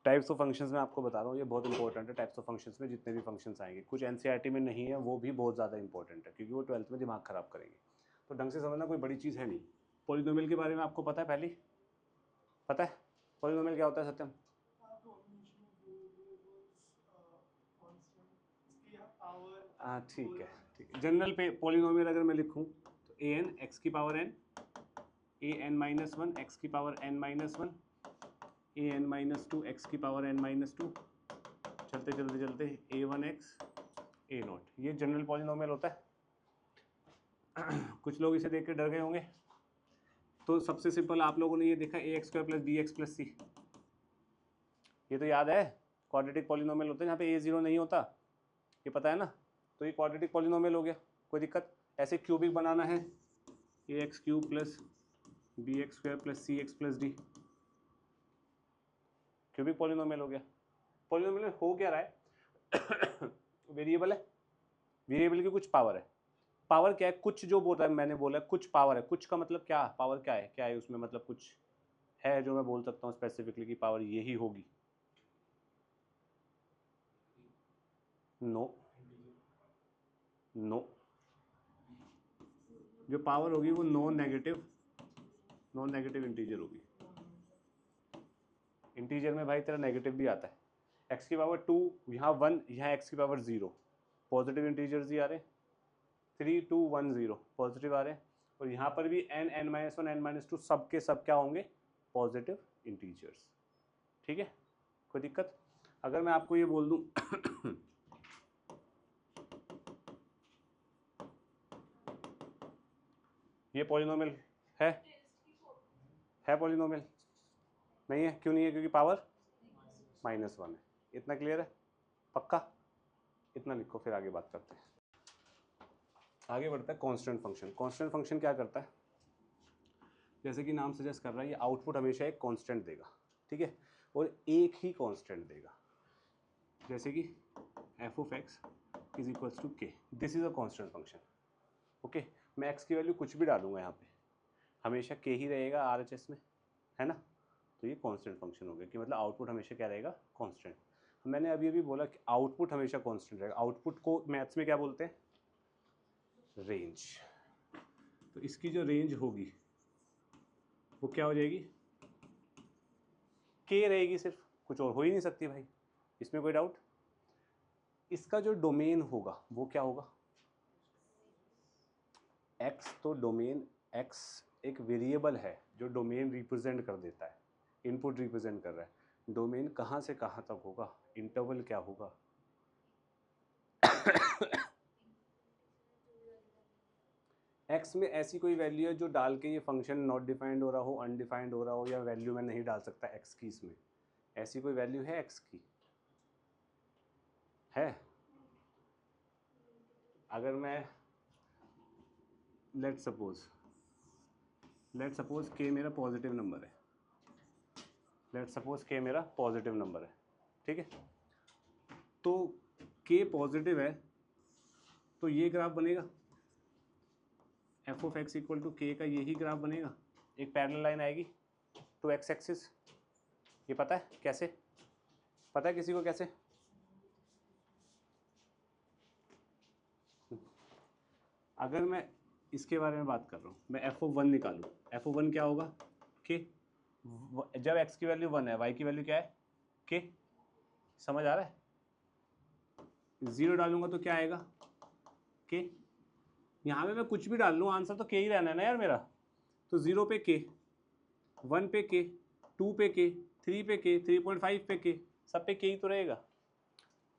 Types of functions में आपको बता रहा हूँ, ये बहुत इंपॉर्टेंट है। टाइप्स ऑफ फंक्शंस में जितने भी फंक्शंस आएंगे, कुछ एनसीईआरटी में नहीं है, वो भी बहुत ज़्यादा इंपॉर्टेंट है क्योंकि वो 12th में दिमाग ख़राब करेंगे। तो ढंग से समझना, कोई बड़ी चीज़ है नहीं। पॉलिनोमियल के बारे में आपको पता है? पहले पता है पॉलिनोमियल क्या होता है सत्यम? हाँ ठीक है, ठीक है। जनरल पे पॉलिनोमियल अगर मैं लिखूँ तो ए एन एक्स की power N, A N minus one x की power N minus one, A N minus two x की पावर एन माइनस टू, चलते चलते चलते ए वन एक्स ए नॉट, ये जनरल पॉलिनोमियल होता है। कुछ लोग इसे देख के डर गए होंगे। तो सबसे सिंपल आप लोगों ने ये देखा a x square plus b x plus c, ये तो याद है क्वाड्रेटिक पॉलिनोमियल होते हैं, यहाँ पे ए जीरो नहीं होता, ये पता है ना। तो ये क्वाड्रेटिक पॉलिनोमियल हो गया, कोई दिक्कत? ऐसे क्यूबिक बनाना है, a x cube plus b x square plus c x plus d, cubic polynomial हो गया। पॉलिनोमियल में हो क्या रहा है? वेरिएबल है, वेरिएबल की कुछ पावर है। पावर क्या है? कुछ जो बोल रहा है, मैंने बोला कुछ पावर है। कुछ का मतलब क्या? पावर क्या है? क्या है उसमें? मतलब कुछ है जो मैं बोल सकता हूँ स्पेसिफिकली कि पावर यही होगी? नो नो, जो पावर होगी वो नॉन नेगेटिव इंटीजर होगी। इंटीजर में भाई तेरा नेगेटिव भी आता है। एक्स की पावर 2, यहाँ 1, यहाँ एक्स की पावर 0, पॉजिटिव इंटीजर्स ही आ रहे हैं। 3 2 1 0 पॉजिटिव आ रहे हैं। और यहाँ पर भी n n minus one n minus two सब के सब क्या होंगे? Positive integers. ठीक है, कोई दिक्कत? अगर मैं आपको ये बोल दूं ये पॉलिनोमियल है पॉलिनोमियल? नहीं है, क्यों नहीं है? क्योंकि पावर -1 है। इतना क्लियर है? पक्का? इतना लिखो, फिर आगे बात करते हैं। आगे बढ़ता है कांस्टेंट फंक्शन। कांस्टेंट फंक्शन क्या करता है? जैसे कि नाम सजेस्ट कर रहा है, ये आउटपुट हमेशा एक कांस्टेंट देगा, ठीक है, और एक ही कांस्टेंट देगा। जैसे कि f of x is equals to k, this is a constant function. Okay, मैं एक्स की वैल्यू कुछ भी डालूंगा यहाँ पे, हमेशा के ही रहेगा RHS में, है ना। तो ये कांस्टेंट फंक्शन हो गया कि मतलब आउटपुट हमेशा क्या रहेगा? कांस्टेंट। मैंने अभी अभी बोला कि आउटपुट हमेशा कांस्टेंट रहेगा। आउटपुट को मैथ्स में क्या बोलते हैं? रेंज। तो इसकी जो रेंज होगी वो क्या हो जाएगी? के रहेगी सिर्फ, कुछ और हो ही नहीं सकती भाई, इसमें कोई डाउट? इसका जो डोमेन होगा वो क्या होगा? एक्स। तो डोमेन एक्स एक वेरिएबल है जो डोमेन रिप्रेजेंट कर देता है, इनपुट रिप्रेजेंट कर रहा है। डोमेन कहाँ से कहाँ तक होगा? इंटरवल क्या होगा? एक्स में ऐसी कोई वैल्यू है जो डाल के ये फंक्शन नॉट डिफाइंड हो रहा हो, अनडिफाइंड हो रहा हो, या वैल्यू मैं नहीं डाल सकता एक्स की? इसमें ऐसी कोई वैल्यू है एक्स की? है? अगर मैं लेट सपोज के मेरा पॉजिटिव नंबर है, ठीक है, तो के पॉजिटिव है तो ये ग्राफ बनेगा, f of x equal to k का यही ग्राफ बनेगा। एक पैरेलल लाइन आएगी टू एक्स एक्सिस। ये पता है कैसे? पता है किसी को कैसे? अगर मैं इसके बारे में बात कर रहा हूँ, मैं एफ ऑफ 1 निकालूँ, एफ ऑफ 1 क्या होगा? के। जब एक्स की वैल्यू 1 है, वाई की वैल्यू क्या है? के। समझ आ रहा है? 0 डालूंगा तो क्या आएगा? के। यहाँ पे मैं कुछ भी डाल लूँ, आंसर तो के ही रहना है ना यार मेरा। तो 0 पे के, 1 पे के, 2 पे के, 3 पे के, 3.5 पे के, सब पे के ही तो रहेगा।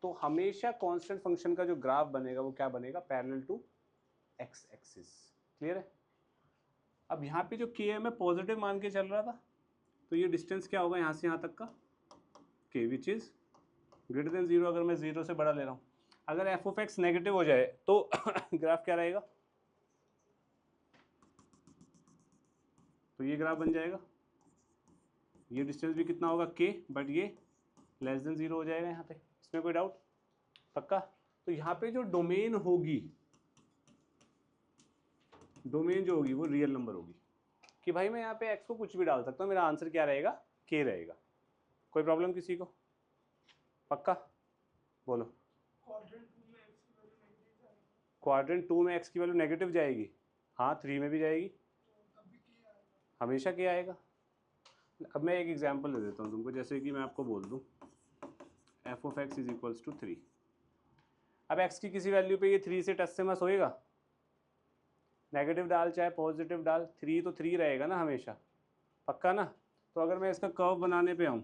तो हमेशा कांस्टेंट फंक्शन का जो ग्राफ बनेगा वो क्या बनेगा? Parallel to x axis. Clear है? अब यहाँ पे जो के है मैं पॉजिटिव मान के चल रहा था, तो ये डिस्टेंस क्या होगा यहाँ से यहाँ तक का? के विच इज ग्रेटर देन 0। अगर मैं 0 से बड़ा ले रहा हूँ, अगर एफ ऑफ एक्स नेगेटिव हो जाए तो ग्राफ क्या रहेगा? तो ये ग्राफ बन जाएगा, ये डिस्टेंस भी कितना होगा? के, बट ये लेस देन 0 हो जाएगा यहाँ पे। इसमें कोई डाउट? पक्का? तो यहाँ पे जो डोमेन होगी, डोमेन जो होगी वो रियल नंबर होगी, कि भाई मैं यहाँ पे एक्स को कुछ भी डाल सकता हूँ, मेरा आंसर क्या रहेगा? के रहेगा। कोई प्रॉब्लम किसी को? पक्का बोलो। क्वाड्रेंट 2 में x की वैल्यू नेगेटिव जाएगी, हाँ 3 में भी जाएगी, हमेशा क्या आएगा। अब मैं एक एग्जांपल दे देता हूँ तुमको, जैसे कि मैं आपको बोल दूँ f of x is equals to 3। अब x की किसी वैल्यू पे ये 3 से टच से मस होएगा, नेगेटिव डाल चाहे पॉजिटिव डाल, 3 तो 3 रहेगा ना हमेशा, पक्का ना। तो अगर मैं इसका कर्व बनाने पे आऊँ,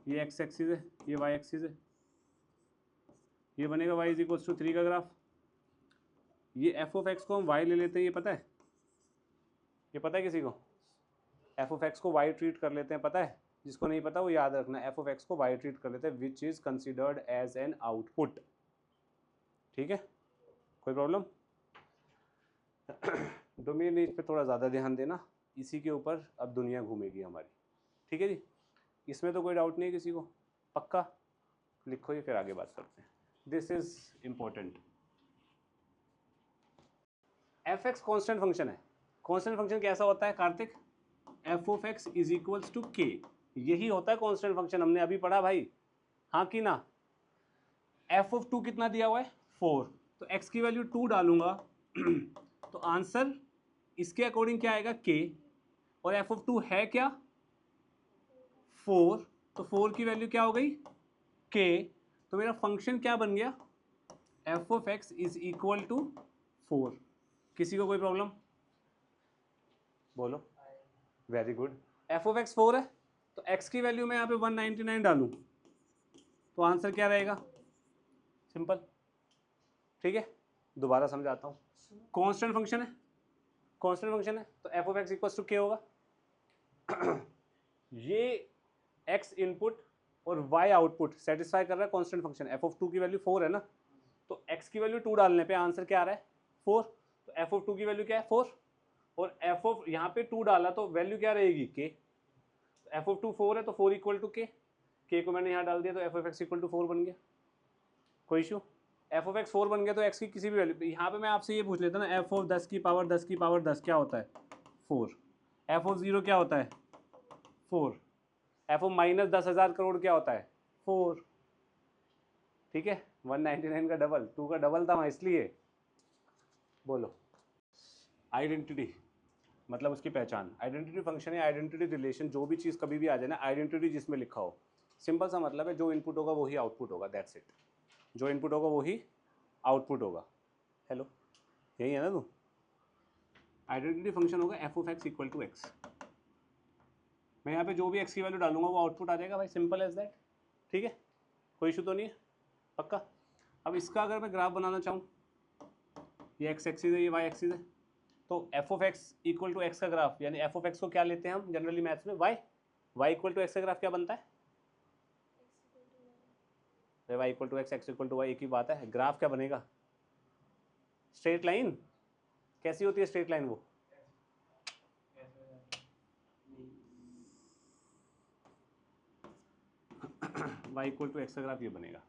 ये x एक्सिस है, ये y एक्सिस है, ये बनेगा y इज इक्वल्स टू 3 का ग्राफ। ये एफ ऑफ एक्स को हम y ले लेते हैं, ये पता है, ये पता है किसी को? एफ ऑफ एक्स को y ट्रीट कर लेते हैं, पता है? जिसको नहीं पता वो याद रखना, एफ ऑफ एक्स को y ट्रीट कर लेते हैं, which is considered as an output. ठीक है, कोई प्रॉब्लम? डोमेन रेंज पे थोड़ा ज़्यादा ध्यान देना, इसी के ऊपर अब दुनिया घूमेगी हमारी। ठीक है जी, इसमें तो कोई डाउट नहीं है किसी को? पक्का लिखो ये, फिर आगे बात करते हैं। This is important. F x constant function है। कॉन्स्टेंट फंक्शन कैसा होता है Kartik? F of x is equals to k, यही होता है कॉन्स्टेंट फंक्शन, हमने अभी पढ़ा भाई, हाँ कि ना। एफ ऑफ 2 कितना दिया हुआ है? 4, तो x की वैल्यू 2 डालूंगा तो आंसर इसके अकॉर्डिंग क्या आएगा? k, और एफ ऑफ 2 है क्या? 4, तो 4 की वैल्यू क्या हो गई? k, तो मेरा फंक्शन क्या बन गया? F of x is equal to 4। किसी को कोई प्रॉब्लम? बोलो। Very good. F of x 4 है, तो x की वैल्यू मैं यहाँ पे 199 डालूं तो आंसर क्या रहेगा? सिंपल। ठीक है, दोबारा समझाता हूँ। कांस्टेंट फंक्शन है, कांस्टेंट फंक्शन है, तो f of x equals to k होगा। ये x इनपुट और y आउटपुट सेटिस्फाई कर रहा है कांस्टेंट फंक्शन। एफ ऑफ 2 की वैल्यू 4 है ना, तो x की वैल्यू 2 डालने पे आंसर क्या आ रहा है? 4। तो एफ ऑफ 2 की वैल्यू क्या है? 4, और एफ ऑफ यहाँ पे 2 डाला तो वैल्यू क्या रहेगी? k। एफ ऑफ 2 4 है, तो 4 इक्वल टू k को मैंने यहाँ डाल दिया, तो f of x equal to 4 बन गया। कोई इशू? एफ ऑफ एक्स 4 बन गया, तो x की किसी भी वैल्यू, यहाँ पे मैं आपसे ये पूछ लेता ना, एफ ऑफ 10 की पावर 10 की पावर 10 क्या होता है? 4। एफ ऑफ 0 क्या होता है? 4। एफ ऑफ माइनस 10,000 करोड़ क्या होता है? 4। ठीक है, 199 का डबल, 2 का डबल था वहाँ इसलिए। बोलो। आइडेंटिटी मतलब उसकी पहचान। आइडेंटिटी फंक्शन है, आइडेंटिटी रिलेशन, जो भी चीज़ कभी भी आ जाए ना, आइडेंटिटी जिसमें लिखा हो, सिंपल सा मतलब है जो इनपुट होगा वही आउटपुट होगा, दैट्स इट। जो इनपुट होगा वही आउटपुट होगा। हेलो, यही है ना तू? आइडेंटिटी फंक्शन होगा f of x equal to x. मैं यहाँ पे जो भी एक्स की वैल्यू डालूंगा वो आउटपुट आ जाएगा भाई, सिंपल एज दैट। ठीक है, कोई इशू तो नहीं है? पक्का। अब इसका अगर मैं ग्राफ बनाना चाहूँ, ये एक्स एक्सिस है, ये वाई एक्सिस है, तो f of x equal to x का ग्राफ, यानी एफ ऑफ एक्स को क्या लेते हैं हम जनरली मैथ्स में? Y. Y equal to x का ग्राफ क्या बनता है? Y equal to x, x equal to y, एक ही बात है। ग्राफ क्या बनेगा? Straight line. कैसी होती है स्ट्रेट लाइन? वो वाई इक्वल टू एक्स का ग्राफ ये बनेगा।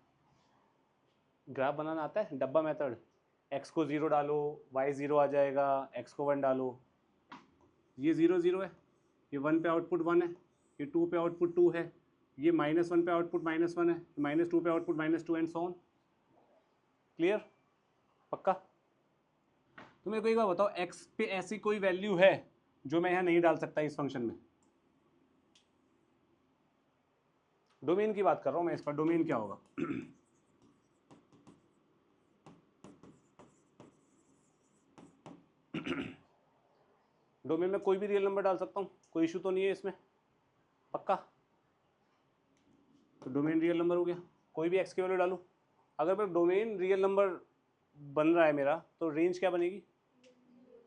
ग्राफ बनाना आता है? डब्बा मेथड। एक्स को 0 डालो, वाई 0 आ जाएगा, एक्स को 1 डालो, ये 0 0 है, ये 1 पे आउटपुट 1 है, ये 2 पे आउटपुट 2 है, ये -1 पे आउटपुट -1 है, -2 पे output -2 and so on. Clear? पक्का? तो मेरे को एक बात बताओ, एक्स पे ऐसी कोई वैल्यू है जो मैं यहाँ नहीं डाल सकता इस फंक्शन में? डोमेन की बात कर रहा हूँ मैं, इसका डोमेन क्या होगा? डोमेन में कोई भी रियल नंबर डाल सकता हूँ, कोई इशू तो नहीं है इसमें? पक्का? तो डोमेन रियल नंबर हो गया, कोई भी एक्स की वैल्यू डालूँ। अगर मैं डोमेन रियल नंबर बन रहा है मेरा, तो रेंज क्या बनेगी?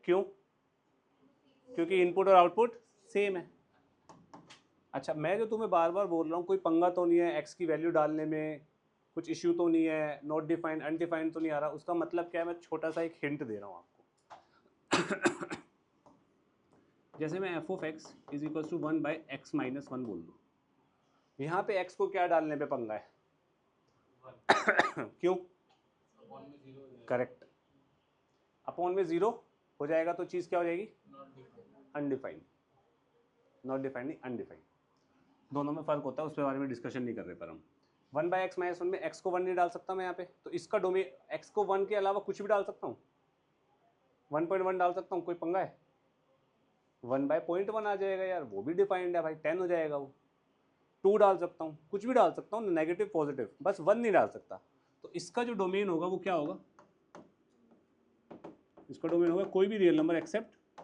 क्यों? क्योंकि इनपुट और आउटपुट सेम है। अच्छा, मैं जो तुम्हें बार बार बोल रहा हूँ, कोई पंगा तो नहीं है एक्स की वैल्यू डालने में, कुछ इश्यू तो नहीं है, नॉट डिफाइंड अनडिफाइंड तो नहीं आ रहा, उसका मतलब क्या है? मैं छोटा सा एक हिंट दे रहा हूँ आपको। जैसे मैं f of x is equal to 1 by x minus 1 बोल दूँ, यहाँ पे एक्स को क्या डालने पे पंगा है? क्यों? करेक्ट, अपॉन में 0 हो जाएगा तो चीज़ क्या हो जाएगी? अनडिफाइंड। नॉट डिफाइंड नहीं, अनडिफाइंड। दोनों में फ़र्क होता है, उसके बारे में डिस्कशन नहीं कर रहे पर हम 1/x माइनस 1 में x को 1 नहीं डाल सकता मैं यहाँ पे, तो इसका डोमेन x को 1 के अलावा कुछ भी डाल सकता हूँ, 1.1 डाल सकता हूँ, कोई पंगा है? 1/0.1 आ जाएगा यार, वो भी डिफाइंड है भाई, 10 हो जाएगा वो। 2 डाल सकता हूँ, कुछ भी डाल सकता हूँ, नेगेटिव पॉजिटिव, बस 1 नहीं डाल सकता। तो इसका जो डोमेन होगा वो क्या होगा? इसका डोमेन होगा कोई भी रियल नंबर एक्सेप्ट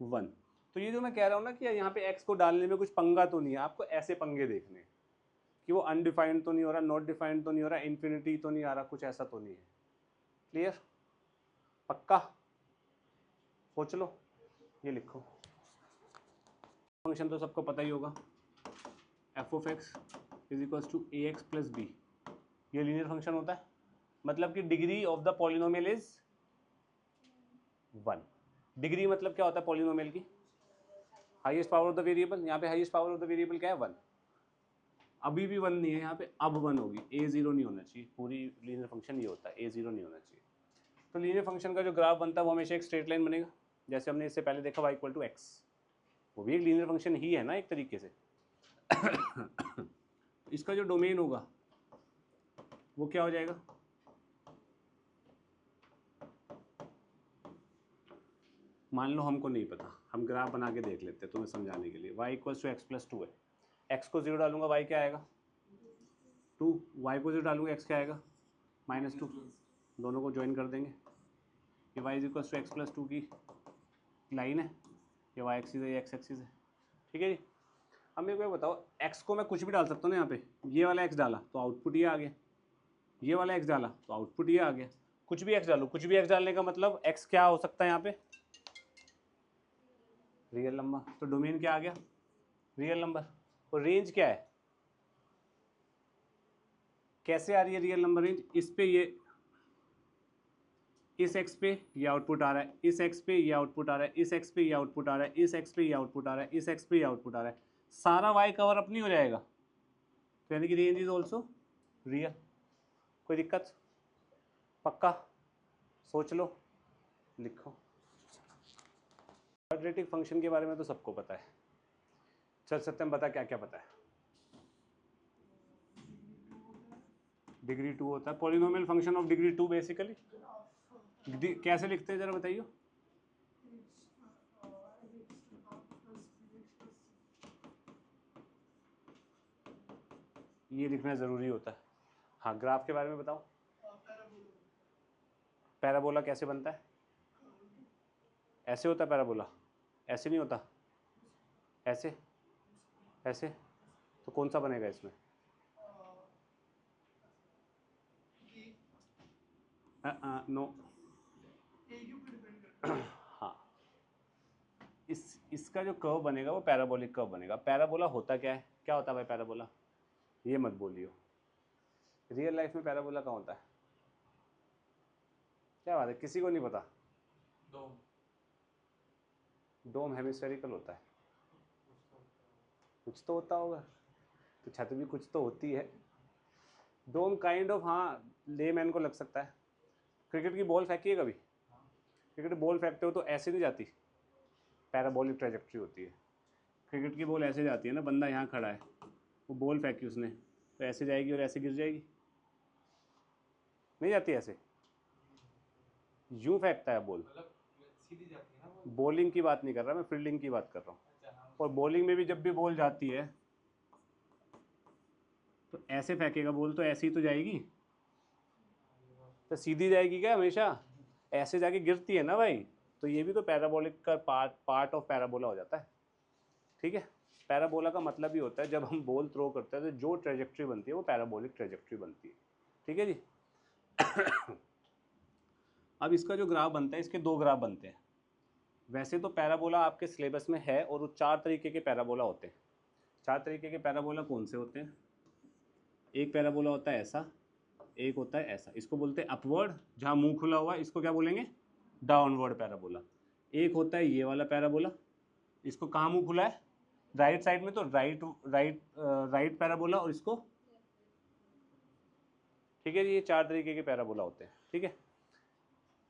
1। तो ये जो मैं कह रहा हूँ ना कि यहाँ पे x को डालने में कुछ पंगा तो नहीं है, आपको ऐसे पंगे देखने हैं कि वो अनडिफाइंड तो नहीं हो रहा, नॉट डिफाइंड तो नहीं हो रहा, इन्फिनिटी तो नहीं आ रहा, कुछ ऐसा तो नहीं है। क्लियर? पक्का? सोच लो, ये लिखो। फंक्शन तो सबको पता ही होगा, f of x is equals to a x plus b. ये लीनियर फंक्शन होता है, मतलब कि degree of the polynomial is 1। Degree मतलब क्या होता है पॉलिनोमियल की? Highest power of the variable. यहाँ पे highest power of the variable क्या है? 1। अभी भी 1 नहीं है यहाँ पे, अब 1 होगी। ए 0 नहीं होना चाहिए, पूरी लीनियर फंक्शन ये होता है, ए 0 नहीं होना चाहिए। तो लीनियर फंक्शन का जो ग्राफ बनता है वो हमेशा एक स्ट्रेट लाइन बनेगा, जैसे हमने इससे पहले देखा y इक्वल टू एक्स, वो भी एक लीनियर फंक्शन ही है ना एक तरीके से। इसका जो डोमेन होगा वो क्या हो जाएगा? मान लो हमको नहीं पता, हम ग्राफ बना के देख लेते हैं तुम्हें समझाने के लिए। y equal to x plus 2 है, x को 0 डालूंगा y क्या आएगा? 2। y को 0 डालूंगा x क्या आएगा? -2। दोनों को ज्वाइन कर देंगे, ये y is equal to x plus 2 की लाइन है, ये y एक्सिस है, ये x एक्सिस है। ठीक है जी। अब मेरे को बताओ, x को मैं कुछ भी डाल सकता हूँ ना, यहाँ पे ये वाला x डाला तो आउटपुट ये आ गया, ये वाला x डाला तो आउटपुट ये आ गया। कुछ भी x डालो, कुछ भी x डालने का मतलब x क्या हो सकता है यहाँ पे? Real number. तो डोमेन क्या आ गया? Real number. और रेंज क्या है? कैसे आ रही है रियल नंबर रेंज? इस पे ये, इस x पे ये आउटपुट आ रहा है, इस x पे ये आउटपुट आ रहा है, इस x पे ये आउटपुट आ रहा है, इस x पे ये आउटपुट आ रहा है, इस x पे ये आउटपुट आ रहा है, सारा y कवर अप नहीं हो जाएगा? तो यानी कि रेंज इज ऑल्सो रियल। कोई दिक्कत? पक्का? सोच लो, लिखो। क्वाड्रेटिक फंक्शन के बारे में तो सबको पता है। चल सत्यम बता क्या क्या पता है? डिग्री 2 होता है, polynomial function of degree 2 basically. कैसे लिखते हैं जरा बताइए? ये लिखना जरूरी होता है। हाँ, ग्राफ के बारे में बताओ। पैराबोला कैसे बनता है? ऐसे होता है पैराबोला? ऐसे नहीं होता, ऐसे ऐसे। तो कौन सा बनेगा इसमें? नो। हाँ, इसका जो कर्व बनेगा वो पैराबोलिक कर्व बनेगा। पैराबोला होता क्या है? क्या होता है भाई पैराबोला? ये मत बोलियो, रियल लाइफ में पैराबोला कहाँ होता है? क्या बात है, किसी को नहीं पता? डोम हेमिस्फेरिकल होता है। कुछ तो होता होगा, तो छत भी कुछ तो होती है। डोम काइंड ऑफ, हाँ लेमैन को लग सकता है। क्रिकेट की बॉल फेंकी है कभी? क्रिकेट बॉल फेंकते हो तो ऐसे नहीं जाती, पैराबोलिक ट्रेजेक्ट्री होती है। क्रिकेट की बॉल ऐसे जाती है ना, बंदा यहाँ खड़ा है, वो बॉल फेंकी उसने, तो ऐसे जाएगी और ऐसे गिर जाएगी, नहीं जाती ऐसे, यूं फेंकता है बॉल। सीधी जाती है ना। बॉलिंग की बात नहीं कर रहा मैं, फील्डिंग की बात कर रहा हूँ। और बॉलिंग में भी जब भी बॉल जाती है तो ऐसे फेंकेगा बॉल, तो ऐसे ही तो जाएगी, तो सीधी जाएगी क्या हमेशा? ऐसे जाके गिरती है ना भाई। तो ये भी तो पैराबोलिक का पार्ट ऑफ पैराबोला हो जाता है। ठीक है, पैराबोला का मतलब ही होता है जब हम बॉल थ्रो करते हैं तो जो ट्रेजेक्ट्री बनती है वो पैराबोलिक ट्रेजेक्ट्री बनती है। ठीक है जी। अब इसका जो ग्राफ बनता है, इसके दो ग्राफ बनते हैं। वैसे तो पैराबोला आपके सिलेबस में है, और वो 4 तरीके के पैराबोला होते हैं। 4 तरीके के पैराबोला कौन से होते हैं? एक पैराबोला होता है ऐसा, एक होता है ऐसा, इसको बोलते हैं अपवर्ड, जहाँ मुंह खुला हुआ, इसको क्या बोलेंगे? Downward parabola. एक होता है ये वाला पैराबोला, इसको कहाँ मुंह खुला है? राइट साइड में, तो राइट पैराबोला, और इसको, ठीक है जी। ये 4 तरीके के पैराबोला होते हैं। ठीक है,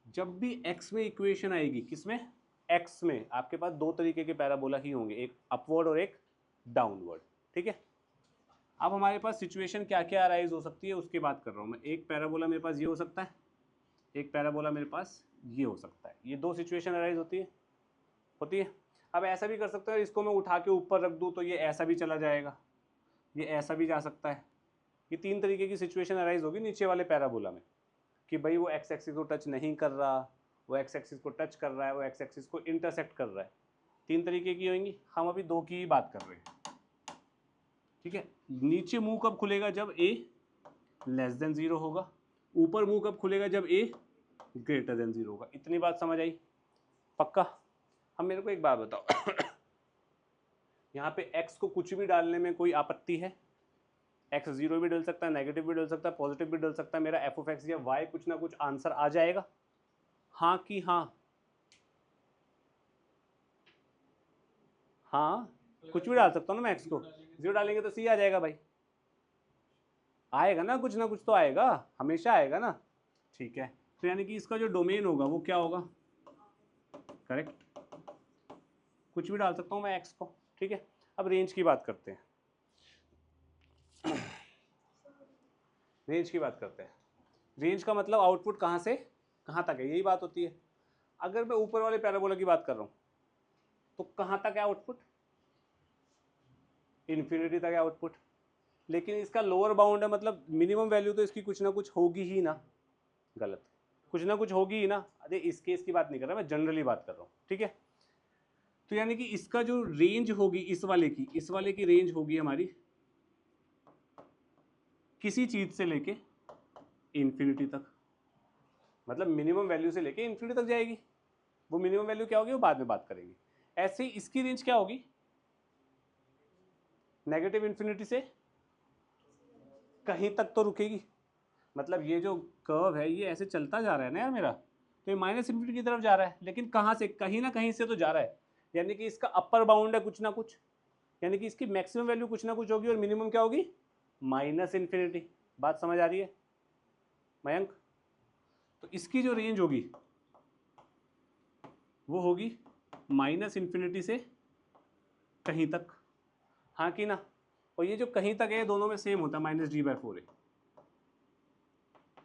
जब भी x में इक्वेशन आएगी, किसमें? x में आपके पास 2 तरीके के पैराबोला ही होंगे, एक अपवर्ड और एक डाउनवर्ड। ठीक है, अब हमारे पास सिचुएशन क्या क्या अराइज हो सकती है उसकी बात कर रहा हूँ मैं। एक पैराबोला मेरे पास ये हो सकता है, एक पैराबोला मेरे पास ये हो सकता है। ये दो सिचुएशन अराइज होती है। अब ऐसा भी कर सकते हो, इसको मैं उठा के ऊपर रख दूँ तो ये ऐसा भी चला जाएगा, ये ऐसा भी जा सकता है। ये तीन तरीके की सिचुएशन अराइज होगी नीचे वाले पैराबोला में कि भाई वो एक्स एक्सिस को टच नहीं कर रहा, वो एक्स एक्सिस को टच कर रहा है, वो एक्स एक्सिस को इंटरसेक्ट कर रहा है। तीन तरीके की होंगी, हम अभी दो की ही बात कर रहे हैं। ठीक है, नीचे मुंह कब खुलेगा? जब a लेस देन 0 होगा। ऊपर मुंह कब खुलेगा? जब a ग्रेटर देन 0 होगा। इतनी बात समझ आई? पक्का? अब मेरे को एक बात बताओ यहाँ पे x को कुछ भी डालने में कोई आपत्ति है? x 0 भी डल सकता है, नेगेटिव भी डल सकता है, पॉजिटिव भी डल सकता है। मेरा एफ ऑफ एक्स या y कुछ ना कुछ आंसर आ जाएगा, हाँ कि हाँ? हाँ, कुछ भी डाल सकता हूँ ना मैं x को। 0 डालेंगे तो c आ जाएगा भाई, आएगा ना कुछ तो आएगा, हमेशा आएगा ना। ठीक है, तो यानी कि इसका जो डोमेन होगा वो क्या होगा? करेक्ट, कुछ भी डाल सकता हूँ मैं x को। ठीक है, अब रेंज की बात करते हैं। रेंज की बात करते हैं। रेंज का मतलब आउटपुट कहाँ से कहाँ तक है, यही बात होती है। अगर मैं ऊपर वाले पैराबोला की बात कर रहा हूँ तो कहाँ तक है आउटपुट? इन्फिनिटी तक है आउटपुट। लेकिन इसका लोअर बाउंड है, मतलब मिनिमम वैल्यू तो इसकी कुछ ना कुछ होगी ही ना। गलत, कुछ ना कुछ होगी ही ना। अरे इस केस की बात नहीं कर रहा मैं, जनरली बात कर रहा हूँ। ठीक है, तो यानी कि इसका जो रेंज होगी इस वाले की रेंज होगी हमारी किसी चीज से लेके इन्फिनिटी तक, मतलब मिनिमम वैल्यू से लेके इन्फिनिटी तक जाएगी। वो मिनिमम वैल्यू क्या होगी वो बाद में बात करेंगे। ऐसे ही इसकी रेंज क्या होगी? नेगेटिव इन्फिनिटी से कहीं तक तो रुकेगी। मतलब ये जो कर्व है ये ऐसे चलता जा रहा है ना यार मेरा, तो ये माइनस इन्फिनिटी की तरफ जा रहा है, लेकिन कहाँ से? कहीं ना कहीं से तो जा रहा है। यानी कि इसका अपर बाउंड है कुछ ना कुछ, यानी कि इसकी मैक्सिमम वैल्यू कुछ ना कुछ होगी और मिनिमम क्या होगी? Minus infinity. बात समझ आ रही है मयंक? तो इसकी जो रेंज होगी वो होगी माइनस इन्फिनिटी से कहीं तक, हाँ कि ना? और ये जो कहीं तक है दोनों में सेम होता है, -d/4a,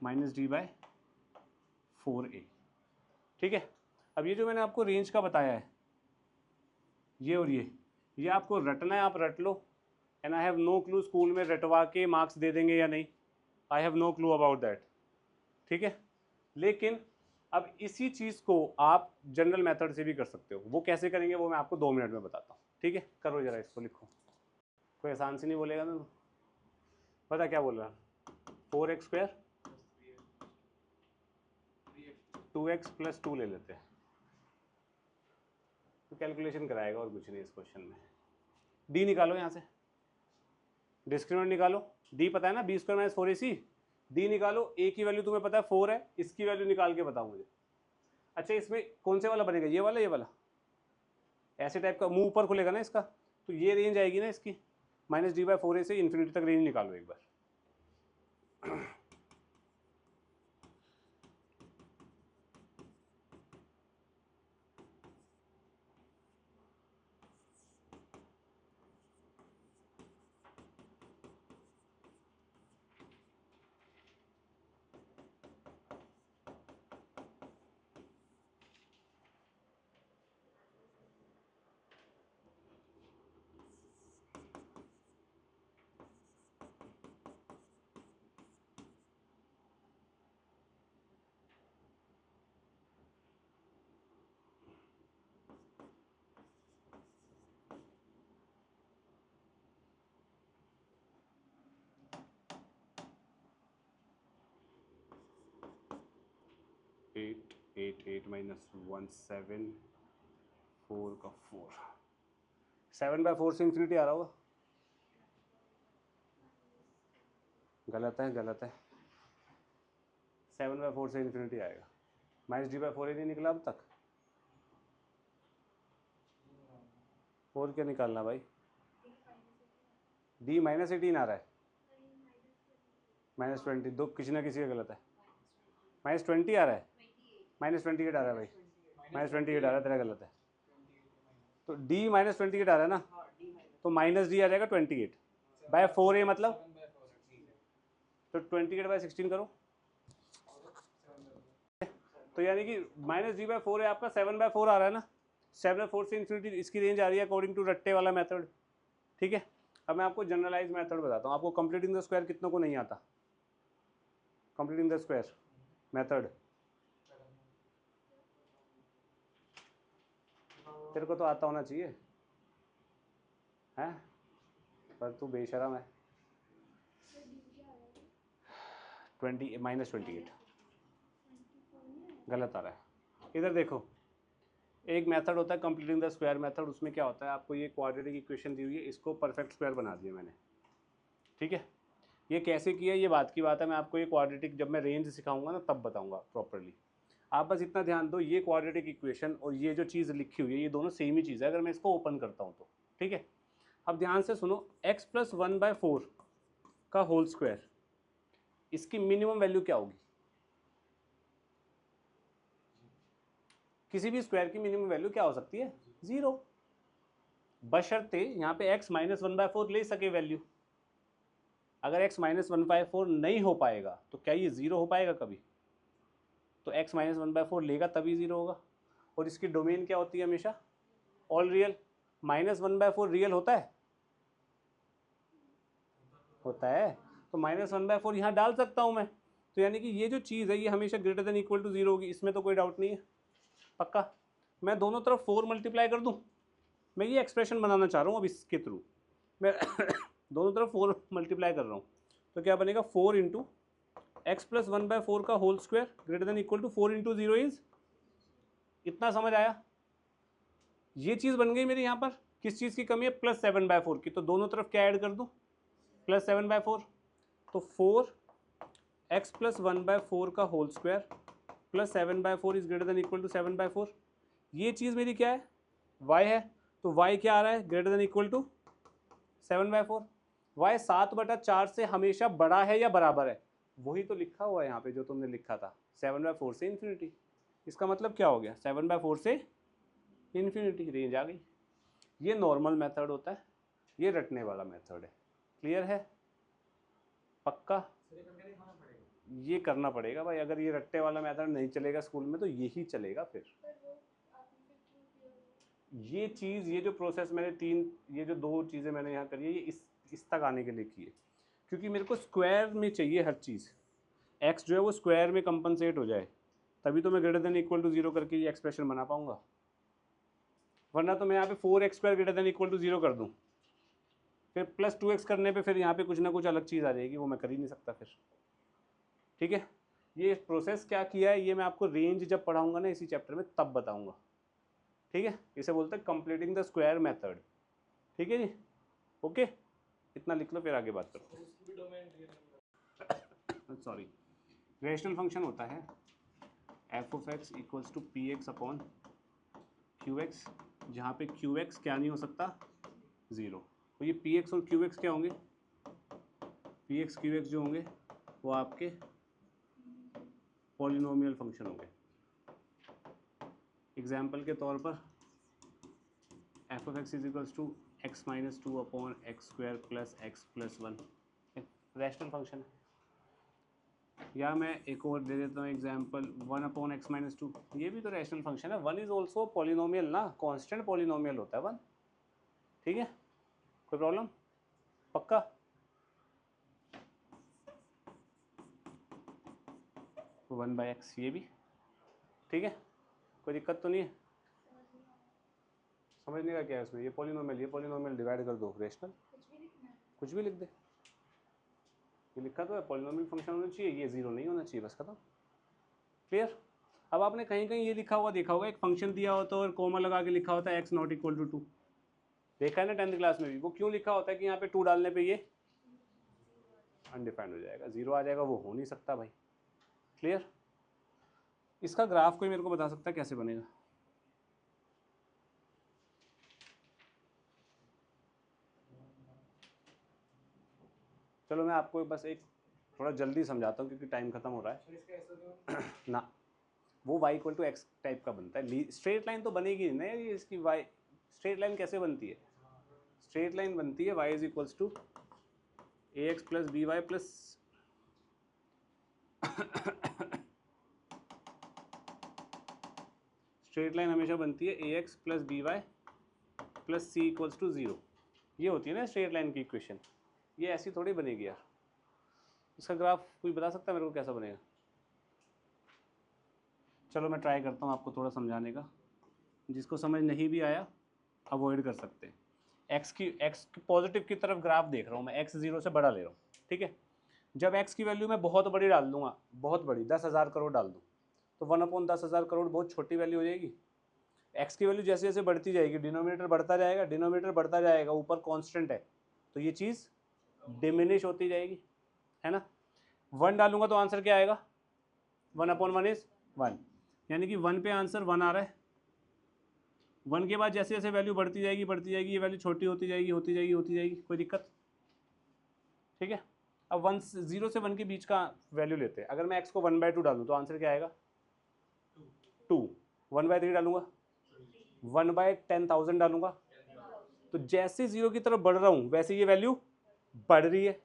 -d/4a। ठीक है, अब ये जो मैंने आपको रेंज का बताया है, ये और ये आपको रटना है, आप रट लो। And I have no clue school में रटवा के मार्क्स दे देंगे या नहीं, I have no clue about that. ठीक है, लेकिन अब इसी चीज़ को आप जनरल मेथड से भी कर सकते हो। वो कैसे करेंगे वो मैं आपको 2 मिनट में बताता हूँ। ठीक है, करो जरा इसको, लिखो। कोई आसान से नहीं बोलेगा ना? पता क्या बोल रहा? 4x² 2x + 2 ले लेते हैं, तो कैलकुलेशन कराएगा और कुछ नहीं इस क्वेश्चन में। डी निकालो यहाँ से, डिस्क्रिमिनेंट निकालो। डी पता है ना, b² - 4ac। डी निकालो, a की वैल्यू तुम्हें पता है 4 है, इसकी वैल्यू निकाल के बताओ मुझे। अच्छा, इसमें कौन से वाला बनेगा? ये वाला ऐसे टाइप का मुंह ऊपर खुलेगा ना इसका, तो ये रेंज आएगी ना इसकी, -d/4a से इन्फिनिटी तक रेंज निकालो एक बार। 8 8 8 - 1 7 4 का 4 7/4 से इन्फिनिटी आ रहा होगा। गलत है, गलत है। 7/4 से इन्फिनिटी आएगा, -d/4a नहीं निकला अब तक। और क्या निकालना भाई? d -18 आ रहा है, -20, दो किसी ना किसी का गलत है। -20 आ रहा है, -28 आ रहा है भाई, -28 आ रहा है, तेरा गलत है। तो d -28 आ रहा है ना, तो -d आ जाएगा 28। बाय 4a मतलब तो 28/16 करो, तो यानी कि -g/4 है आपका 7/4 आ रहा है ना, 7/4 से इन्फिनिटी इसकी रेंज आ रही है अकॉर्डिंग टू रट्टे वाला मेथड। ठीक है, अब मैं आपको जनरलाइज मेथड बताता हूँ। आपको कंप्लीटिंग द स्क्वायर कितनों को नहीं आता? कंप्लीटिंग द स्क्वायर मेथड तेरे को तो आता होना चाहिए, हैं? पर तू बेशरम है। 28 गलत आ रहा है। इधर देखो, एक मेथड होता है कंप्लीटिंग द स्क्वायर मेथड। उसमें क्या होता है, आपको ये क्वाड्रेटिक इक्वेशन दी हुई है, इसको परफेक्ट स्क्वायर बना दिया मैंने। ठीक है, ये कैसे किया ये बात की बात है, मैं आपको ये क्वाड्रेटिक जब मैं रेंज सिखाऊंगा ना तब बताऊंगा प्रॉपरली। आप बस इतना ध्यान दो, ये क्वाड्रेटिक इक्वेशन और ये जो चीज़ लिखी हुई है ये दोनों सेम ही चीज़ है अगर मैं इसको ओपन करता हूँ तो। ठीक है, अब ध्यान से सुनो, x + 1/4 का होल स्क्वायर, इसकी मिनिमम वैल्यू क्या होगी? किसी भी स्क्वायर की मिनिमम वैल्यू क्या हो सकती है? 0, बशर्ते यहाँ पे x - 1/4 ले सके वैल्यू। अगर x - 1/4 नहीं हो पाएगा तो क्या ये 0 हो पाएगा कभी? तो x - 1/4 लेगा तभी 0 होगा। और इसकी डोमेन क्या होती है हमेशा? All real. -1/4 रियल होता है? होता है, तो -1/4 यहाँ डाल सकता हूँ मैं। तो यानी कि ये जो चीज़ है ये हमेशा ग्रेटर देन इक्वल टू 0 होगी, इसमें तो कोई डाउट नहीं है, पक्का। मैं दोनों तरफ 4 मल्टीप्लाई कर दूँ, मैं ये एक्सप्रेशन बनाना चाह रहा हूँ अब इसके थ्रू। मैं दोनों तरफ 4 मल्टीप्लाई कर रहा हूँ, तो क्या बनेगा? 4 इंटू x + 1/4 का whole square greater than equal to 4 into 0 is, इतना समझ आया? ये चीज़ बन गई मेरी यहाँ पर। किस चीज़ की कमी है? +7/4 की। तो दोनों तरफ क्या ऐड कर दूँ? +7/4। तो 4x + 1/4 का whole square plus 7/4 is greater than equal to 7/4। ये चीज़ मेरी क्या है? y है। तो y क्या आ रहा है? Greater than equal to 7/4। y 7/4 से हमेशा बड़ा है या बराबर है? वही तो लिखा हुआ है यहाँ पे जो तुमने लिखा था, 7/4 से इन्फिनिटी। इसका मतलब क्या हो गया? 7/4 से इन्फिनिटी, रेंज आ गई। ये नॉर्मल मेथड होता है, ये रटने वाला मेथड है। क्लियर है? पक्का? ये करना पड़ेगा भाई, अगर ये रट्टे वाला मेथड नहीं चलेगा स्कूल में तो यही चलेगा फिर। ये चीज़, ये जो प्रोसेस मैंने ये जो 2 चीज़ें मैंने यहाँ करी है ये इस तक आने के लिए की है, क्योंकि मेरे को स्क्वायर में चाहिए हर चीज़। x जो है वो स्क्वायर में कंपनसेट हो जाए, तभी तो मैं ग्रेटर देन इक्वल टू 0 करके ये एक्सप्रेशन बना पाऊंगा। वरना तो मैं यहाँ पे 4x² greater than equal to 0 कर दूँ, फिर +2x करने पे फिर यहाँ पे कुछ ना कुछ अलग चीज़ आ जाएगी, वो मैं कर ही नहीं सकता फिर। ठीक है, ये प्रोसेस क्या किया है ये मैं आपको रेंज जब पढ़ाऊंगा ना इसी चैप्टर में तब बताऊंगा। ठीक है, इसे बोलते हैं कंप्लीटिंग द स्क्वायर मेथड। ठीक है जी, ओके, इतना लिख लो फिर आगे बात करते हैं। सॉरी, रेशनल फंक्शन होता है f(x) = px/qx, जहाँ पे qx क्या नहीं हो सकता? 0। तो ये px और qx क्या होंगे? px qx जो होंगे वो आपके पॉलिनोमियल फंक्शन होंगे। एग्जाम्पल के तौर पर f(x) = x - 2/x² + x + 1 rational function है। या मैं एक और दे देता हूँ एग्जाम्पल, 1/x - 2, ये भी तो रैशनल फंक्शन है। 1 इज ऑल्सो पॉलिनोमियल ना, कांस्टेंट पॉलिनोमियल होता है 1। ठीक है, कोई प्रॉब्लम? पक्का? तो 1/x ये भी ठीक है, कोई दिक्कत तो नहीं है? समझने का क्या है उसमें? ये पॉलिनोमियल डिवाइड कर दो, रेशनल कुछ भी लिख दे। ये लिखा तो है पॉलिनोमियल फंक्शन होना चाहिए, ये 0 नहीं होना चाहिए, बस खत्म। क्लियर? अब आपने कहीं कहीं ये लिखा हुआ देखा होगा, एक फंक्शन दिया होता है और कोमा लगा के लिखा होता है x ≠ = 2। देखा है ना 10th क्लास में भी? वो क्यों लिखा होता है कि यहाँ पे 2 डालने पे ये अनडिफाइंड हो जाएगा, 0 आ जाएगा, वो हो नहीं सकता भाई। क्लियर? इसका ग्राफ कोई मेरे को बता सकता है कैसे बनेगा? चलो मैं आपको बस एक थोड़ा जल्दी समझाता हूँ क्योंकि टाइम खत्म हो रहा है ना। वो y = x टाइप का बनता है। स्ट्रेट लाइन तो बनेगी नहीं ये, इसकी y स्ट्रेट लाइन कैसे बनती है? स्ट्रेट लाइन बनती है y = a x plus b y plus straight line हमेशा बनती है a x plus b y plus c equals to 0। ये होती है ना स्ट्रेट लाइन की इक्वेशन। ये ऐसी थोड़ी बनेगी यार। इसका ग्राफ कोई बता सकता है मेरे को कैसा बनेगा? चलो मैं ट्राई करता हूँ आपको थोड़ा समझाने का, जिसको समझ नहीं भी आया अवॉइड कर सकते हैं। एक्स की पॉजिटिव की तरफ ग्राफ देख रहा हूँ मैं, एक्स 0 से बड़ा ले रहा हूँ, ठीक है। जब एक्स की वैल्यू मैं बहुत बड़ी डाल दूंगा, बहुत बड़ी 10,000 करोड़ डाल दूँ, तो 1/10,000 करोड़ बहुत छोटी वैल्यू हो जाएगी। एक्स की वैल्यू जैसे जैसे बढ़ती जाएगी, डिनोमिनेटर बढ़ता जाएगा, डिनोमिनेटर बढ़ता जाएगा, ऊपर कांस्टेंट है, तो ये चीज़ डिमिनिश होती जाएगी, है ना। 1 डालूंगा तो आंसर क्या आएगा? 1/1 इज 1, यानी कि 1 पे आंसर 1 आ रहा है। 1 के बाद जैसे जैसे वैल्यू बढ़ती जाएगी, ये वैल्यू छोटी होती जाएगी, कोई दिक्कत? ठीक है। अब 0 से 1 के बीच का वैल्यू लेते हैं। अगर मैं x को 1/2 डालूँ तो आंसर क्या आएगा? 2। 1/3 डालूंगा, 1/10,000 डालूंगा, तो जैसे 0 की तरफ बढ़ रहा हूं वैसे ये वैल्यू बढ़ रही है।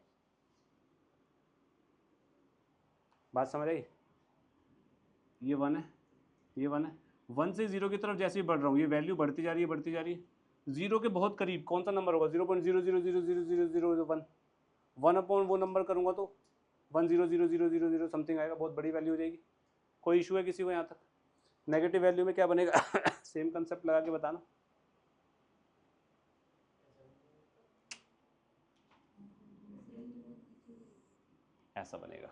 बात समझ आई? ये 1 है, ये 1 है। 1 से 0 की तरफ जैसे ही बढ़ रहा हूँ ये वैल्यू बढ़ती जा रही है। 0 के बहुत करीब कौन सा नंबर होगा? 0.0000001। 1/, वो नंबर करूंगा तो 1,00000 समथिंग आएगा, बहुत बड़ी वैल्यू हो जाएगी। कोई इशू है किसी को यहाँ तक? नेगेटिव वैल्यू में क्या बनेगा? सेम कंसेप्ट लगा के बताना। ऐसा बनेगा,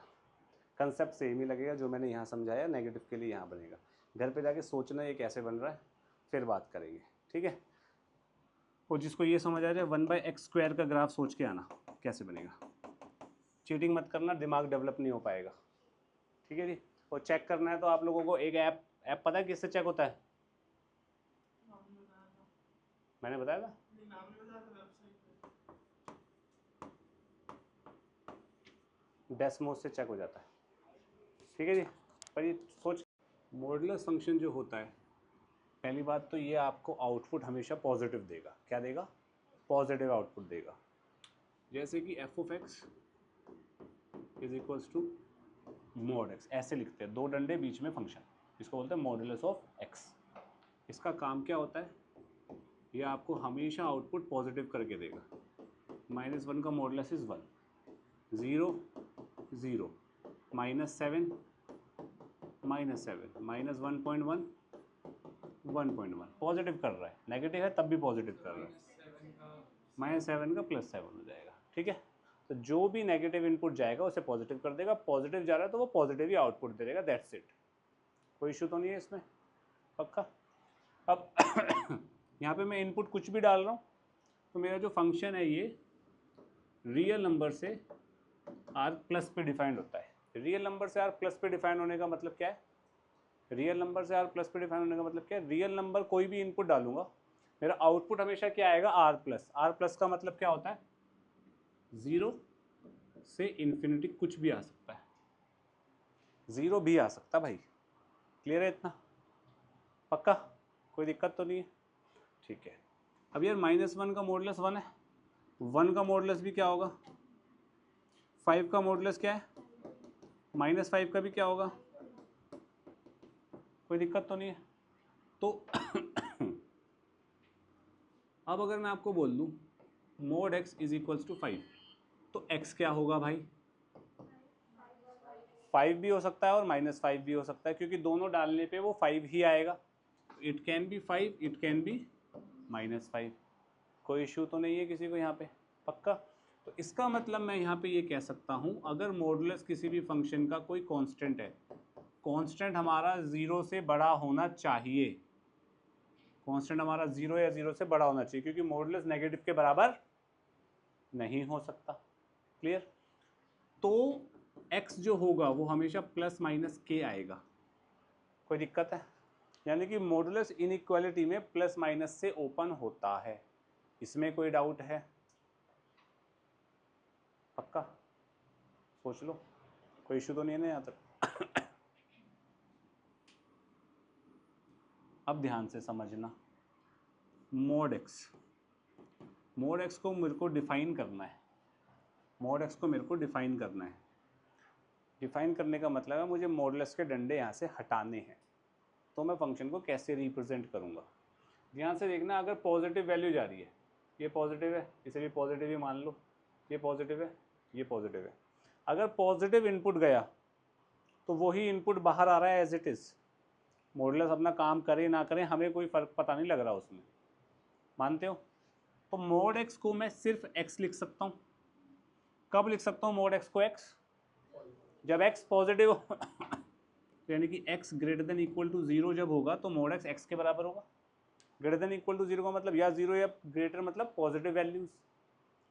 कंसेप्ट सेम ही लगेगा जो मैंने यहाँ समझाया, नेगेटिव के लिए यहाँ बनेगा। घर पे जाके सोचना ये कैसे बन रहा है, फिर बात करेंगे, ठीक है। और जिसको ये समझ आ जाए 1/x² का ग्राफ सोच के आना कैसे बनेगा। चीटिंग मत करना, दिमाग डेवलप नहीं हो पाएगा, ठीक है जी। और चेक करना है तो आप लोगों को एक ऐप पता है किससे चेक होता है? मैंने बताया था, डेस्मोस से चेक हो जाता है, ठीक है जी। पर ये सोच, मॉडुलस फंक्शन जो होता है, पहली बात तो ये आपको आउटपुट हमेशा पॉजिटिव देगा। क्या देगा? पॉजिटिव आउटपुट देगा। जैसे कि f(x) is equals to mod x, ऐसे लिखते हैं, दो डंडे बीच में फंक्शन, इसको बोलते हैं मॉडुलस ऑफ x। इसका काम क्या होता है? ये आपको हमेशा आउटपुट पॉजिटिव करके देगा। -1 का मॉडुलस इज 1, 0 0, -7 -7, -1.1 1.1, पॉजिटिव कर रहा है, नेगेटिव है तब भी पॉजिटिव कर रहा है। -7 का +7 हो जाएगा, ठीक है। तो जो भी नेगेटिव इनपुट जाएगा उसे पॉजिटिव कर देगा, पॉजिटिव जा रहा है तो वो पॉजिटिव ही आउटपुट दे देगा, दैट्स इट। कोई इशू तो नहीं है इसमें, पक्का? अब यहाँ पे मैं इनपुट कुछ भी डाल रहा हूँ तो मेरा जो फंक्शन है ये रियल नंबर से r+ पे डिफाइंड होता है। रियल नंबर से r+ पे डिफाइन होने का मतलब क्या है? रियल नंबर से r+ पे डिफाइन होने का मतलब क्या है? रियल नंबर कोई भी इनपुट डालूंगा, मेरा आउटपुट हमेशा क्या आएगा? r+। का मतलब क्या होता है? 0 से इन्फिनिटी कुछ भी आ सकता है, 0 भी आ सकता है भाई। क्लियर है इतना? पक्का? कोई दिक्कत तो नहीं है? ठीक है। अब यार -1 का मॉडुलस 1 है, 1 का मॉडुलस भी क्या होगा? 5 का मॉडुलस क्या है? -5 का भी क्या होगा? कोई दिक्कत तो नहीं है? तो अब अगर मैं आपको बोल दूं mod x is equals to 5, तो x क्या होगा भाई? 5 भी हो सकता है और -5 भी हो सकता है, क्योंकि दोनों डालने पे वो 5 ही आएगा। It can be 5, it can be -5। कोई इशू तो नहीं है किसी को यहाँ पे? पक्का? तो इसका मतलब मैं यहाँ पे ये कह सकता हूँ, अगर मॉडुलस किसी भी फंक्शन का कोई कांस्टेंट है, कांस्टेंट हमारा 0 से बड़ा होना चाहिए, कांस्टेंट हमारा 0 या 0 से बड़ा होना चाहिए, क्योंकि मॉडुलस नेगेटिव के बराबर नहीं हो सकता। क्लियर? तो x जो होगा वो हमेशा +- आएगा। कोई दिक्कत है? यानी कि मॉडुलस इनइक्वालिटी में +- से ओपन होता है, इसमें कोई डाउट है? पक्का? सोच लो, कोई इशू तो नहीं है ना यहाँ तक? अब ध्यान से समझना, mod x को मेरे को डिफाइन करना है। मॉड एक्स को मेरे को डिफाइन करना है। डिफाइन करने का मतलब है मुझे मॉडुलस के डंडे यहाँ से हटाने हैं। तो मैं फंक्शन को कैसे रिप्रेजेंट करूँगा? ध्यान से देखना, अगर पॉजिटिव वैल्यू जा रही है, ये पॉजिटिव है, इसे भी पॉजिटिव ही मान लो, ये पॉजिटिव है, ये पॉजिटिव है। अगर पॉजिटिव इनपुट गया तो वही इनपुट बाहर आ रहा है एज इट इज़। मॉडुलस अपना काम करे ना करे हमें कोई फ़र्क पता नहीं लग रहा उसमें, मानते हो? तो मॉड एक्स को मैं सिर्फ एक्स लिख सकता हूँ। कब लिख सकता हूँ मॉड एक्स को एक्स? जब एक्स पॉजिटिव हो यानी कि x greater than equal to 0 जब होगा तो मॉड एक्स एक्स के बराबर होगा। ग्रेटर देन इक्वल टू 0 का मतलब या 0 या ग्रेटर मतलब पॉजिटिव वैल्यूज,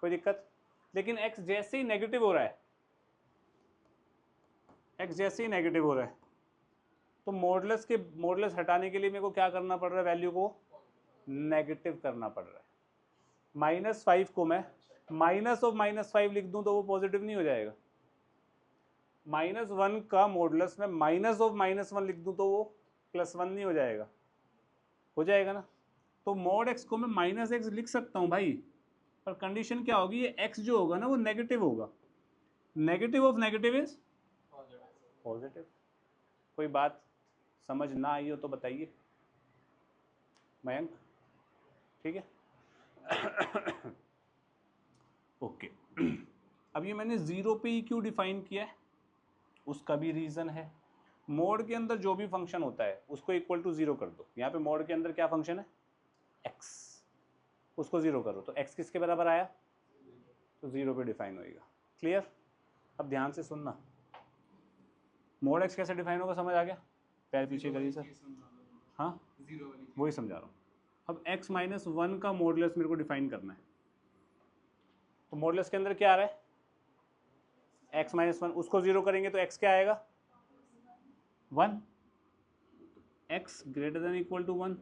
कोई दिक्कत? लेकिन एक्स जैसे ही नेगेटिव हो रहा है, एक्स जैसे ही नेगेटिव हो रहा है तो मॉडुलस हटाने के लिए मेरे को क्या करना पड़ रहा है? वैल्यू को नेगेटिव करना पड़ रहा है। -5 को मैं माइनस ऑफ -5 लिख दूं तो वो पॉजिटिव नहीं हो जाएगा। -1 का मॉडुलस में माइनस ऑफ -1 लिख दूं तो वो +1 नहीं हो जाएगा? हो जाएगा ना? तो मॉड एक्स को मैं -x लिख सकता हूँ भाई, पर कंडीशन क्या होगी? ये x जो होगा ना वो नेगेटिव होगा। Negative of negative is positive. कोई बात समझ ना आई हो तो बताइए मयंक, ठीक है? ओके अब ये मैंने 0 पे ही क्यों डिफाइन किया है, उसका भी रीज़न है। मोड के अंदर जो भी फंक्शन होता है उसको इक्वल टू 0 कर दो। यहाँ पे मोड के अंदर क्या फंक्शन है? x, उसको 0 करो तो x किसके बराबर आया? तो 0 पे डिफाइन होएगा। क्लियर? अब ध्यान से सुनना, मोड x कैसे डिफाइन होगा, समझ आ गया? पैर पीछे करिए सर। हाँ वही समझा रहा हूँ। अब x - 1 का मॉडुलस मेरे को डिफाइन करना है। तो मॉडुलस के अंदर क्या आ रहा है? x - 1, उसको 0 करेंगे तो x क्या आएगा? 1। x greater than equal to 1,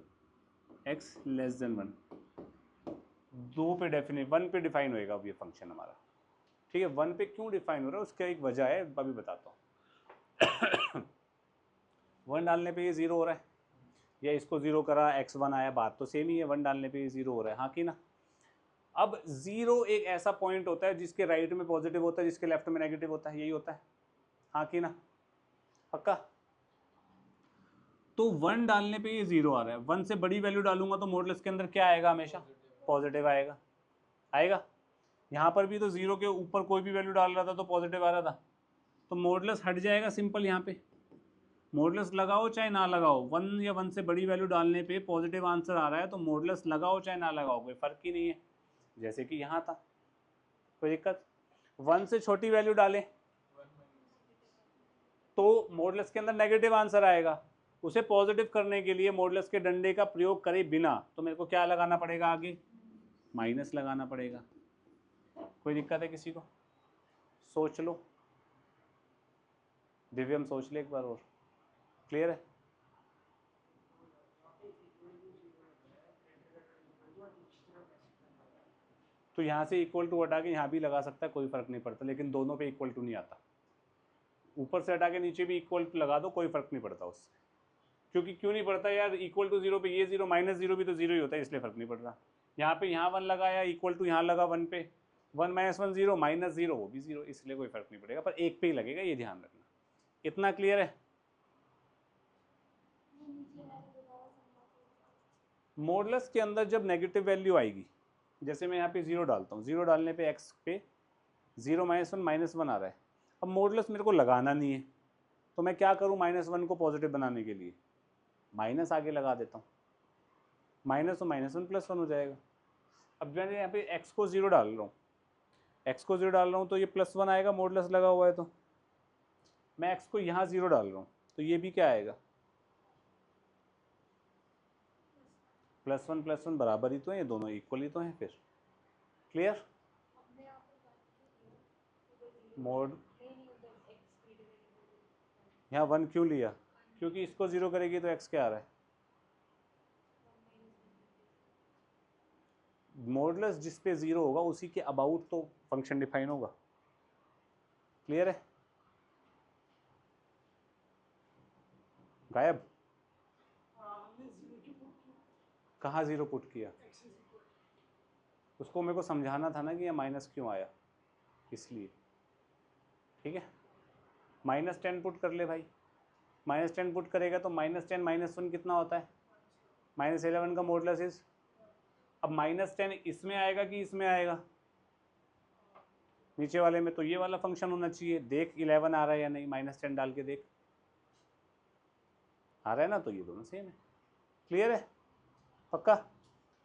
x less than 1। 2 पे डेफिनेट 1 पे डिफाइन होएगा अब ये फंक्शन हमारा, ठीक है? 1 पे क्यों डिफाइन हो रहा है उसका एक वजह है, अभी बताता हूँ। 1 डालने पे ये 0 हो रहा है, या इसको 0 करा x1 आया, बात तो सेम ही है। 1 डालने पे ये 0 हो रहा है, हाँ कि ना? अब 0 एक ऐसा पॉइंट होता है जिसके राइट में पॉजिटिव होता है, जिसके लेफ्ट में नेगेटिव होता है, यही होता है, हाँ कि ना? पक्का? तो 1 डालने पे ये 0 आ रहा है, 1 से बड़ी वैल्यू डालूंगा तो मॉडुलस के अंदर क्या आएगा? हमेशा पॉजिटिव आएगा। आएगा? यहाँ पर भी तो 0 के ऊपर कोई भी वैल्यू डाल रहा था तो पॉजिटिव आ रहा था, तो मॉडुलस हट जाएगा सिंपल। यहाँ पे मॉडुलस लगाओ चाहे ना लगाओ, 1 या 1 से बड़ी वैल्यू डालने पे पॉजिटिव आंसर आ रहा है, तो मॉडुलस लगाओ चाहे ना लगाओ कोई फर्क ही नहीं है, जैसे कि यहाँ था। कोई दिक्कत? 1 से छोटी वैल्यू डालें तो मॉडुलस के अंदर नेगेटिव आंसर आएगा। उसे पॉजिटिव करने के लिए मॉडुलस के डंडे का प्रयोग करे बिना तो मेरे को क्या लगाना पड़ेगा? आगे माइनस लगाना पड़ेगा। कोई दिक्कत है किसी को? सोच लो, दिव्यम सोच ले एक बार और। क्लियर है? तो यहाँ से इक्वल टू हटा के यहाँ भी लगा सकता है, कोई फर्क नहीं पड़ता, लेकिन दोनों पे इक्वल टू नहीं आता। ऊपर से हटा के नीचे भी इक्वल टू लगा दो, कोई फर्क नहीं पड़ता उससे। क्योंकि क्यों नहीं पड़ता यार? इक्वल टू 0 पे ये 0 -0 भी तो 0 ही होता है, इसलिए फर्क नहीं पड़ रहा। यहाँ पे यहाँ 1 लगाया, इक्वल टू यहाँ लगा 1 पे, 1 - 1 0 -0 वो भी 0, इसलिए कोई फर्क नहीं पड़ेगा, पर एक पे ही लगेगा, ये ध्यान रखना। इतना क्लियर है? मॉडुलस के अंदर जब नेगेटिव वैल्यू आएगी, जैसे मैं यहाँ पे 0 डालता हूँ, 0 डालने पे x पे 0 - 1 -1 आ रहा है। अब मॉडुलस मेरे को लगाना नहीं है, तो मैं क्या करूँ? -1 को पॉजिटिव बनाने के लिए माइनस आगे लगा देता हूँ, माइनस और -1 +1 हो जाएगा। अब मैंने यहाँ पे x को 0 डाल रहा हूँ, x को 0 डाल रहा हूँ तो ये +1 आएगा, मॉडुलस लगा हुआ है। तो मैं x को यहाँ 0 डाल रहा हूँ तो ये भी क्या आएगा? +1 +1 बराबर ही तो है, ये दोनों इक्वल ही तो हैं फिर। क्लियर? मोड यहाँ 1 क्यों लिया? क्योंकि इसको 0 करेगी तो x क्या आ रहा है? मॉडुलस जिस पे 0 होगा उसी के अबाउट तो फंक्शन डिफाइन होगा। क्लियर है? गायब? कहाँ 0 पुट किया? उसको मेरे को समझाना था ना कि ये माइनस क्यों आया। इसलिए, ठीक है। -10 पुट कर ले भाई, -10 पुट करेगा तो -10 -1 कितना होता है, -11 का मॉडुलस इज, अब -10 इसमें आएगा कि इसमें आएगा, नीचे वाले में, तो ये वाला फंक्शन होना चाहिए। देख 11 आ रहा है या नहीं, -10 डाल के देख, आ रहा है ना, तो ये दोनों सेम है। क्लियर है, पक्का।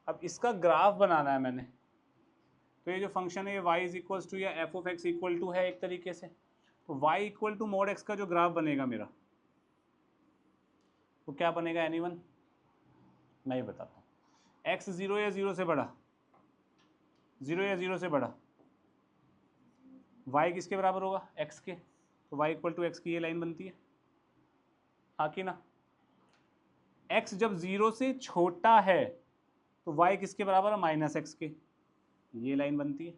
अब इसका ग्राफ बनाना है मैंने, तो ये जो फंक्शन है ये y इज इक्वल्स टू या f of x equal to है एक तरीके से, तो y equal to mod x का जो ग्राफ बनेगा मेरा, तो क्या बनेगा एनीवन, मैं ही बताता हूँ। x 0 या 0 से बड़ा, 0 या 0 से बड़ा, y किसके बराबर होगा, x के, तो y इक्वल टू एक्स की ये लाइन बनती है, हाँ कि ना। x जब 0 से छोटा है तो y किसके बराबर है, -x के, ये लाइन बनती है।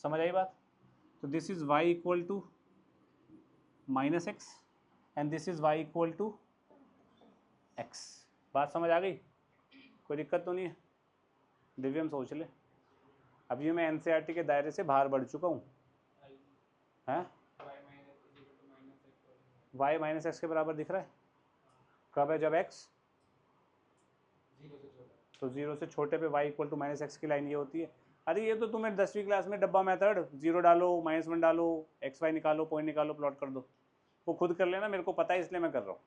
समझ आई बात, तो this is y equal to -x and this is y equal to x। बात समझ आ गई, कोई दिक्कत तो नहीं है, दिव्यम सोच ले। अब ये मैं एनसीईआरटी के दायरे से बाहर बढ़ चुका हूँ, हैं y -x के बराबर दिख रहा है, कब है, जब x तो 0 से छोटे पे y इक्वल टू -x की लाइन ये होती है। अरे ये तो तुम्हें 10वीं क्लास में डब्बा मेथड, 0 डालो, -1 डालो, xy निकालो, पॉइंट निकालो, प्लॉट कर दो, वो खुद कर लेना, मेरे को पता है इसलिए मैं कर रहा हूँ,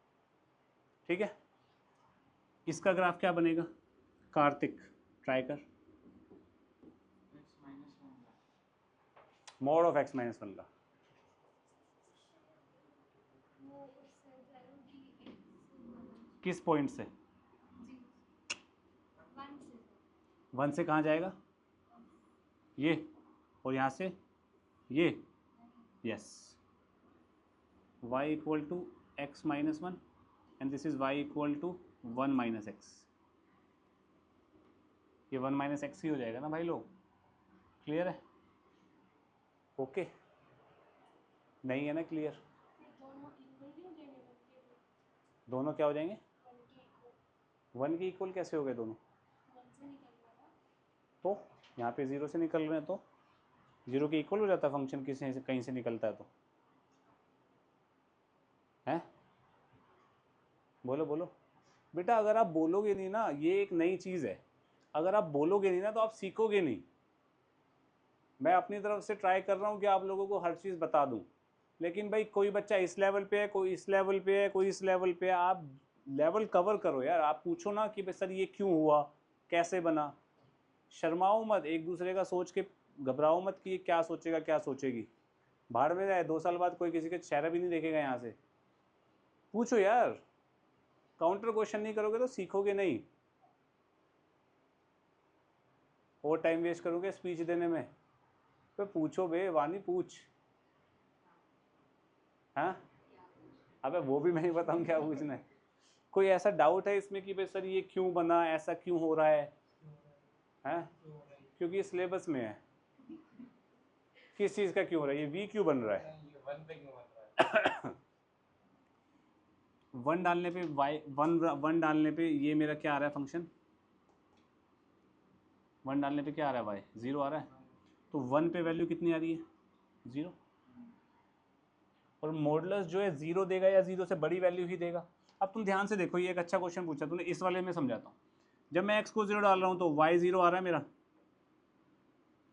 ठीक है। इसका ग्राफ क्या बनेगा, कार्तिक ट्राई कर, मोड ऑफ x -1 का, किस पॉइंट से, 1 से कहाँ जाएगा, ये, और यहाँ से ये, yes, y equal to x -1 and this is y equal to 1 - x, ये 1 - x ही हो जाएगा ना भाई लोग, क्लियर है, ओके नहीं है ना क्लियर, दोनों क्या हो जाएंगे, 1 के इक्वल कैसे हो गए दोनों, तो यहाँ पे 0 से निकल रहे हैं तो 0 के इक्वल हो जाता है फंक्शन, किसी से कहीं से निकलता है तो, हैं बोलो बोलो बेटा, अगर आप बोलोगे नहीं ना, ये एक नई चीज़ है, अगर आप बोलोगे नहीं ना तो आप सीखोगे नहीं। मैं अपनी तरफ से ट्राई कर रहा हूँ कि आप लोगों को हर चीज़ बता दूँ, लेकिन भाई कोई बच्चा इस लेवल पे है, कोई इस लेवल पे है, कोई इस लेवल पे है, आप लेवल कवर करो यार, आप पूछो ना कि भाई सर ये क्यों हुआ, कैसे बना, शर्माओ मत, एक दूसरे का सोच के घबराओ मत कि क्या सोचेगा क्या सोचेगी, भाड़ में जाए, 2 साल बाद कोई किसी के चेहरा भी नहीं देखेगा यहाँ से, पूछो यार, काउंटर क्वेश्चन नहीं करोगे तो सीखोगे नहीं, और टाइम वेस्ट करोगे स्पीच देने में, तो पूछो बे वानी, पूछ, हाँ अबे वो भी मैं ही बताऊँ क्या पूछना है, कोई ऐसा डाउट है इसमें कि भाई सर ये क्यों बना, ऐसा क्यों हो रहा है, हैं क्योंकि ये सिलेबस में है, किस चीज़ का क्यों हो रहा है, ये वी क्यों बन रहा है, 1 डालने पे y 1 डालने पे ये मेरा क्या आ रहा है फंक्शन, 1 डालने पे क्या आ रहा है, y 0 आ रहा है, तो 1 पे वैल्यू कितनी आ रही है, 0, और मॉडुलस जो है 0 देगा या 0 से बड़ी वैल्यू ही देगा। अब तुम ध्यान से देखो, ये एक अच्छा क्वेश्चन पूछा तूने, इस वाले में समझाता हूँ, जब मैं x को 0 डाल रहा हूँ तो y 0 आ रहा है मेरा,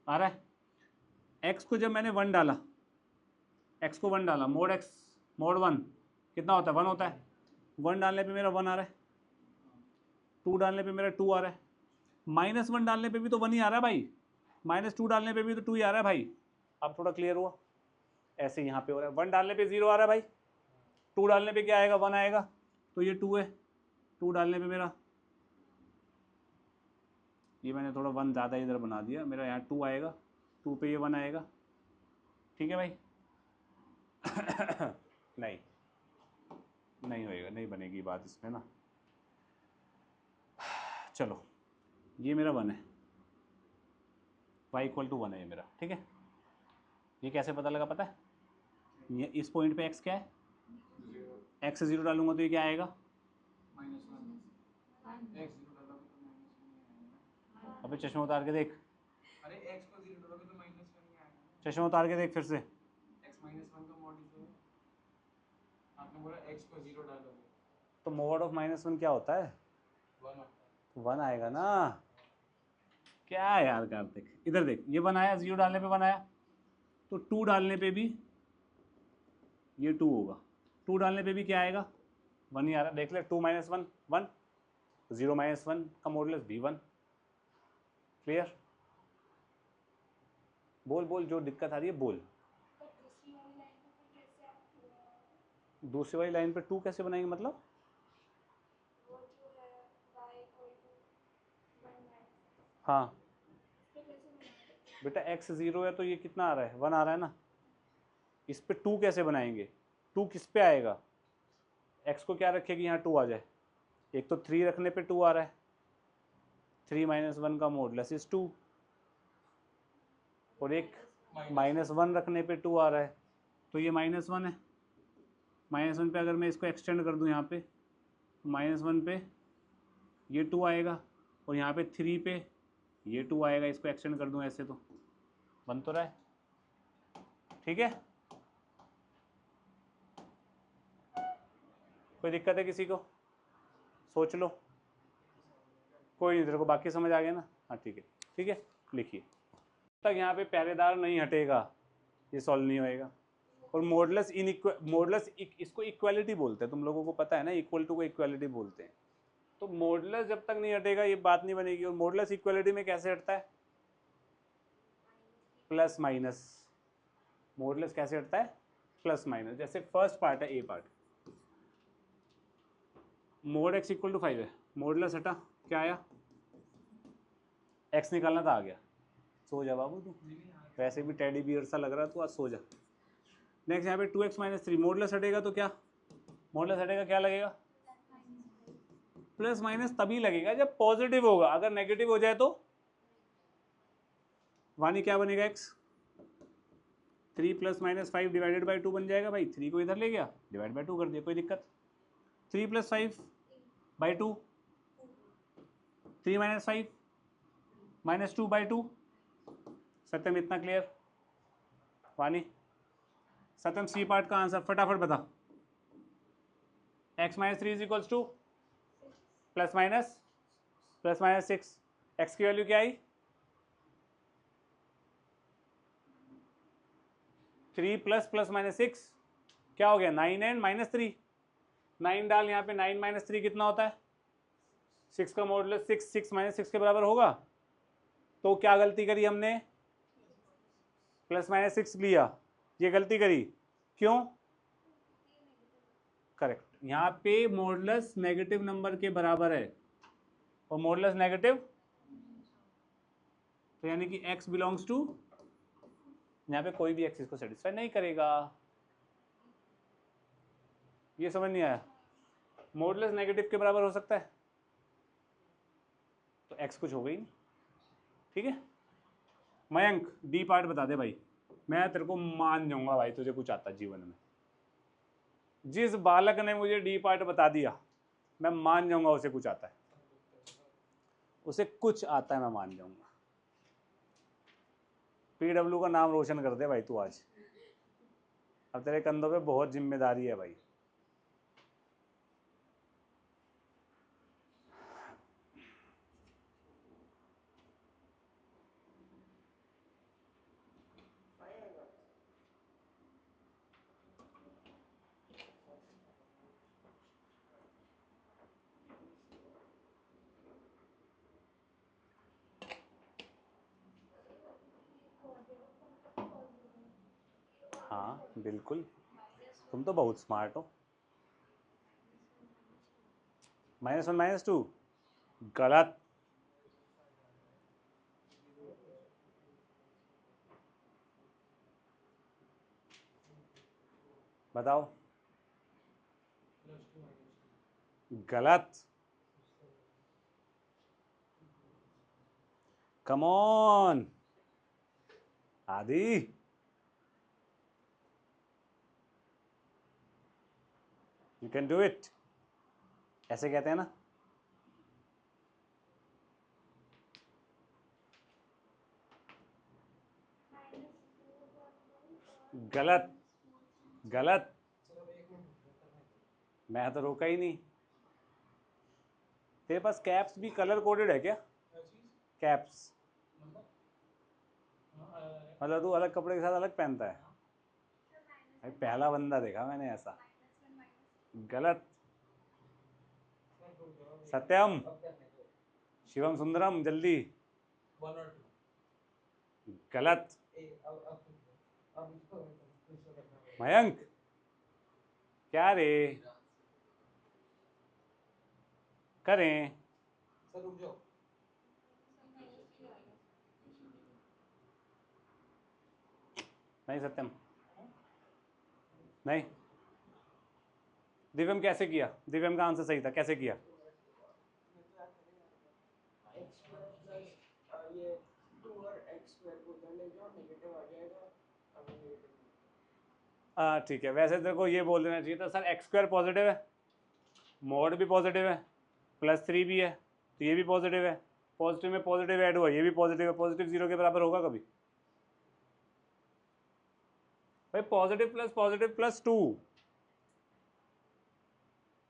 आ रहा है, x को जब मैंने 1 डाला, x को 1 डाला, मोड x मोड 1 कितना होता है, 1 होता है, 1 डालने पे मेरा 1 आ रहा है, 2 डालने पे मेरा 2 आ रहा है, -1 डालने पे भी तो 1 ही आ रहा है भाई, -2 डालने पे भी तो 2 ही आ रहा है भाई। अब थोड़ा क्लियर हुआ, ऐसे यहाँ पे हो रहा है, 1 डालने पे 0 आ रहा है भाई, 2 डालने पे क्या आएगा, 1 आएगा, तो ये 2 है, 2 डालने पे मेरा, ये मैंने थोड़ा 1 ज़्यादा इधर बना दिया, मेरा यहाँ 2 आएगा, 2 पे ये 1 आएगा, ठीक है भाई नहीं नहीं होएगा, नहीं बनेगी बात इसमें ना, चलो ये मेरा 1 है, y इक्वल टू 1 है ये मेरा, ठीक है। ये कैसे पता लगा पता है, ये इस पॉइंट पे x क्या है, x 0 डालूंगा तो ये क्या आएगा, अबे चश्मा उतार के देख, अरे x को 0 डालोगे तो -1 ही आएगा, चश्मा उतार के देख फिर से। x -1 का मॉड जो है, आपने बोला x को 0 डालोगे तो मॉड ऑफ -1 क्या होता है? 1 आता है। तो 1 आएगा ना। क्या यार कार्तिक, इधर देख, ये 1 आया, 0 डालने पे 1 आया, तो 2 डालने पे भी ये 2 होगा, 2 डालने पे भी क्या आएगा? 1 ही आ रहा है। देख ले, 2 - 1 1, 0 - 1 का मॉडुलस भी 1। क्लियर? बोल बोल, जो दिक्कत आ रही है बोल। दूसरी वाली लाइन पे 2 कैसे बनाएंगे मतलब? हाँ बेटा, x 0 है तो ये कितना आ रहा है? 1 आ रहा है ना। इस पे 2 कैसे बनाएंगे? 2 किस पे आएगा? x को क्या रखेगी यहाँ 2 आ जाए? एक तो 3 रखने पे 2 आ रहा है, 3 - 1 का मॉडुलस इज 2, और एक -1 रखने पे 2 आ रहा है, तो ये -1 है। -1 पे अगर मैं इसको एक्सटेंड कर दूँ यहाँ पे, -1 पे ये 2 आएगा, और यहाँ पे 3 पे ये 2 आएगा। इसको एक्सटेंड कर दूँ ऐसे तो बन तो रहा है। ठीक है, कोई दिक्कत है किसी को? सोच लो। कोई नहीं, तेरे को बाकी समझ आ गया ना? हाँ ठीक है, ठीक है, लिखिए। तक यहाँ पे पहरेदार नहीं हटेगा, ये सॉल्व नहीं होएगा। और मॉडुलस मॉडुलस इसको इक्वालिटी बोलते हैं, तुम लोगों को पता है ना, इक्वल टू को इक्वालिटी बोलते हैं। तो मॉडुलस जब तक नहीं हटेगा ये बात नहीं बनेगी। और मॉडुलस इक्वालिटी में कैसे हटता है? Plus minus. मॉडुलस कैसे हटता है? Plus minus. जैसे फर्स्ट पार्ट है, a part, mod x equal to 5 है, मॉडुलस हटा, क्या आया? x निकालना था, आ गया। सो जा बाबू तू, वैसे भी टेडी बियर सा लग रहा है, तू आज सो जा। नेक्स्ट यहाँ पे 2x - 3, मॉडुलस हटेगा तो क्या? मॉडुलस हटेगा, क्या लगेगा? प्लस माइनस तभी लगेगा जब पॉजिटिव होगा। अगर नेगेटिव हो जाए तो वानी क्या बनेगा? x 3 + -5 डिवाइडेड बाई 2 बन जाएगा भाई। 3 को इधर ले गया, डिवाइड बाई 2 कर दिया, कोई दिक्कत? 3 + 5 बाई 2, 3 - 5 -2 बाई 2। सत्यम इतना क्लियर? वानी, सत्यम सी पार्ट का आंसर फटाफट बता। x - 3 is equals to +/6। x की वैल्यू क्या आई? 3 + +/6 क्या हो गया? 9 एंड -3। 9 डाल यहाँ पे, 9 - 3 कितना होता है? 6 का मॉडुलस 6, 6 - 6 के बराबर होगा। तो क्या गलती करी हमने? +/6 लिया, ये गलती करी। क्यों? करेक्ट, यहाँ पे मॉडुलस नेगेटिव नंबर के बराबर है, और मॉडुलस नेगेटिव, तो यानी कि x बिलोंग्स टू, यहाँ पे कोई भी x इसको सेटिस्फाई नहीं करेगा। ये समझ नहीं आया? मॉडुलस नेगेटिव के बराबर हो सकता है तो x कुछ हो गई नहीं। ठीक है मयंक, डी पार्ट बता दे भाई, मैं तेरे को मान जाऊंगा भाई तुझे कुछ आता जीवन में। जिस बालक ने मुझे डी पार्ट बता दिया मैं मान जाऊंगा उसे कुछ आता है, उसे कुछ आता है, मैं मान जाऊंगा। पीडब्ल्यू का नाम रोशन कर दे भाई तू आज। अब तेरे कंधों पे बहुत जिम्मेदारी है भाई। हाँ बिल्कुल, तुम तो बहुत स्मार्ट हो। -1 - 2 गलत। बताओ। गलत। कम ऑन आदि, यू कैन डू इट, ऐसे कहते हैं ना। गलत गलत, सर अब 1 मिनट रुक जाओ, मैं तो रोका ही नहीं। तेरे पास कैप्स भी कलर कोडेड है क्या? क्या चीज़ कैप्स मतलब? हाँ आया है। मतलब तू अलग कपड़े के साथ अलग पहनता है? हाँ, भाई पहला बंदा देखा मैंने ऐसा। गलत। सर रुक जाओ, अब 1 सत्यम, मिनट, अब करने दो। शिवम सुंदरम, जल्दी। 1 और 2। गलत। अब रुक जाओ, अब इसको करना पड़ेगा। मयंक, क्या रे करें? सर रुक जाओ। नहीं सत्यम, नहीं। दिव्यम कैसे किया? दिव्यम का आंसर सही था, कैसे किया? एक्स स्क्वायर प्लस ये 2 और एक्स स्क्वायर को उधर ले जाओ, नेगेटिव आ जाएगा। अब नेगेटिव ठीक है, वैसे तेरे को ये बोल देना चाहिए था सर एक्स स्क्वायर पॉजिटिव है, मॉड भी पॉजिटिव है, +3 भी है, तो ये भी पॉजिटिव है। पॉजिटिव में पॉजिटिव ऐड हुआ, ये भी पॉजिटिव है। पॉजिटिव 0 के बराबर होगा कभी? भाई पॉजिटिव प्लस 2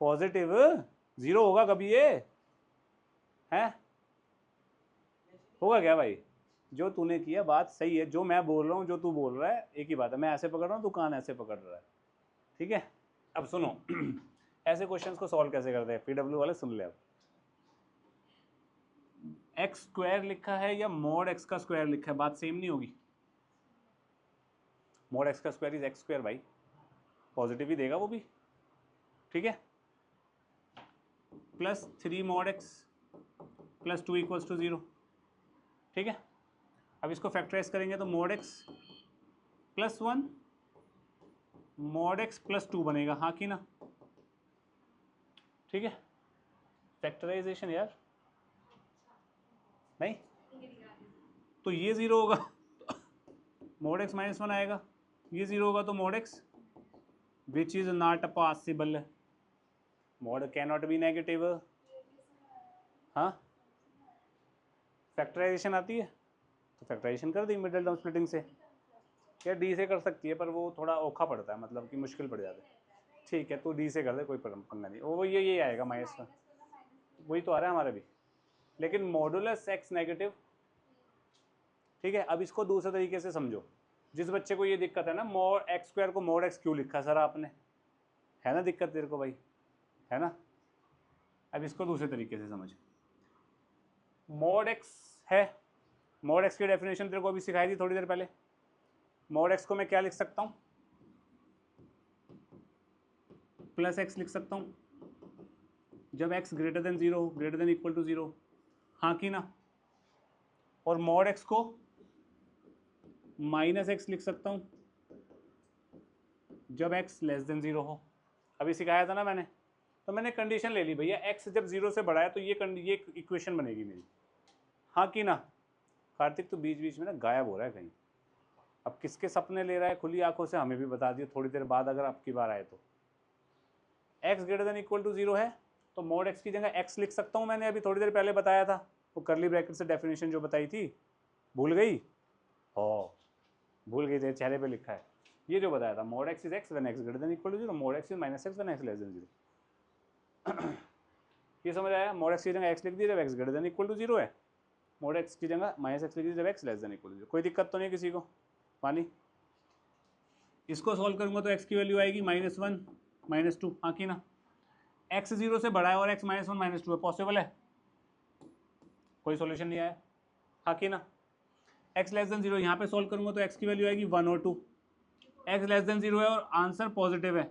पॉजिटिव 0 होगा कभी ये? है? होगा क्या भाई? जो तूने किया बात सही है, जो मैं बोल रहा हूँ, जो तू बोल रहा है एक ही बात है। मैं ऐसे पकड़ रहा हूँ, तू कान ऐसे पकड़ रहा है, ठीक है? अब सुनो ऐसे क्वेश्चंस को सॉल्व कैसे करते हैं, पीडब्ल्यू वाले सुन ले। अब एक्स स्क्वायर लिखा है या मॉड एक्स का स्क्वायर लिखा है, बात सेम नहीं होगी? मॉड एक्स का स्क्वायर इज एक्स स्क्वायर भाई, पॉजिटिव ही देगा वो भी, ठीक है? +3 मॉड एक्स +2 = 0, ठीक है? अब इसको फैक्टराइज करेंगे तो मॉड एक्स +1 मॉड एक्स +2 बनेगा, हाँ कि ना? ठीक है, फैक्टराइजेशन यार, नहीं तो ये 0 होगा मॉड एक्स -1 आएगा, ये 0 होगा तो mod x which is not possible, mod can not be negative. हाँ, फैक्टराइजेशन आती है तो फैक्टराइजेशन कर दी मिडिल टर्म स्प्लिटिंग से, या डी से कर सकती है, पर वो थोड़ा औखा पड़ता है, मतलब कि मुश्किल पड़ जाता है। ठीक है, तो डी से कर दे, कोई पंगा नहीं। वो ये आएगा -1, वही तो आ रहा है हमारा भी, लेकिन मॉडुलस एक्स नेगेटिव, ठीक है? अब इसको दूसरे तरीके से समझो। जिस बच्चे को ये दिक्कत है ना, मॉड एक्स स्क्वायर को मॉड एक्स क्यों लिखा सर आपने, है ना दिक्कत तेरे को भाई, है ना? अब इसको दूसरे तरीके से समझ। मॉड एक्स है, मॉड एक्स की डेफिनेशन तेरे को अभी सिखाई थी थोड़ी देर पहले। मॉड एक्स को मैं क्या लिख सकता हूँ? +x लिख सकता हूँ जब x greater than 0 greater than equal to 0, हाँ कि ना? और मॉड एक्स को -x लिख सकता हूँ जब x लेस देन 0 हो। अभी सिखाया था ना मैंने, तो मैंने कंडीशन ले ली भैया, x जब 0 से बड़ा है तो ये इक्वेशन बनेगी मेरी, हाँ कि ना? कार्तिक तो बीच बीच में ना गायब हो रहा है कहीं, अब किसके सपने ले रहा है खुली आंखों से, हमें भी बता दियो थोड़ी देर बाद अगर आपकी बार आए तो। x greater than equal to 0 है तो मॉड x की जगह x लिख सकता हूँ, मैंने अभी थोड़ी देर पहले बताया था, वो करली ब्रैकेट से डेफिनेशन जो बताई थी, भूल गई? हो, भूल गई, तेरे चेहरे पे लिखा है ये जो बताया था, mod x is x when x greater than equal to 0, mod x is -x when x less than 0। ये समझ आया? मॉड x की जगह x लिख दिया जब x greater than equal to 0 है, मॉड x की जगह -x लिख दिया जब x less than equal to 0। कोई दिक्कत तो नहीं किसी को? पानी इसको सॉल्व करूंगा तो x की वैल्यू आएगी -1 -2, हाँ कि ना? x 0 से बड़ा है और x -1 -2 है, पॉसिबल है? कोई सॉल्यूशन नहीं आया, हाँ कि ना? x लेस देन 0 यहाँ पे सॉल्व करूंगा तो x की वैल्यू आएगी 1 और 2, x लेस देन 0 है और आंसर पॉजिटिव है,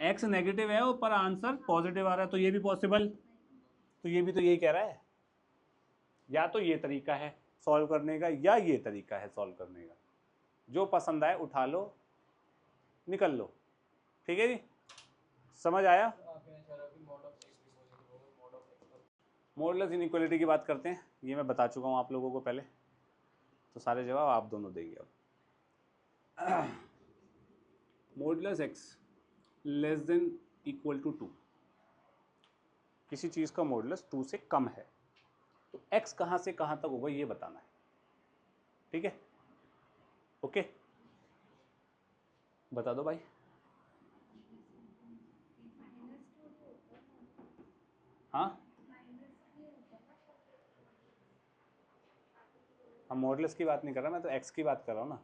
x नेगेटिव है और पर आंसर पॉजिटिव आ रहा है, तो ये भी पॉसिबल, तो ये भी तो यही कह रहा है, या तो ये तरीका है सॉल्व करने का या ये तरीका है सॉल्व करने का, जो पसंद आए उठा लो निकल लो, ठीक है जी? समझ आया? मॉडुलस इनइक्वालिटी की बात करते हैं, ये मैं बता चुका हूँ आप लोगों को पहले, तो सारे जवाब आप दोनों देंगे अब। Modulus x less than equal to 2, किसी चीज़ का मॉडुलस 2 से कम है तो x कहाँ से कहाँ तक होगा ये बताना है, ठीक है, ओके, बता दो भाई। हाँ, हम मॉडलेस की बात नहीं कर रहा, मैं तो एक्स की बात कर रहा हूँ ना।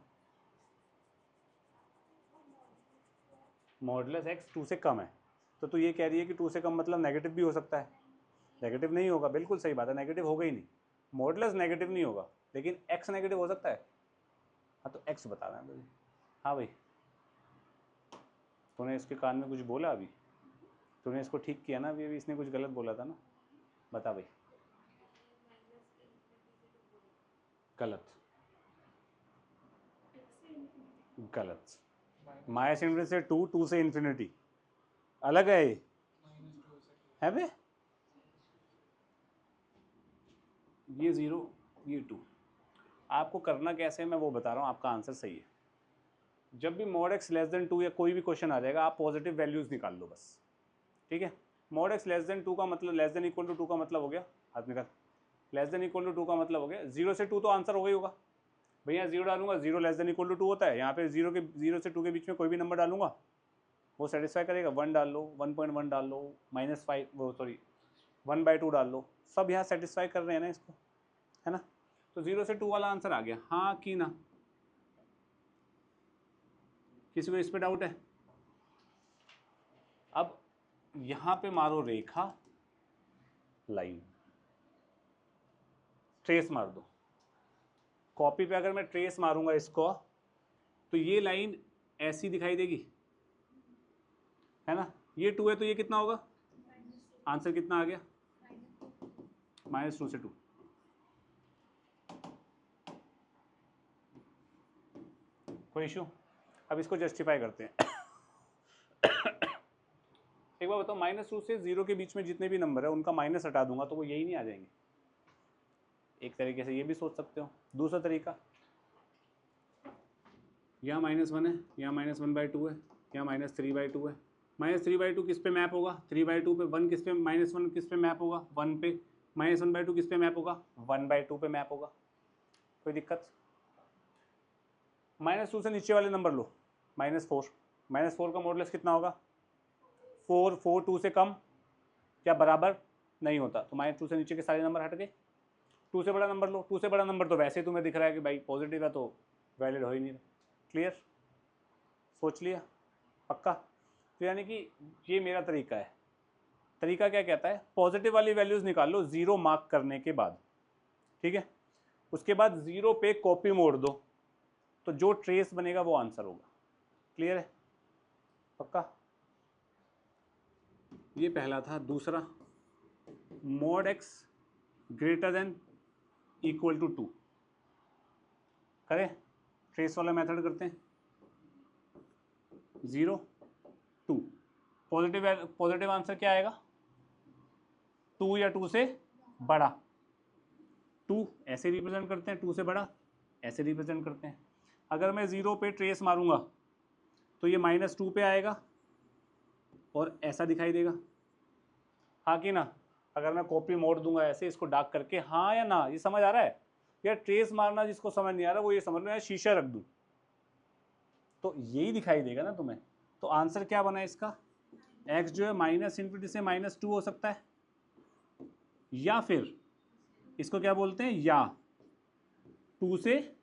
मॉडलेस एक्स 2 से कम है, तो तू ये कह रही है कि 2 से कम मतलब नेगेटिव भी हो सकता है। नेगेटिव नहीं होगा, बिल्कुल सही बात है, नेगेटिव होगा ही नहीं, मॉडलेस नेगेटिव नहीं होगा, लेकिन एक्स नेगेटिव हो सकता है। हाँ तो एक्स बता रहा है तुझे। हाँ भाई, तूने इसके कान में कुछ बोला अभी? तूने इसको ठीक किया ना अभी? अभी इसने कुछ गलत बोला था ना, बता भाई। गलत, गलत। माइनस इन्फिनिटी से टू, टू से इन्फिनिटी अलग है ये, है बे? ये 0, ये 2। आपको करना कैसे है मैं वो बता रहा हूँ, आपका आंसर सही है। जब भी मॉड एक्स लेस देन 2 या कोई भी क्वेश्चन आ जाएगा, आप पॉजिटिव वैल्यूज निकाल लो बस, ठीक है। मॉड एक्स लेस देन 2 का मतलब, लेस देन इक्वल टू 2 का मतलब हो गया, हाथ निकाल, लेस देन इक्वल टू 2 का मतलब हो गया 0 से 2 तो आंसर हो गई होगा भैया। 0 डालूंगा, 0 लेस देन इक्वल टू 2 होता है, यहाँ पे 0 से 2 के बीच में कोई भी नंबर डालूंगा वो सेटिस्फाई करेगा। 1 डाल लो, 1.1 डाल लो, -5 वो सॉरी 1/2 डाल लो, सब यहाँ सेटिस्फाई कर रहे हैं ना इसको, है ना। तो 0 से 2 वाला आंसर आ गया, हाँ कि ना? किसी को इस पे डाउट है? अब यहाँ पे मारो रेखा, लाइन, ट्रेस मार दो। कॉपी पे अगर मैं ट्रेस मारूंगा इसको, तो ये लाइन ऐसी दिखाई देगी, है ना। ये 2 है तो ये कितना होगा? आंसर कितना आ गया? -2 से 2। कोई इशू? अब इसको जस्टिफाई करते हैं। एक बार बताओ, -2 से 0 के बीच में जितने भी नंबर है उनका माइनस हटा दूंगा तो वो यही नहीं आ जाएंगे? एक तरीके से ये भी सोच सकते हो। दूसरा तरीका, यहाँ -1 है, यहाँ -1/2 है, यहाँ -3/2 है। -3/2 किस पे मैप होगा? 3/2 पे। 1 किस पे, -1 किस पे मैप होगा? 1 पे। -1/2 किस पे मैप होगा? 1/2 पे मैप होगा। कोई दिक्कत? -2 से नीचे वाले नंबर लो, -4। -4 का मॉडुलस कितना होगा? 4। 4 2 से कम या बराबर नहीं होता, तो -2 से नीचे के सारे नंबर हट गए। 2 से बड़ा नंबर लो। 2 से बड़ा नंबर तो वैसे ही तुम्हें दिख रहा है कि भाई पॉजिटिव है, तो वैलिड हो ही नहीं रहा। क्लियर? सोच लिया? पक्का? तो यानी कि ये मेरा तरीका है। तरीका क्या कहता है? पॉजिटिव वाली वैल्यूज निकाल लो 0 मार्क करने के बाद, ठीक है। उसके बाद 0 पे कॉपी मोड़ दो, तो जो ट्रेस बनेगा वो आंसर होगा। क्लियर है? पक्का? ये पहला था। दूसरा, mod x greater than equal to 2 करें, ट्रेस वाला मेथड करते हैं। 0 2, पॉजिटिव आंसर क्या आएगा? 2 या 2 से बड़ा। 2 ऐसे रिप्रेजेंट करते हैं, 2 से बड़ा ऐसे रिप्रेजेंट करते हैं। अगर मैं 0 पे ट्रेस मारूंगा तो ये -2 पे आएगा और ऐसा दिखाई देगा, हाँ कि ना? अगर मैं कॉपी मोड़ दूंगा ऐसे इसको डार्क करके, हाँ या ना? ये समझ आ रहा है? यार ट्रेस मारना जिसको समझ नहीं आ रहा वो ये समझ लो शीशा रख दूं तो यही दिखाई देगा ना तुम्हें। तो आंसर क्या बना इसका? एक्स जो है -∞ से -2 हो सकता है, या फिर इसको क्या बोलते हैं, या 2 से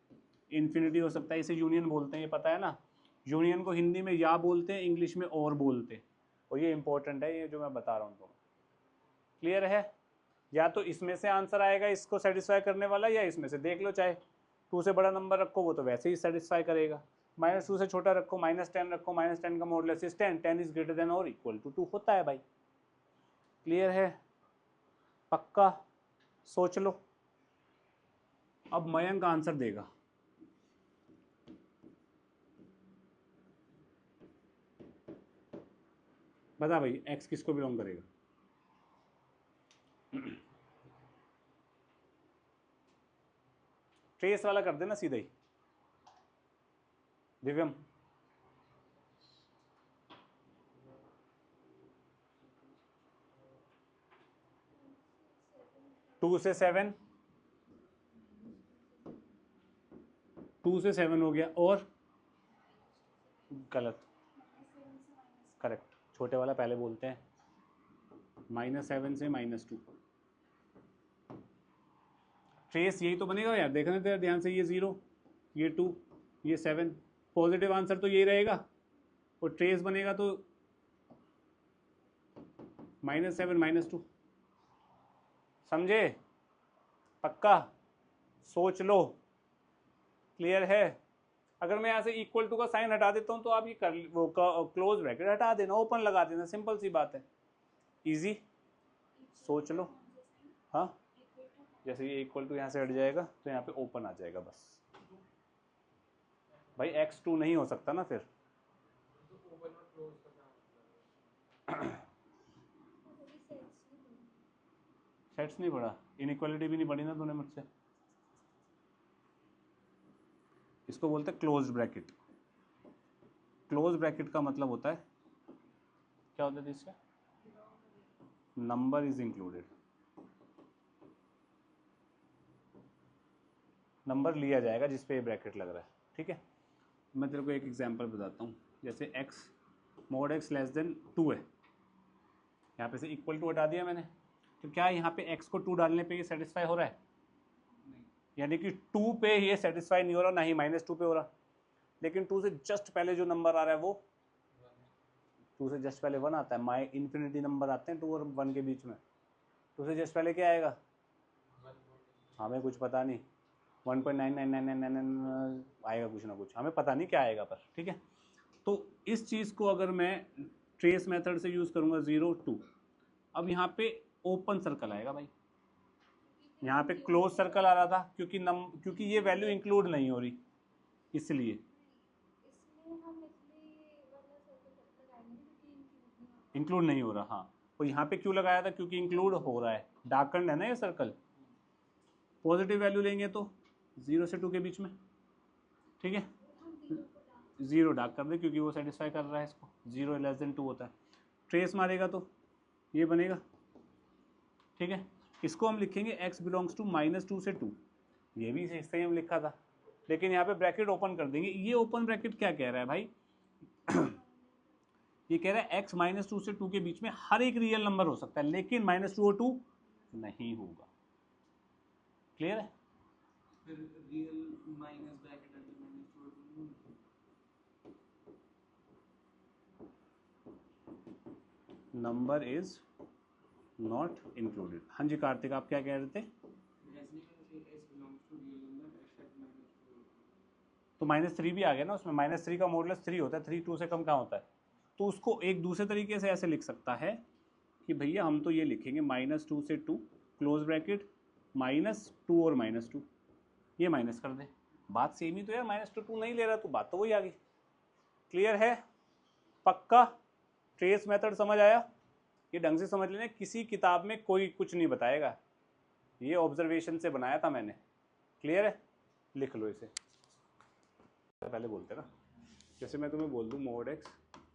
इन्फिनिटी हो सकता है। इसे यूनियन बोलते हैं, ये पता है ना। यूनियन को हिंदी में या बोलते हैं, इंग्लिश में और बोलते हैं, और ये इंपॉर्टेंट है, ये जो मैं बता रहा हूँ तुम्हें। क्लियर है? या तो इसमें से आंसर आएगा इसको सेटिस्फाई करने वाला, या इसमें से। देख लो, चाहे 2 से बड़ा नंबर रखो वो तो वैसे ही सेटिस्फाई करेगा, -2 से छोटा रखो, -10 रखो, -10 का modulus is 10, 10 is greater then और इक्वल टू 2 होता है भाई। क्लियर है? पक्का? सोच लो। अब मयंक आंसर देगा। बता भाई, एक्स किसको बिलोंग करेगा? ट्रेस वाला कर देना सीधा ही। दिव्यम, 2 से 7, 2 से 7 हो गया, और गलत, करेक्ट, छोटे वाला पहले बोलते हैं, -7 से -2। ट्रेस यही तो बनेगा यार, देखना तेरा ध्यान से, ये 0, ये 2, ये 7, पॉजिटिव आंसर तो यही रहेगा, और ट्रेस बनेगा तो -7 -2। समझे? पक्का? सोच लो। क्लियर है? अगर मैं यहाँ से इक्वल टू का साइन हटा देता हूँ तो आप ये कर वो क्लोज ब्रैकेट हटा देना, ओपन लगा देना, सिंपल सी बात है, इजी। सोच लो। हाँ, जैसे ये इक्वल टू यहाँ से हट जाएगा तो यहाँ पे ओपन आ जाएगा बस। भाई x2 नहीं हो सकता ना फिर। सेट्स नहीं पढ़ा, इनइक्वालिटी भी नहीं पढ़ी ना तूने मुझसे। इसको बोलते हैं क्लोज ब्रैकेट। क्लोज ब्रैकेट का मतलब होता है, क्या होता है इसका? नंबर इज इंक्लूडेड, नंबर लिया जाएगा जिस पे ये ब्रैकेट लग रहा है, ठीक है। मैं तेरे को एक एग्जांपल बताता हूँ, जैसे x mod x less then 2 है, यहाँ पे से इक्वल टू हटा दिया मैंने, तो क्या यहाँ पे x को 2 डालने पे ये सेटिस्फाई हो रहा है? यानी कि 2 पे ये सेटिस्फाई नहीं हो रहा, ना ही -2 पे हो रहा। लेकिन 2 से जस्ट पहले जो नंबर आ रहा है वो 2 से जस्ट पहले 1 आता है, माई इन्फिनिटी नंबर आते हैं 2 और 1 के बीच में। 2 से जस्ट पहले क्या आएगा? हमें कुछ पता नहीं, 1.99999 आएगा कुछ ना कुछ, हमें पता नहीं क्या आएगा पर, ठीक है। तो इस चीज़ को अगर मैं ट्रेस मेथड से यूज़ करूँगा 0 2, अब यहाँ पे ओपन सर्कल आएगा भाई, यहाँ पे क्लोज सर्कल आ रहा था क्योंकि ये वैल्यू इंक्लूड नहीं हो रही, इसलिए इंक्लूड नहीं हो रहा। हाँ, तो यहाँ पे क्यों लगाया था? क्योंकि इंक्लूड हो रहा है, डार्कन्ड है ना ये सर्कल। पॉजिटिव वैल्यू लेंगे तो 0 से 2 के बीच में, ठीक है। 0 डार्क कर दे क्योंकि वो सेटिस्फाई कर रहा है इसको, 0 लेस देन 2 होता है। ट्रेस मारेगा तो ये बनेगा, ठीक है। इसको हम लिखेंगे x बिलोंग्स टू -2 से 2, ये भी इससे हम लिखा था, लेकिन यहाँ पे ब्रैकेट ओपन कर देंगे। ये ओपन ब्रैकेट क्या कह रहा है भाई? ये कह रहा है x -2 से 2 के बीच में हर एक रियल नंबर हो सकता है, लेकिन -2 और 2 नहीं होगा। क्लियर है? फिर real minus bracket under -2 number is not included. हाँ जी कार्तिक, आप क्या कह रहे थे? तो -3 भी आ गया ना उसमें, -3 का मॉडुलस 3 होता है, 3 2 से कम कहाँ होता है। तो उसको एक दूसरे तरीके से ऐसे लिख सकता है कि भैया हम तो ये लिखेंगे -2 से 2 क्लोज ब्रैकेट -2 और -2, ये माइनस कर दे। बात सेम ही तो यार, -2 2 नहीं ले रहा तो बात तो वही आ गई। क्लियर है? पक्का? ट्रेस मेथड समझ आया? ये ढंग से समझ लेना, किसी किताब में कोई कुछ नहीं बताएगा, ये ऑब्जर्वेशन से बनाया था मैंने। क्लियर है? लिख लो इसे, पहले बोलते ना, जैसे मैं तुम्हें बोल दूँ mod x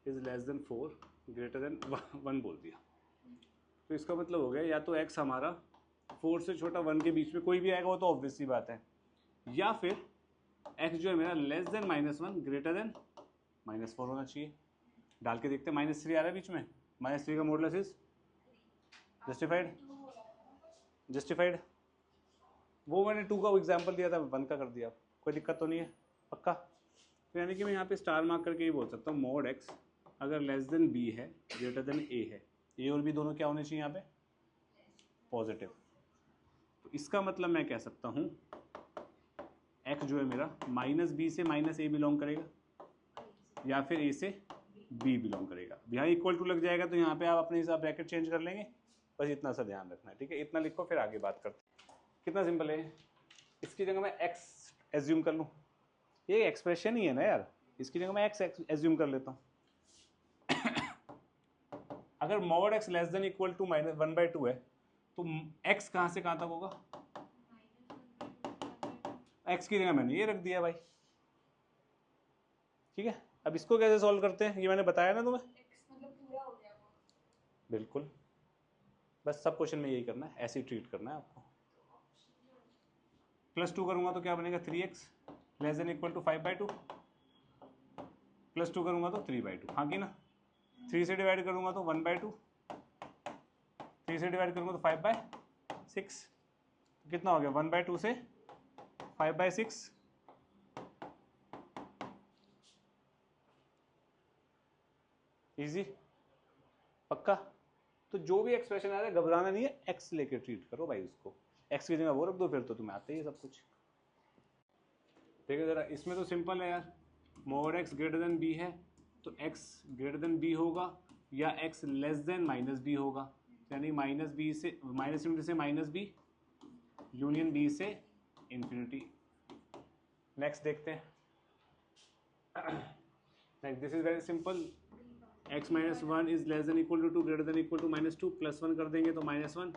is less then 4 greater then 1 बोल दिया, तो इसका मतलब हो गया या तो x हमारा 4 से छोटा 1 के बीच में कोई भी आएगा, वो तो ऑब्वियस सी बात है, या फिर x जो है मेरा लेस देन -1 ग्रेटर देन -4 होना चाहिए। डाल के देखते हैं, -3 आ रहा है बीच में, -3 का मॉडुलस इज जस्टिफाइड। वो मैंने 2 का एग्जाम्पल दिया था, 1 का कर दिया, कोई दिक्कत तो नहीं है? पक्का? तो यानी कि मैं यहाँ पे स्टार मार्क करके ये बोल सकता हूँ mod x अगर लेस देन b है ग्रेटर देन a है, a और b दोनों क्या होने चाहिए यहाँ पे? पॉजिटिव। तो इसका मतलब मैं कह सकता हूँ x जो है मेरा -b से -a बिलोंग करेगा, या फिर a से b बिलोंग करेगा। यहाँ इक्वल टू लग जाएगा तो यहाँ पे आप अपने हिसाब ब्रैकेट चेंज कर लेंगे, बस इतना सा ध्यान रखना है, ठीक है। इतना लिखो, फिर आगे बात करते हैं। कितना सिंपल है। इसकी जगह मैं x एज्यूम कर लूँ, ये एक्सप्रेशन ही है ना यार, इसकी जगह मैं x एज्यूम कर लेता हूँ। अगर mod x less than equal to -1/2 है तो x कहाँ से कहाँ तक होगा? x की जगह मैंने ये रख दिया भाई, ठीक है। अब इसको कैसे सॉल्व करते हैं, ये मैंने बताया ना तुम्हें। बिल्कुल, बस सब क्वेश्चन में यही करना है, ऐसे ही ट्रीट करना है आपको। +2 करूंगा तो क्या बनेगा? 3x less than equal to 5/2, +2 करूंगा तो 3/2, हाँ कि ना। 3 से डिवाइड करूंगा तो 1/2, 3 से डिवाइड करूंगा तो 5/6, कितना हो गया 1/2 से 5/6। इजी, पक्का। तो जो भी एक्सप्रेशन आ रहा है घबराना नहीं है, एक्स लेके ट्रीट करो भाई उसको, एक्स की जगह वो रख दो, फिर तो तुम्हें आते ही सब कुछ। देखो जरा, इसमें तो सिंपल है यार, mod x greater than b है तो एक्स ग्रेटर देन बी होगा या x less than minus b होगा, यानी माइनस बी से माइनस इनफिनिटी से माइनस बी यूनियन बी से इन्फिनिटी। नेक्स्ट देखते हैं। Next this is very simple, x minus 1 is less than equal to 2 greater than equal to -2, +1 कर देंगे तो -1,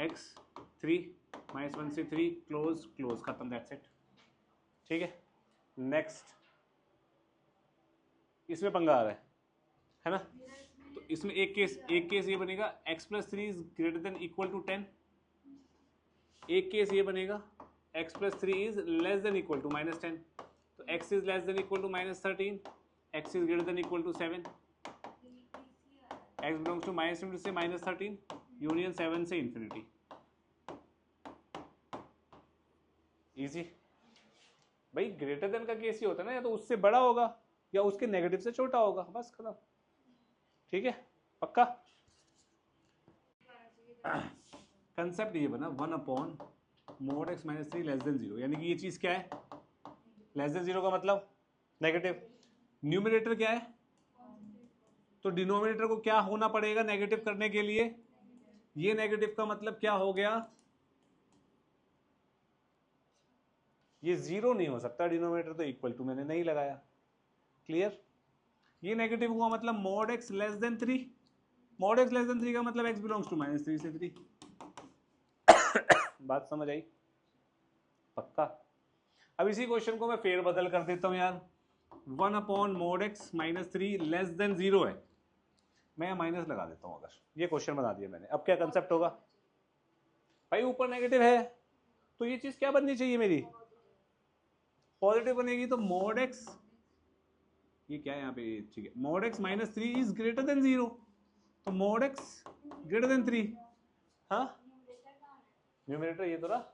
x 3 -1 से 3 क्लोज क्लोज, खत्म, दैट्स इट। ठीक है, नेक्स्ट इसमें पंगा आ रहा है ना। तो इसमें एक केस ये बनेगा x + 3 is greater than equal to 10, एक केस ये बनेगा x + 3 is less than equal to -10, तो x is less than equal to -13, x is greater than equal to 7, x belongs to -∞ से -13 यूनियन 7 से इन्फिनिटी। इजी भाई, greater than का case ये होता है ना, या तो उससे बड़ा होगा या उसके नेगेटिव से छोटा होगा, बस खत्म। ठीक है, पक्का। कंसेप्ट ये बना 1/mod x - 3 लेस देन 0, यानी कि ये चीज क्या है, लेस देन 0 का मतलब नेगेटिव। न्यूमरेटर क्या है, तो डिनोमिनेटर को क्या होना पड़ेगा नेगेटिव करने के लिए, ये नेगेटिव का मतलब क्या हो गया, ये 0 नहीं हो सकता डिनोमिनेटर, तो इक्वल टू मैंने नहीं लगाया, क्लियर। ये नेगेटिव हुआ मतलब mod x less than 3, mod x less than 3 का मतलब x बिलोंग्स टू -3 से 3। बात समझ आई, पक्का। अब इसी क्वेश्चन को मैं फेर बदल कर देता हूं यार, 1/mod x - 3 लेस देन 0 है, मैं माइनस लगा देता हूं, अगर ये क्वेश्चन बना दिया मैंने, अब क्या कंसेप्ट होगा भाई, ऊपर नेगेटिव है तो ये चीज क्या बननी चाहिए मेरी, पॉजिटिव बनेगी, तो mod x, ये क्या है यहाँ पे, ठीक है, mod x - 3 is greater than 0, तो mod x ग्रेटर देन 3, हाँ न्यूमरेटर ये तो रहा,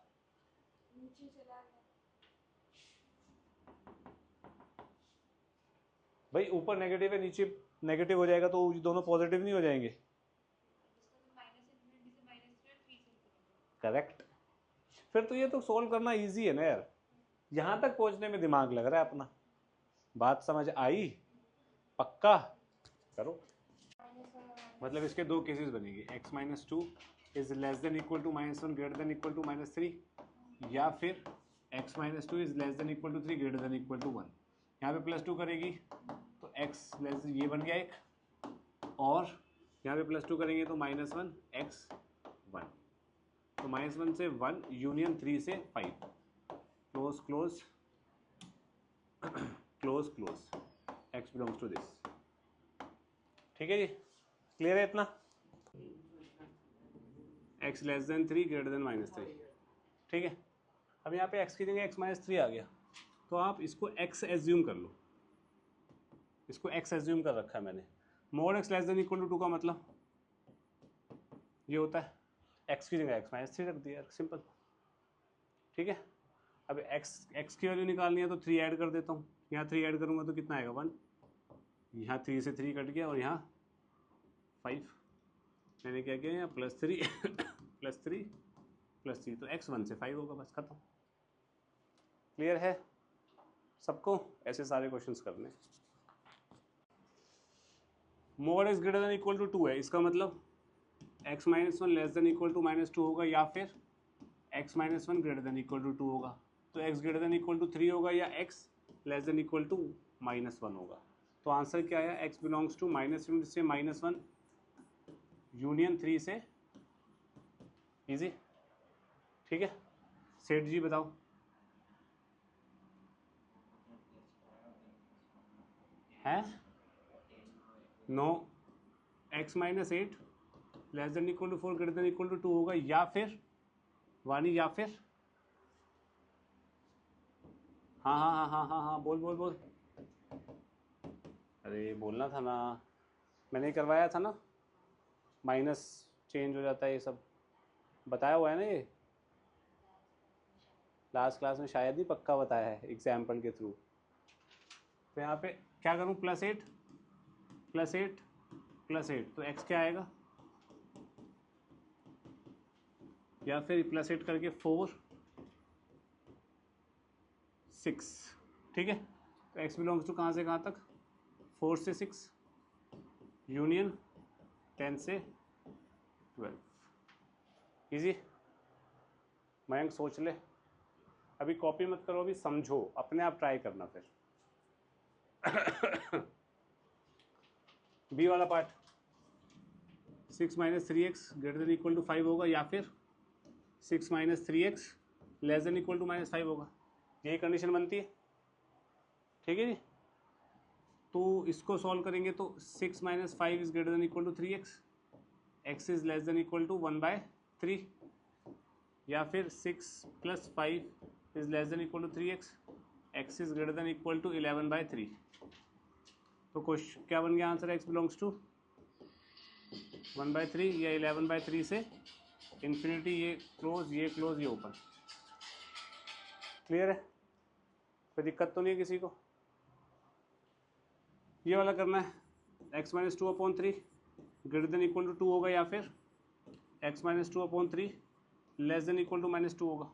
भाई ऊपर नेगेटिव है नीचे नेगेटिव हो जाएगा तो दोनों पॉजिटिव नहीं हो जाएंगे, करेक्ट। फिर तो ये तो सोल्व करना इजी है ना यार, यहां तक पहुंचने में दिमाग लग रहा है अपना, बात समझ आई, पक्का करो। मतलब इसके दो केसेस बनेंगे, x - 2 is less than equal to -1 greater than equal to -3, या फिर x - 2 is less than equal to 3 greater than equal to 1। यहाँ पे +2 करेगी तो x लेस, ये बन गया एक, और यहाँ पे +2 करेंगे तो -1 x 1, तो -1 से 1 यूनियन 3 से 5, close close close close, x belongs to this. ठीक है जी, क्लियर है इतना, x less than 3 greater than -3। ठीक है, अब यहाँ पे x की जगह x - 3 आ गया, तो आप इसको x एज्यूम कर लो, इसको x एज्यूम कर रखा है मैंने। mod x less than equal to 2 का मतलब ये होता है x की जगह x - 3 रख दिया, सिंपल। ठीक है, अब x की वैल्यू निकालनी है तो 3 ऐड कर देता हूँ, यहाँ 3 ऐड करूँगा तो कितना आएगा 1, यहाँ 3 से 3 कट गया और यहाँ 5, मैंने क्या किया यहाँ +3 +3 +3, तो x 1 से 5 होगा, बस खत्म। क्लियर है सबको, ऐसे सारे क्वेश्चंस करने। mod x greater than equal to 2 है, इसका मतलब x - 1 less than equal to -2 होगा, या फिर x - 1 greater than equal to 2 होगा, तो x greater than equal to 3 होगा या x less than equal to -1 होगा। तो आंसर क्या है, x बिलोंग्स टू -∞ से -1 यूनियन 3 से, इजी। ठीक है, सेठ जी बताओ, है no, x - 8 less than equal to 4 greater than equal to 2 होगा, या फिर वानी, या फिर हाँ हाँ हाँ हाँ हाँ हाँ, बोल बोल बोल। अरे बोलना था ना, मैंने ही करवाया था ना। माइनस चेंज हो जाता है ये सब, बताया हुआ है ना ये, लास्ट क्लास में शायद ही पक्का बताया है एग्जाम्पल के थ्रू। तो यहाँ पे क्या करूँ, +8 +8 +8, तो x क्या आएगा, या फिर +8 करके 4 6, ठीक है। तो x बिलोंग्स टू कहाँ से कहाँ तक, 4 से 6 यूनियन 10 से 12। इजी। मयंक सोच ले, अभी कॉपी मत करो, अभी समझो, अपने आप ट्राई करना फिर। बी वाला पार्ट, 6 - 3x > 5 होगा, या फिर 6 - 3x <= -5 होगा, यही कंडीशन बनती है, ठीक है जी। तो इसको सॉल्व करेंगे तो 6 - 5 > 3x, x <= 1/3, या फिर 6 + 5 <= 3x, x <= 11/3। तो क्वेश्चन क्या बन गया आंसर, x बिलोंग्स टू 1/3 या 11/3 से इन्फिनिटी, ये क्लोज ये क्लोज ये ओपन। क्लियर है, कोई दिक्कत तो नहीं है किसी को। ये वाला करना है, x - 2/3 > 2 होगा, या फिर x - 2/3 <= -2 होगा।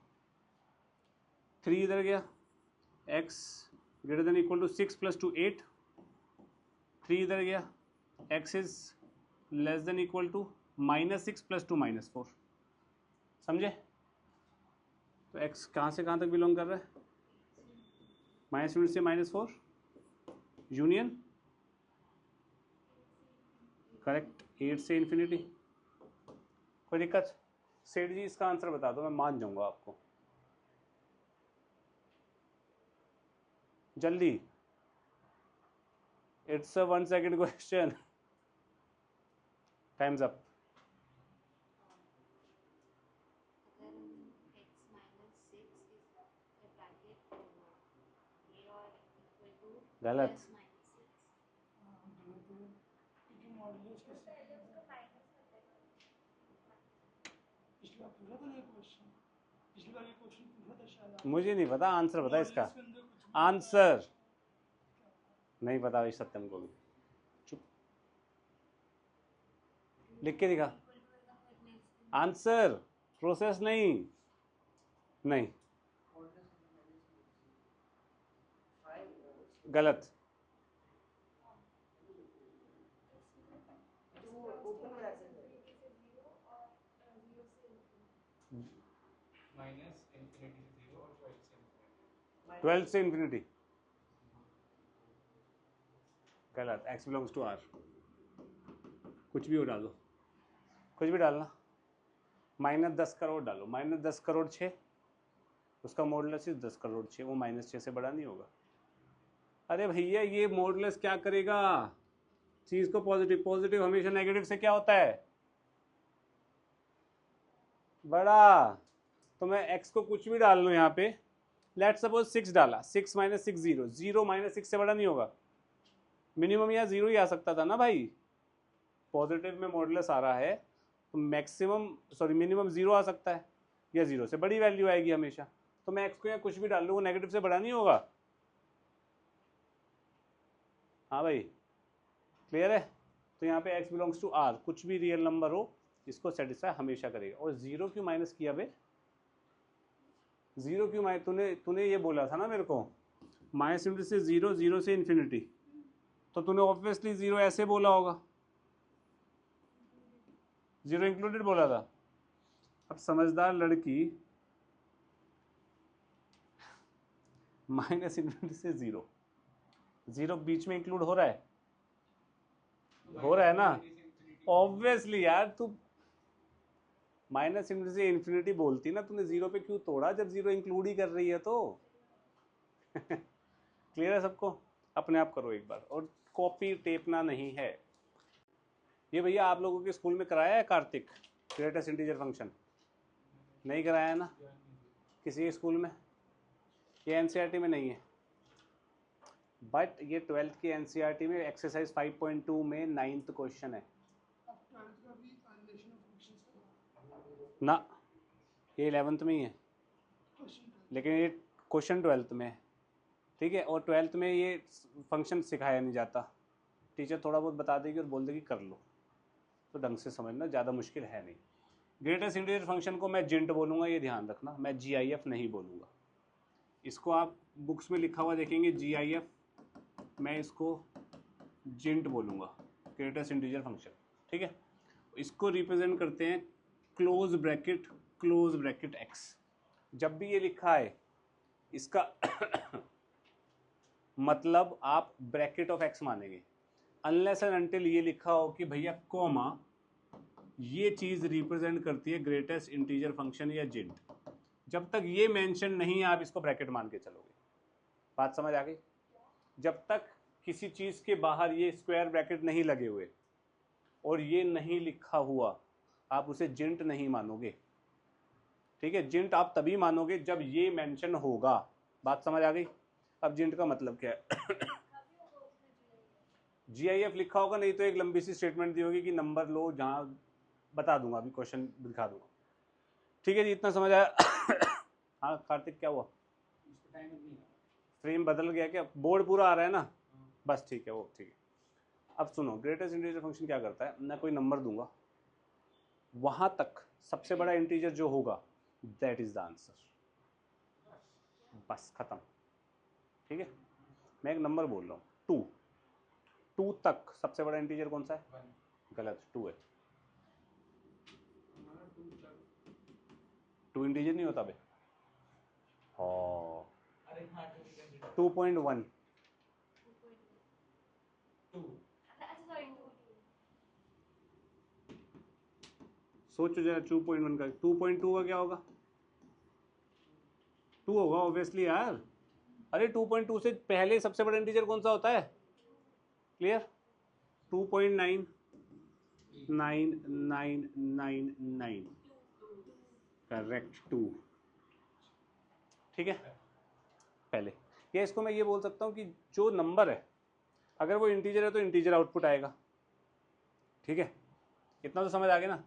3 इधर गया, x <= 6 + 2 8, 3 इधर गया, x <= -6 + 2 -4, समझे। तो x कहाँ से कहाँ तक बिलोंग कर रहा है, -1 से -4 यूनियन, करेक्ट, 8 से इन्फिनिटी। कोई दिक्कत, सेठ जी इसका आंसर बता दो, मैं मान जाऊंगा आपको जल्दी। It's a 1 second question, times up. गलत, मुझे नहीं पता आंसर, बता इसका आंसर, नहीं पता भाई सत्यम को भी, चुप, लिख के दिखा आंसर, प्रोसेस नहीं, नहीं गलत, -12 से इन्फिनिटी, गलत, x बिलोंग्स टू r, कुछ भी हो डालो, कुछ भी डालना, -10 करोड़ डालो, -10 करोड़ 6, उसका मॉडुलस 10 करोड़ 6, वो -6 से बड़ा नहीं होगा। अरे भैया ये मॉडुलस क्या करेगा, चीज को पॉजिटिव, पॉजिटिव हमेशा नेगेटिव से क्या होता है, बड़ा। तो मैं x को कुछ भी डाल लूँ यहाँ पे, लेट सपोज 6 डाला, 6 - 6 0, 0 -6 से बड़ा नहीं होगा, मिनिमम या 0 ही आ सकता था ना भाई, पॉजिटिव में मॉडुलस आ रहा है तो मैक्सिमम सॉरी मिनिमम 0 आ सकता है, या 0 से बड़ी वैल्यू आएगी हमेशा। तो मैं x को यहाँ कुछ भी डाल लूँ, वो नेगेटिव से बड़ा नहीं होगा। हाँ भाई क्लियर है। तो यहाँ पे x बिलोंग्स टू r, कुछ भी रियल नंबर हो इसको सेटिस्फाई हमेशा करेगा। और 0 क्यों माइनस किया बे, 0 क्यों माइनस, तूने ये बोला था ना मेरे को, -∞ से 0, 0 से इन्फिनिटी, तो तूने ऑब्वियसली 0 ऐसे बोला होगा, 0 इंक्लूडेड बोला था। अब समझदार लड़की -∞ से 0, 0 बीच में इंक्लूड हो रहा है, हो रहा है ना, ऑब्वियसली यार। तू -∞ से इन्फिनिटी बोलती ना, तूने 0 पे क्यों तोड़ा जब 0 इंक्लूड ही कर रही है तो। क्लियर है सबको, अपने आप करो एक बार, और कॉपी टेपना नहीं है। ये भैया आप लोगों के स्कूल में कराया है कार्तिक, ग्रेटेस्ट इंटीजर फंक्शन, नहीं कराया है ना किसी स्कूल में, ये एनसीईआरटी में नहीं है। बट ये 12th की एनसीईआरटी में एक्सरसाइज 5.2 में 9th क्वेश्चन है ना, ये 11th में ही है, लेकिन ये क्वेश्चन 12th में है, ठीक है। और 12th में ये फंक्शन सिखाया नहीं जाता, टीचर थोड़ा बहुत बता देगी और बोल देगी कर लो, तो ढंग से समझना, ज़्यादा मुश्किल है नहीं। ग्रेटेस्ट इंटीजर फंक्शन को मैं जिंट बोलूँगा, ये ध्यान रखना, मैं GIF नहीं बोलूँगा। इसको आप बुक्स में लिखा हुआ देखेंगे GIF, मैं इसको जिंट बोलूँगा, ग्रेटेस्ट इंटीजर फंक्शन, ठीक है। इसको रिप्रेजेंट करते हैं क्लोज ब्रैकेट x। जब भी ये लिखा है इसका मतलब आप ब्रैकेट ऑफ x मानेंगे, अनलेस एंड अनटिल ये लिखा हो कि भैया कॉमा ये चीज़ रिप्रेजेंट करती है ग्रेटेस्ट इंटीजर फंक्शन या जिंट, जब तक ये मेंशन नहीं है आप इसको ब्रैकेट मान के चलोगे। बात समझ आ गई? जब तक किसी चीज़ के बाहर ये स्क्वायर ब्रैकेट नहीं लगे हुए और ये नहीं लिखा हुआ, आप उसे जिंट नहीं मानोगे, ठीक है। जिंट आप तभी मानोगे जब ये मेंशन होगा। बात समझ आ गई? अब जिंट का मतलब क्या है? GIF लिखा होगा, नहीं तो एक लंबी सी स्टेटमेंट दी होगी कि नंबर लो, जहां बता दूंगा, अभी क्वेश्चन दिखा दूंगा, ठीक है जी, इतना समझ आया? हाँ कार्तिक, क्या हुआ? फ्रेम बदल गया क्या? बोर्ड पूरा आ रहा है ना? बस ठीक है, वो ठीक है। अब सुनो, ग्रेटेस्ट इंटीजर फंक्शन क्या करता है, मैं कोई नंबर दूंगा, वहां तक सबसे बड़ा इंटीजर जो होगा दैट इज द आंसर, बस खत्म, ठीक है। मैं एक नंबर बोल रहा हूँ 2 तक सबसे बड़ा इंटीजर कौन सा है? गलत, 2 है। 2 इंटीजर नहीं होता बे? हाँ, 2.1 सोचो जरा, 2.1 का 2.2 का क्या होगा? 2 होगा ऑब्वियसली यार। अरे 2.2 से पहले सबसे बड़ा इंटीजर कौन सा होता है? क्लियर? 2.99999 करेक्ट, 2, ठीक है। पहले या इसको मैं ये बोल सकता हूँ कि जो नंबर है अगर वो इंटीजर है तो इंटीजर आउटपुट आएगा, ठीक है। इतना तो समझ आ गया ना?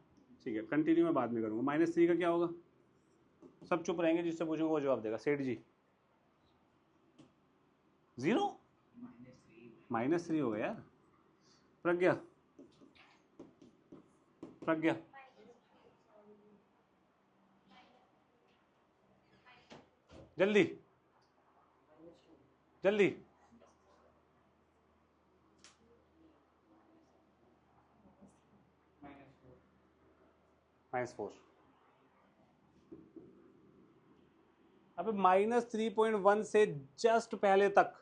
ठीक है, कंटिन्यू मैं बाद में करूँगा। -3 का क्या होगा? सब चुप रहेंगे, जिससे पूछूंगा वो जवाब देगा। सेठ जी 0, -3 हो गया यार। प्रज्ञा जल्दी जल्दी। -4। अबे -3.1 से जस्ट पहले तक।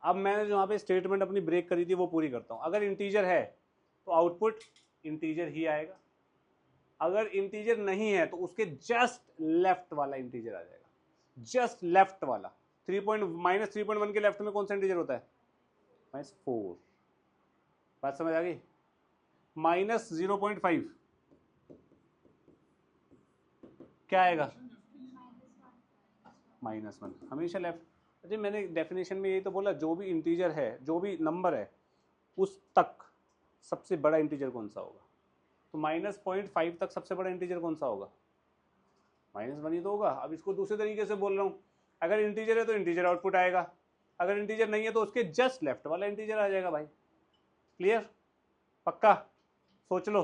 अब मैंने जो यहाँ पे स्टेटमेंट अपनी ब्रेक करी थी वो पूरी करता हूँ। अगर इंटीजर है तो आउटपुट इंटीजर ही आएगा, अगर इंटीजर नहीं है तो उसके जस्ट लेफ्ट वाला इंटीजर आ जाएगा, जस्ट लेफ्ट वाला। -3.1 के लेफ्ट में कौन सा इंटीजर होता है? -4। बात समझ आ गई? -0.5 क्या आएगा? -1, हमेशा लेफ्ट। अरे मैंने डेफिनेशन में यही तो बोला, जो भी इंटीजर है, जो भी नंबर है, उस तक सबसे बड़ा इंटीजर कौन सा होगा? तो -0.5 तक सबसे बड़ा इंटीजर कौन सा होगा? -1 ही तो होगा। अब इसको दूसरे तरीके से बोल रहा हूँ, अगर इंटीजर है तो इंटीजर आउटपुट आएगा, अगर इंटीजर नहीं है तो उसके जस्ट लेफ्ट वाला इंटीजर आ जाएगा भाई। क्लियर? पक्का? सोच लो।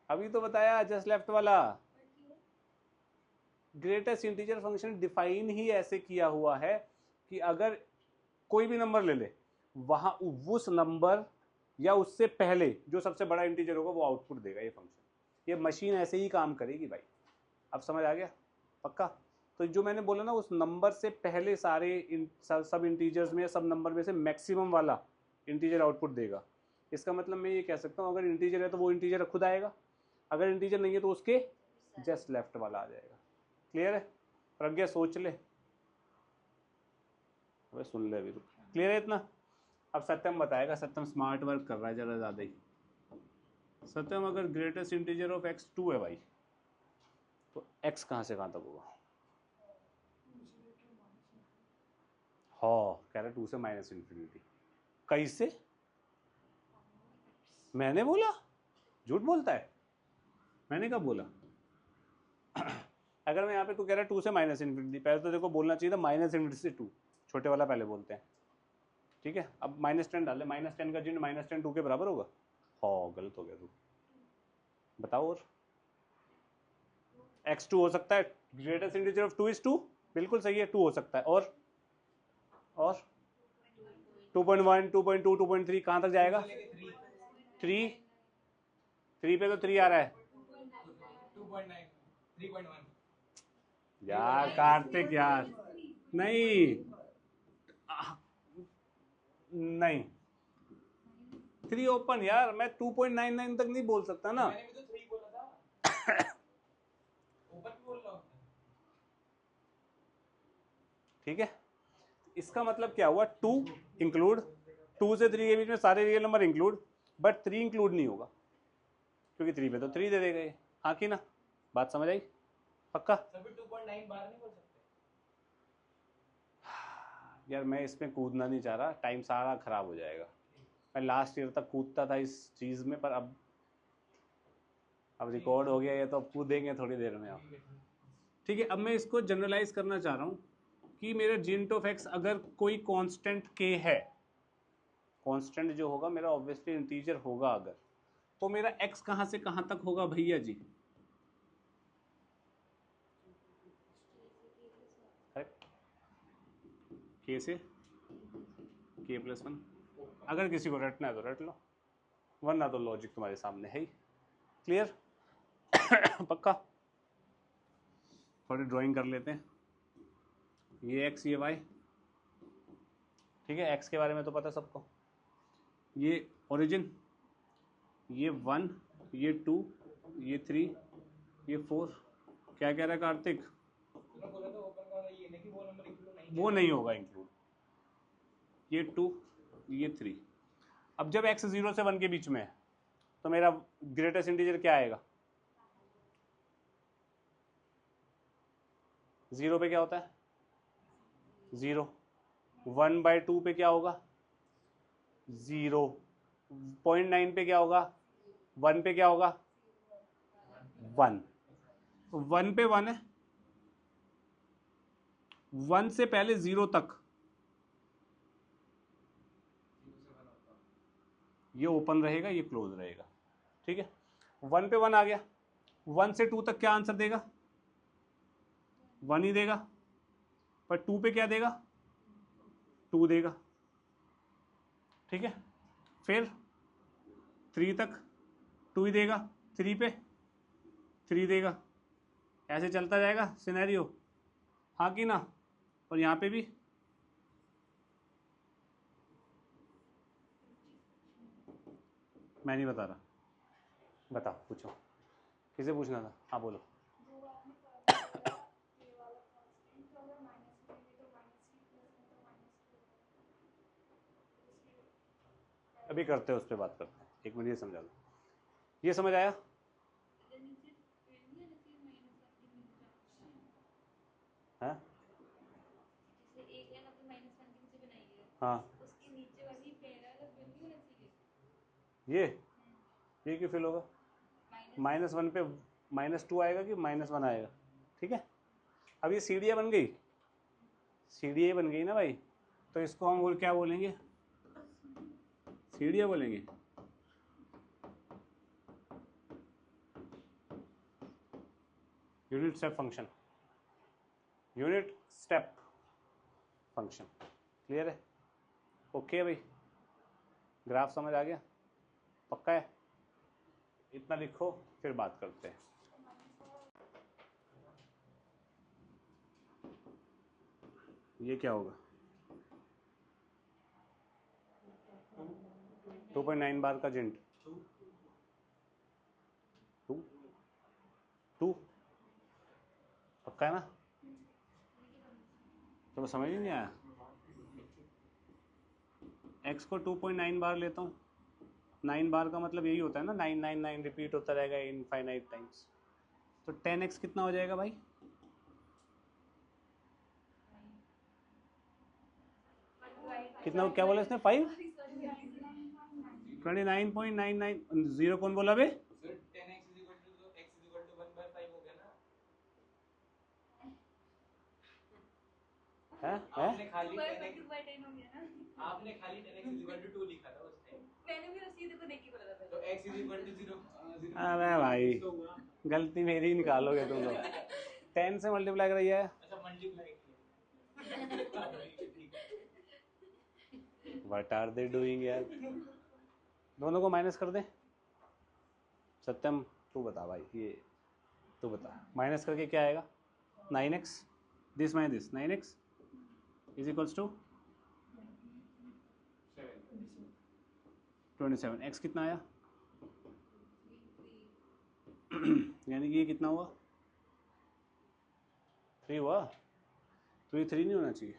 अभी तो बताया जस्ट लेफ्ट वाला। ग्रेटेस्ट इंटीजर फंक्शन डिफाइन ही ऐसे किया हुआ है कि अगर कोई भी नंबर ले ले, वहां उस नंबर या उससे पहले जो सबसे बड़ा इंटीजर होगा वो आउटपुट देगा ये फंक्शन। ये मशीन ऐसे ही काम करेगी भाई। अब समझ आ गया? पक्का? तो जो मैंने बोला ना, उस नंबर से पहले सारे सब इंटीजर्स में या सब नंबर में से मैक्सिमम वाला इंटीजर आउटपुट देगा। इसका मतलब मैं ये कह सकता हूँ, अगर इंटीजर है तो वो इंटीजर खुद आएगा, अगर इंटीजर नहीं है तो उसके जस्ट लेफ्ट वाला आ जाएगा। क्लियर है? प्रज्ञा सोच ले, सुन ले अभी तो। क्लियर है इतना? अब सत्यम बताएगा, सत्यम स्मार्ट वर्क कर रहा है जरा ज़्यादा ही। सत्यम अगर ग्रेटेस्ट इंटीजर ऑफ एक्स 2 है भाई, तो एक्स कहाँ से कहाँ तक होगा? हाँ, कह रहा 2 से माइनस इन्फिनिटी। कैसे? मैंने बोला? झूठ बोलता है, मैंने कब बोला? अगर मैं यहाँ पे तू कह रहा है 2 से माइनस इन्फिनिटी, पहले तो देखो बोलना चाहिए था माइनस इन्फिनिटी से 2, छोटे वाला पहले बोलते हैं, ठीक है? अब -10 डाले, -10 का चिन्ह -10 2 के बराबर होगा। हाँ, गलत हो गया तू, बताओ। और x2 हो सकता है, ग्रेटेस्ट इंटीजर ऑफ 2 इज 2, बिल्कुल सही है, 2 हो सकता है। और 2.1, 2.2, 2.3 कहाँ तक जाएगा? 3 पे तो 3 आ रहा है 2.9, 3.1। यार कार्तिक यार, नहीं नहीं 3 ओपन यार, मैं 2.99 तक नहीं बोल सकता ना। मैंने भी तो 3 बोला था। ओपन भी बोल रहा हूँ। ठीक है, इसका मतलब क्या हुआ? 2 इंक्लूड, 2 से 3 के बीच में सारे real number include, but 3 include नहीं होगा, क्योंकि 3 पे तो 3 दे देगा ये। हाँ कि ना? बात समझ आई? पक्का? सभी 2.9 बार नहीं बोल सकते। यार मैं इसमें कूदना नहीं चाह रहा, टाइम सारा खराब हो जाएगा। मैं लास्ट ईयर तक कूदता था इस चीज़ में, पर अब रिकॉर्ड हो गया ये, तो अब कूदेंगे थोड़ी देर में आप। ठीक है, अब मैं इसको जनरलाइज करना चाह रहा हूँ कि मेरा जीएनट ऑफ एक्स अगर कोई कांस्टेंट के है, कांस्टेंट जो होगा मेरा ऑब्वियसली इंटीजर होगा अगर, तो मेरा एक्स कहाँ से कहाँ तक होगा भैया जी? के से k+1। अगर किसी को रटना है तो रट लो, वरना तो लॉजिक तुम्हारे सामने है ही। क्लियर? पक्का? थोड़ी ड्राइंग कर लेते हैं, ये x ये y, ठीक है? x के बारे में तो पता सबको, ये ओरिजिन, ये 1, ये 2, ये 3, ये 4। क्या कह रहा है कार्तिक? तूने बोला था ओपन का ये नहीं कि वो नंबर इंक्लूड नहीं, वो नहीं होगा इंक्लूड, ये 2, ये 3। अब जब x 0 से 1 के बीच में है, तो मेरा ग्रेटेस्ट इंटीजर क्या आएगा? 0 पे क्या होता है? 0। 1/2 पे क्या होगा? 0। 0.9 पे क्या होगा? 1 पे क्या होगा? 1। तो 1 पे 1 है, 1 से पहले 0 तक ये ओपन रहेगा, ये क्लोज रहेगा, ठीक है? 1 पे 1 आ गया, 1 से 2 तक क्या आंसर देगा? 1 ही देगा, पर 2 पे क्या देगा? 2 देगा, ठीक है? फिर 3 तक 2 ही देगा, 3 पे 3 देगा, ऐसे चलता जाएगा सिनेरियो। हाँ कि ना? और यहाँ पे भी मैं नहीं बता रहा, बताओ, पूछो, किसे पूछना था? हाँ बोलो। अभी करते हैं, उस पर बात करते हैं, 1 मिनट, ये समझा दो। ये समझ आया? हाँ हाँ, ये क्यों फिल होगा? -1 पे -2 आएगा कि -1 आएगा? ठीक है, अब ये सीढ़ियाँ बन गई, सीढ़ियाँ बन गई ना भाई, तो इसको हम क्या बोलेंगे? सीढ़ियाँ बोलेंगे। Unit step function, unit step function. Clear है? ओके भाई, ग्राफ समझ आ गया? पक्का है? इतना लिखो, फिर बात करते हैं। ये क्या होगा? 2.9 बार का जेंट, 2 पक्का है ना? तो समझ ही नहीं आया। x को 2.9 बार लेता हूँ, 9 बार का मतलब यही होता है ना, 999 रिपीट होता रहेगा इनफाइनाइट टाइम्स। तो 10x कितना हो जाएगा भाई? कितना, क्या बोला इसने? 5 29.99। जीरो कौन बोला बे? Sir 10x is equal to x is equal to 1/5 हो गया ना। आपने खाली 10x हो गया ना, आपने खाली 10x इज इक्वल टू 2 लिखा था उस टाइम। मैंने भी रसीद को देख के बोला था, तो x इज इक्वल टू 0। अरे भाई गलती मेरी ही निकालोगे तुम लोग। 10 से मल्टीप्लाई कराइए। अच्छा मल्टीप्लाई किया। व्हाट आर दे डूइंग यार? दोनों को माइनस कर दें। सत्यम तू बता भाई, ये तू बता, माइनस करके क्या आएगा? 9x, this minus this, 9x is equals to 27। x कितना आया? यानी कि ये कितना हुआ? 3 हुआ। तो ये 3 नहीं होना चाहिए।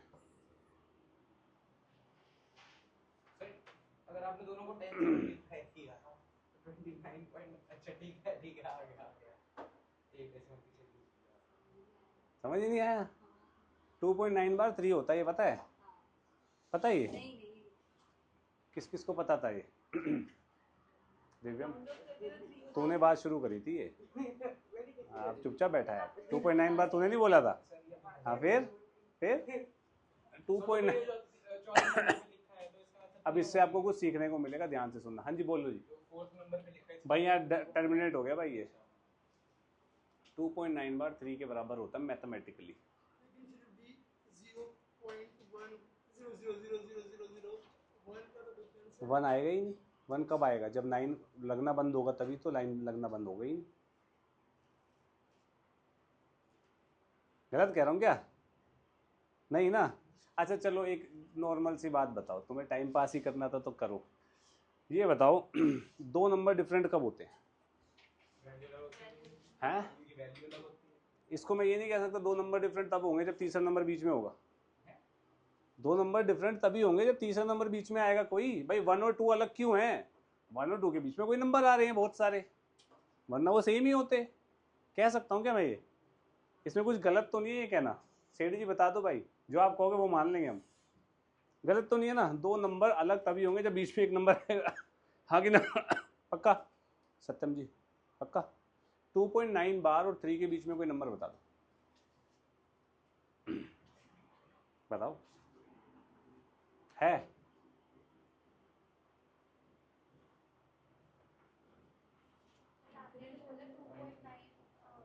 अगर आपने दोनों को 10 से मल्टीप्लाई किया 29 पॉइंट, अच्छा ठीक है आ गया एक डेसिमल पीछे। समझ ही नहीं आया? 2.9 बार 3 होता है, ये पता है? पता है ये? किस किस को पता था ये? दिव्यम तूने बात शुरू करी थी ये, आप चुपचाप बैठा है। 2.9 बार तूने नहीं बोला था? हाँ फिर 2.9। अब इससे आपको कुछ सीखने को मिलेगा, ध्यान से सुनना। हाँ जी बोलो जी। भाई यहाँ टर्मिनेट हो गया भाई ये। 2.9 बार 3 के बराबर होता है मैथमेटिकली। 1 आएगा ही नहीं। 1 कब आएगा? जब 9 लगना बंद होगा तभी तो, लाइन लगना बंद हो गई नहीं। गलत कह रहा हूँ क्या? नहीं ना? अच्छा चलो एक नॉर्मल सी बात बताओ, तुम्हें टाइम पास ही करना था तो करो। ये बताओ 2 नंबर डिफरेंट कब होते हैं? इसको मैं ये नहीं कह सकता 2 नंबर डिफरेंट तब होंगे जब तीसरा नंबर बीच में होगा। 2 नंबर डिफरेंट तभी होंगे जब तीसरा नंबर बीच में आएगा कोई। भाई 1 और 2 अलग क्यों हैं? 1 और 2 के बीच में कोई नंबर आ रहे हैं बहुत सारे, वरना वो सेम ही होते। कह सकता हूँ क्या मैं ये? इसमें कुछ गलत तो नहीं है ये कहना? सेठ जी बता दो भाई, जो आप कहोगे वो मान लेंगे हम। गलत तो नहीं है ना? 2 नंबर अलग तभी होंगे जब बीच में एक नंबर आएगा। हाँ कि ना? पक्का? सत्यम जी पक्का? 2.9 बार और 3 के बीच में कोई नंबर बता दो। बताओ है?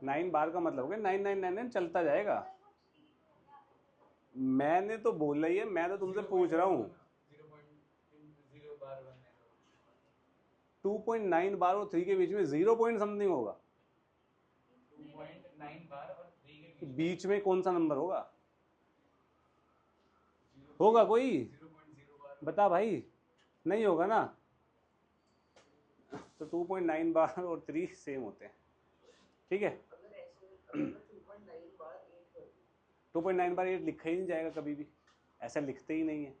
9 बार का मतलब हो गया 9999 चलता जाएगा। मैंने तो बोला ही है, मैं तो तुमसे पूछ रहा हूँ। 2.9 बार और 3 के बीच में 0 पॉइंट समथिंग होगा। 2.9 बार और 3 के बीच में कौन सा नंबर होगा? होगा कोई? 0.0 बता भाई। नहीं होगा ना? तो 2.9 बार और 3 सेम होते हैं, ठीक है? 2.9 बार 8 लिखा ही नहीं जाएगा कभी भी, ऐसा लिखते ही नहीं है।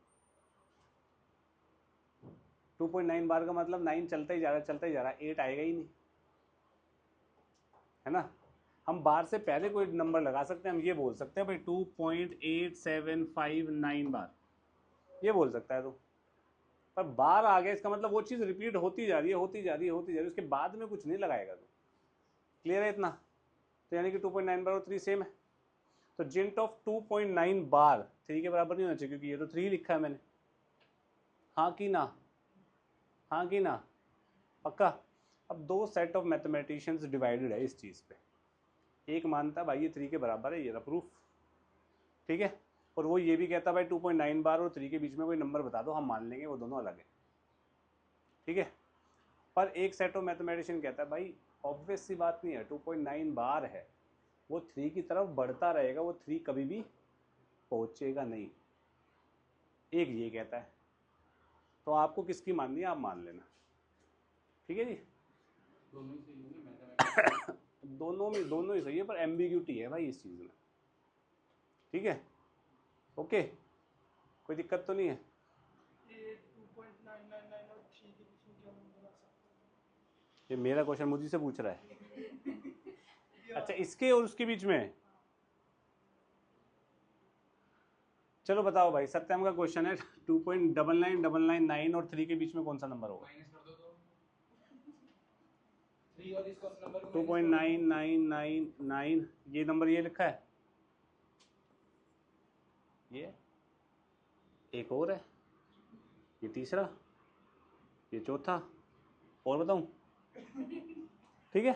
2.9 बार का मतलब 9 चलता ही जा रहा है, चलता ही जा रहा है, 8 आएगा ही नहीं, है ना? हम बार से पहले कोई नंबर लगा सकते हैं, हम ये बोल सकते हैं भाई 2.8759 बार, ये बोल सकता है तो। पर बार आ गया इसका मतलब वो चीज़ रिपीट होती जा रही है, होती जा रही है, होती जा रही है, उसके बाद में कुछ नहीं लगाएगा तो। क्लियर है इतना? तो यानी कि 2.9 बार और 3 सेम है। तो जिंट ऑफ 2.9 बार 3 के बराबर नहीं होना चाहिए, क्योंकि ये तो 3 लिखा है मैंने। हाँ कि ना? हाँ कि ना? पक्का? अब 2 सेट ऑफ मैथमेटिशियंस डिवाइडेड है इस चीज़ पे। एक मानता भाई ये 3 के बराबर है, ये रहा प्रूफ, ठीक है? और वो ये भी कहता भाई 2.9 बार और 3 के बीच में कोई नंबर बता दो, हम मान लेंगे, वो दोनों अलग है, ठीक है? पर एक सेट ऑफ मैथमेटिशियन कहता है भाई ऑब्वियस सी बात नहीं है, 2.9 बार है, वो 3 की तरफ बढ़ता रहेगा, वो 3 कभी भी पहुंचेगा नहीं। एक ये कहता है। तो आपको किसकी माननी है आप मान लेना, ठीक है जी? दोनों ही सही होंगे मैथमेटिक्स। दोनों ही सही है, पर एम्बिग्यूटी है भाई इस चीज़ में, ठीक है? ओके, कोई दिक्कत तो नहीं है? ये 2.999 और 3 के बीच में क्या नंबर आ ये मेरा क्वेश्चन मुझे से पूछ रहा है। अच्छा, इसके और उसके बीच में है। चलो बताओ भाई, सत्यम का क्वेश्चन है 2.9999 और 3 के बीच में कौन सा नंबर होगा? 2.9999 ये नंबर ये लिखा है, ये एक और है, ये तीसरा, ये चौथा, और बताऊं? ठीक है,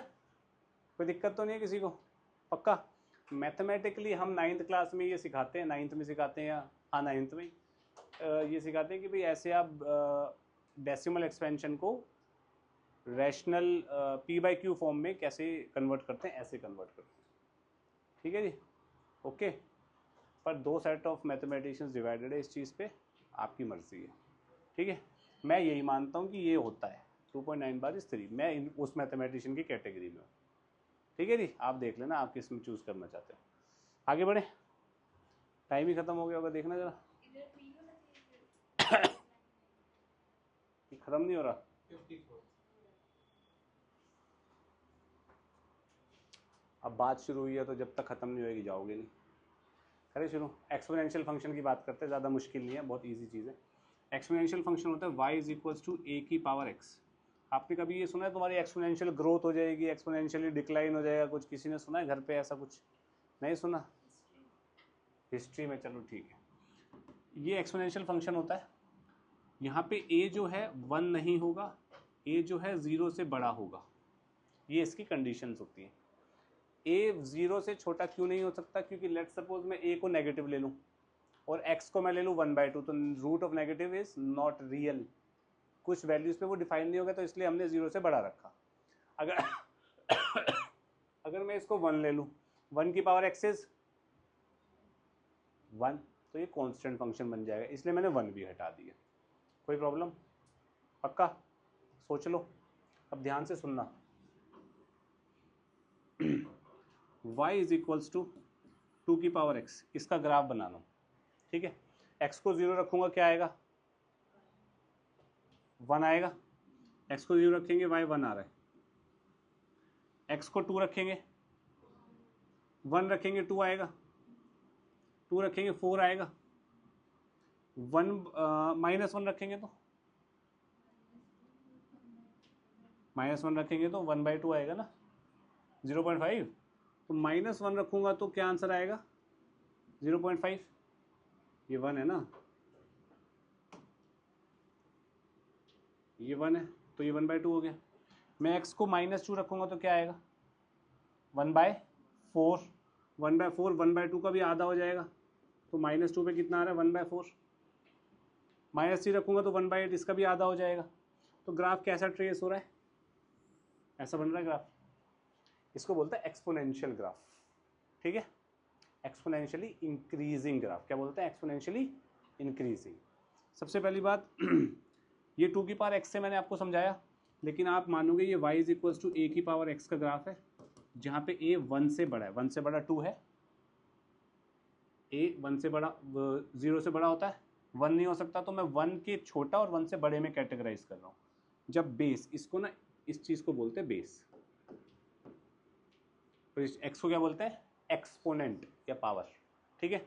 कोई दिक्कत तो नहीं है किसी को? पक्का? मैथमेटिकली हम 9th क्लास में ये सिखाते हैं, 9th में सिखाते हैं, या हाँ 9th में ये सिखाते हैं कि भाई ऐसे आप डेसिमल एक्सपेंशन को रैशनल p/q फॉर्म में कैसे कन्वर्ट करते हैं, ऐसे कन्वर्ट करते हैं। ठीक है जी, ओके। पर 2 सेट ऑफ मैथमेटिशियंस डिवाइडेड है इस चीज़ पे, आपकी मर्जी है। ठीक है, मैं यही मानता हूँ कि ये होता है 2.9 बार इस 3, मैं उस मैथमेटिशियन की कैटेगरी में हूँ। ठीक है जी, आप देख लेना आप किस में चूज़ करना चाहते हो। आगे बढ़े, टाइम ही खत्म हो गया होगा, देखना जरा। खत्म नहीं हो रहा? अब बात शुरू हुई है तो जब तक खत्म नहीं होगी जाओगे नहीं। करें शुरू। एक्सपोनेंशियल फंक्शन की बात करते हैं, ज़्यादा मुश्किल नहीं है, बहुत ईजी चीज़ है। एक्सपोनेंशियल फंक्शन होता है y is equals to a की पावर x। आपने कभी ये सुना है तुम्हारी एक्सपोनेंशियल ग्रोथ हो जाएगी, एक्सपोनेंशियली डिक्लाइन हो जाएगा? कुछ किसी ने सुना है घर पे ऐसा कुछ? नहीं सुना? हिस्ट्री में, चलो ठीक है। ये एक्सपोनेंशियल फंक्शन होता है, यहाँ पे a जो है 1 नहीं होगा, a जो है 0 से बड़ा होगा, ये इसकी कंडीशंस होती हैं। a 0 से छोटा क्यों नहीं हो सकता? क्योंकि लेट सपोज मैं a को नेगेटिव ले लूँ और x को मैं ले लूँ 1/2, तो root of negative is not real, कुछ वैल्यूज पे वो डिफाइन नहीं होगा, तो इसलिए हमने 0 से बड़ा रखा। अगर अगर मैं इसको 1 ले लूँ, 1 की पावर x इज 1, तो ये कांस्टेंट फंक्शन बन जाएगा, इसलिए मैंने 1 भी हटा दिया। कोई प्रॉब्लम? पक्का? सोच लो, अब ध्यान से सुनना। y इज इक्वल्स टू 2 की पावर x, इसका ग्राफ बना लो। ठीक है, x को 0 रखूंगा, क्या आएगा? 1 आएगा। x को 0 रखेंगे, y 1 आ रहा है। x को 2 रखेंगे, 1 रखेंगे, 2 आएगा। 2 रखेंगे, 4 आएगा। 1 -1 रखेंगे तो -1 रखेंगे तो 1/2 आएगा ना, 0.5। तो -1 रखूंगा तो क्या आंसर आएगा? 0.5। ये 1 है ना, ये 1 है, तो ये 1/2 हो गया। मैं x को -2 रखूंगा तो क्या आएगा? 1/4। 1/4 1/2 का भी आधा हो जाएगा, तो -2 पे कितना आ रहा है? 1/4। -3 रखूंगा तो 1/8, इसका भी आधा हो जाएगा। तो ग्राफ कैसा ट्रेस हो रहा है? ऐसा बन रहा है ग्राफ। इसको बोलते हैं एक्सपोनेंशियल ग्राफ। ठीक है, एक्सपोनेंशियली इंक्रीजिंग ग्राफ। क्या बोलते हैं? Exponentially increasing. सबसे पहली बात ये 2 की पावर x से मैंने आपको समझाया, लेकिन आप मानोगे ये y is equals to a की पावर x का ग्राफ है, जहाँ पे a 1 से बड़ा है। 1 से बड़ा 2 है, a 1 से बड़ा 0 से बड़ा होता है, 1 नहीं हो सकता, तो मैं 1 के छोटा और 1 से बड़े में कैटेगराइज कर रहा हूँ। जब बेस, इसको ना इस चीज़ को बोलते हैं बेस, तो इस x को क्या बोलते हैं? एक्सपोनेंट या पावर। ठीक है,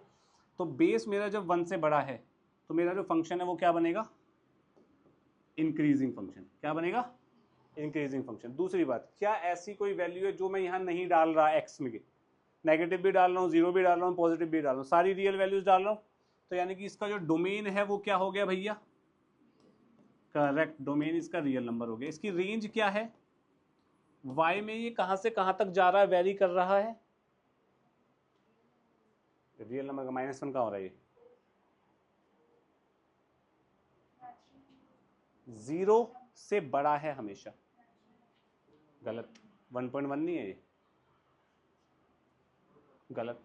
तो बेस मेरा जब 1 से बड़ा है तो मेरा जो फंक्शन है वो क्या बनेगा? Increasing function. क्या बनेगा? Increasing function. दूसरी बात, क्या ऐसी कोई वैल्यू है जो मैं यहाँ नहीं डाल रहा x में? नेगेटिव भी डाल रहा हूँ, 0 भी डाल रहा हूँ, पॉजिटिव भी डाल रहा हूँ, सारी रियल वैल्यूज डाल रहा हूँ, तो यानी कि इसका जो डोमेन है वो क्या हो गया भैया? करेक्ट, डोमेन इसका रियल नंबर हो गया। इसकी रेंज क्या है? y में ये कहाँ से कहाँ तक जा रहा है, वेरी कर रहा है? रियल नंबर का -1 कहाँ हो रहा है? ये 0 से बड़ा है हमेशा। गलत, 1.1 नहीं है ये, गलत।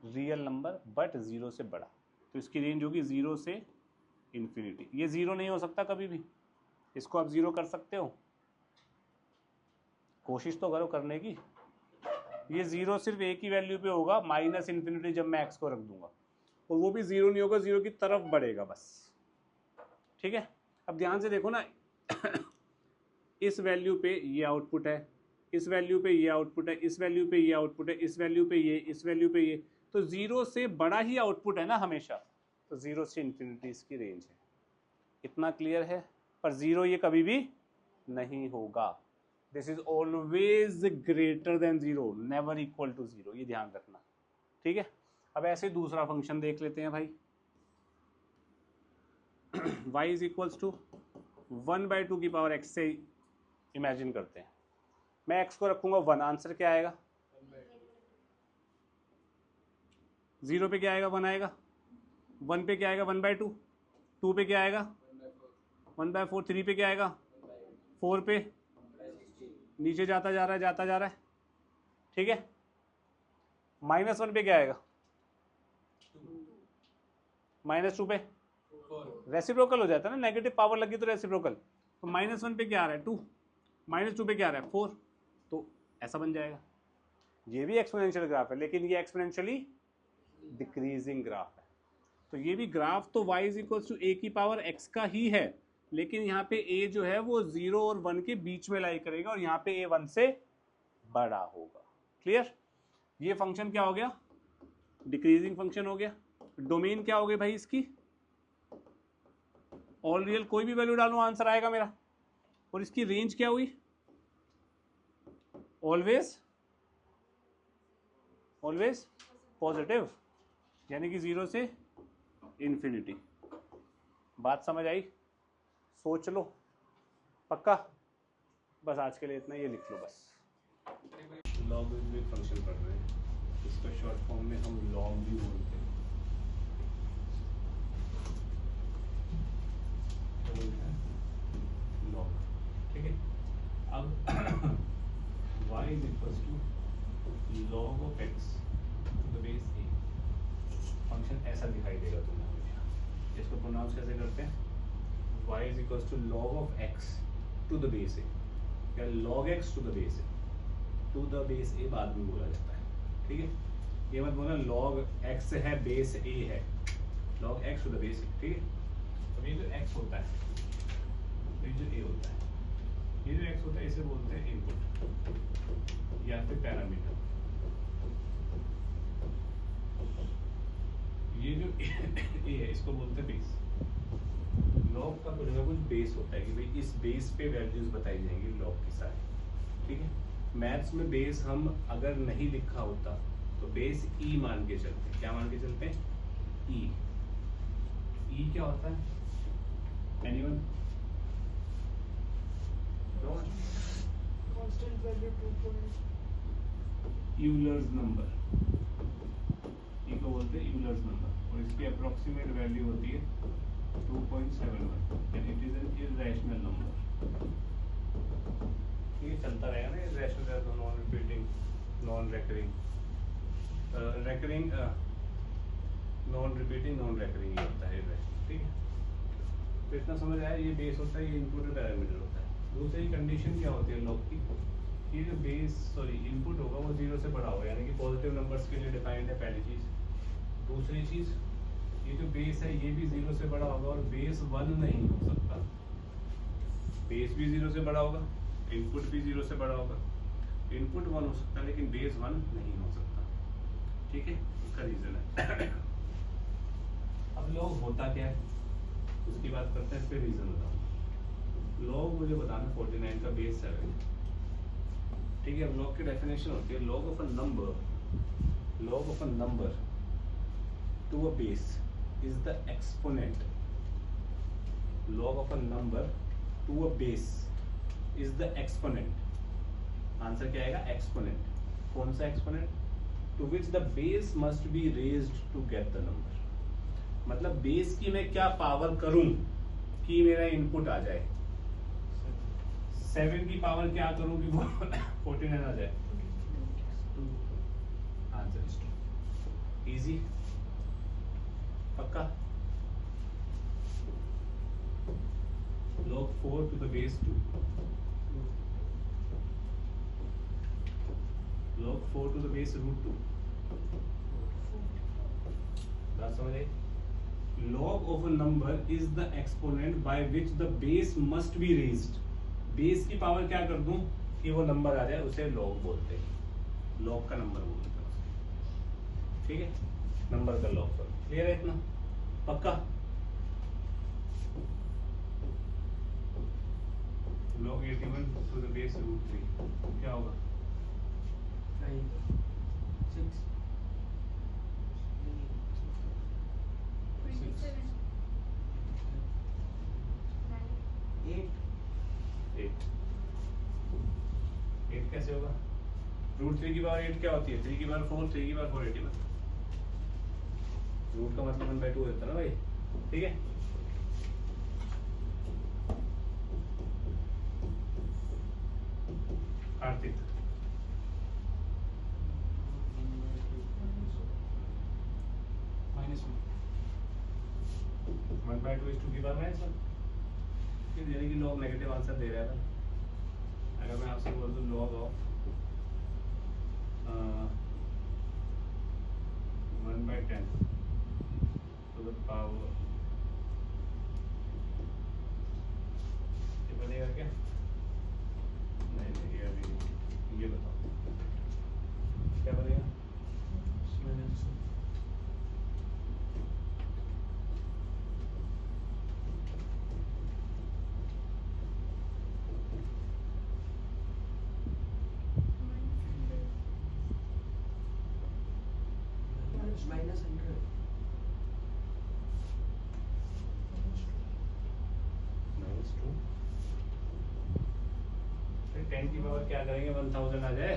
रियल नंबर बट 0 से बड़ा, तो इसकी रेंज होगी 0 से इन्फिनिटी। ये 0 नहीं हो सकता कभी भी, इसको आप 0 कर सकते हो? कोशिश तो करो करने की। ये 0 सिर्फ एक ही वैल्यू पे होगा, -∞, जब मैं x को रख दूंगा, और वो भी 0 नहीं होगा, 0 की तरफ बढ़ेगा बस। ठीक है, अब ध्यान से देखो ना इस वैल्यू पे ये आउटपुट है, इस वैल्यू पे ये आउटपुट है, इस वैल्यू पे ये आउटपुट है, इस वैल्यू पे ये, इस वैल्यू पे ये, तो जीरो से बड़ा ही आउटपुट है ना हमेशा, तो जीरो से इन्फिनिटी इसकी रेंज है। इतना क्लियर है? पर जीरो ये कभी भी नहीं होगा, this is always greater than zero, never equal to zero, ये ध्यान रखना, ठीक है। अब ऐसे दूसरा फंक्शन देख लेते हैं भाई, y इज इक्वल्स टू 1/2 की पावर x से इमेजिन करते हैं, मैं x को रखूंगा 1, आंसर क्या आएगा? 0 पे क्या आएगा? 1 आएगा, 1 पे क्या आएगा? 1/2, 2 पे क्या आएगा? 1/4, 3 पे क्या आएगा? 4 पे, नीचे जाता जा रहा है, जाता जा रहा है, ठीक है। -1 पे क्या आएगा? -2 पे रेसिप्रोकल हो जाता है ना, नेगेटिव पावर लगी तो रेसिप्रोकल, तो -1 पे क्या आ रहा है? 2, -2 पे क्या आ रहा है? 4, तो ऐसा बन जाएगा। ये भी एक्सपोनेंशियल ग्राफ है, लेकिन ये एक्सपोनेंशियली डिक्रीजिंग ग्राफ है, तो ये भी ग्राफ तो y is equals to a की पावर x का ही है, लेकिन यहाँ पे a जो है वो 0 और 1 के बीच में लाई करेगा, और यहाँ पे a 1 से बड़ा होगा। क्लियर? ये फंक्शन क्या हो गया? डिक्रीजिंग फंक्शन हो गया। डोमेन क्या हो गई भाई इसकी? ऑल रियल, कोई भी वैल्यू डालूं आंसर आएगा मेरा। और इसकी रेंज क्या हुई? ऑलवेज पॉजिटिव, यानी कि 0 से इन्फिनिटी। बात समझ आई? सोच लो, पक्का? बस आज के लिए इतना, ये लिख लो बस। लॉगरिथमिक फंक्शन पढ़ रहे हैं, इसका शॉर्ट फॉर्म में हम लॉग भी बोलते हैं। लॉग, ठीक है। अब y is equals to log of x to the base a, function ऐसा दिखाई देगा तुम्हें हमेशा। इसको प्रोनाउंस कैसे करते हैं? y is equals to log of x to the base a, या log x to the base a। To the base a बाद में बोला जाता है, ठीक है। ये मत बोलना log x है, बेस a है, log x to the base a, ठीक है। तो ये जो x होता है, तो ये जो a होता है, ये जो x होता है, इसे बोलते हैं इनपुट या फिर पैरामीटर। ये जो a है, इसको बोलते हैं बेस। लॉग का कुछ ना कुछ बेस होता है कि भाई इस बेस पे वैल्यूज बताई जाएंगी लॉग के साथ, ठीक है। मैथ्स में बेस हम अगर नहीं लिखा होता तो बेस ई मान के चलते हैं। क्या मान के चलते हैं? ई। ई क्या होता है? Anyone? Constant value 2 Euler's number, e को बोलते हैं यूलर्स नंबर, और इसकी अप्रोक्सीमेट वैल्यू होती है 2.71, and it is an irrational number. ये चलता रहेगा ना, irrational, non repeating, non recurring, recurring, non repeating, non recurring, ये होता है इररेशनल, ठीक है। तो इतना समझ आया? ये बेस होता है, ये इनपुट पैरामीटर होता है। दूसरी कंडीशन क्या होती है लॉग की? ये जो इनपुट होगा वो 0 से बड़ा होगा, यानी कि पॉजिटिव नंबर्स के लिए डिफाइंड है, पहली चीज़। दूसरी चीज़, ये जो बेस है ये भी 0 से बड़ा होगा, और बेस 1 नहीं हो सकता। बेस भी 0 से बड़ा होगा, इनपुट भी 0 से बड़ा होगा। इनपुट 1 हो सकता है, लेकिन बेस 1 नहीं हो सकता, ठीक है। उसका रीज़न है। अब लॉग होता क्या है उसकी बात करते हैं, फिर रीज़न बताऊँ। लॉग मुझे बताना 49 का बेस 7, ठीक है। अब लॉग की डेफिनेशन होती है log of a number to a base is the exponent. Log of a number to a base is the exponent. Answer क्या आएगा? एक्सपोनेंट। कौन सा exponent? To which the base must be raised to get the number. मतलब base की मैं क्या power करूं कि मेरा इनपुट आ जाए। 7 की पावर क्या करूं कि वो 49 आ जाए। Answer is 2। इजी, पक्का। log 4 to the base 2, log 4 to the base root 2। बात समझ आई? log of a number is the exponent by which the base must be raised base की पावर क्या कर दूं कि वो नंबर आ जाए, उसे लॉग बोलते हैं, लॉग का नंबर बोलते हैं उसे। ठीक है, नंबर का लॉग कर, क्लियर है इतना? पक्का? log 81 to the base √3 क्या होगा? 6 8 कैसे होगा? √3 की पावर 8 क्या होती है? 3 की पावर 4, 3 की पावर 4 81। रूट का मतलब 1/2 होता है ना भाई, ठीक है? कार्तिक -1/2 is 2 की पावर -1, यानी कि लॉग नेगेटिव आंसर दे रहा था। अगर मैं आपसे बोल दूं log of 1/10 to the power, ये बनेगा क्या? नहीं, ये अभी नहीं। ये बताओ क्या बनेगा? -100 -2। 10 की पावर क्या करेंगे? 1000 आ जाए।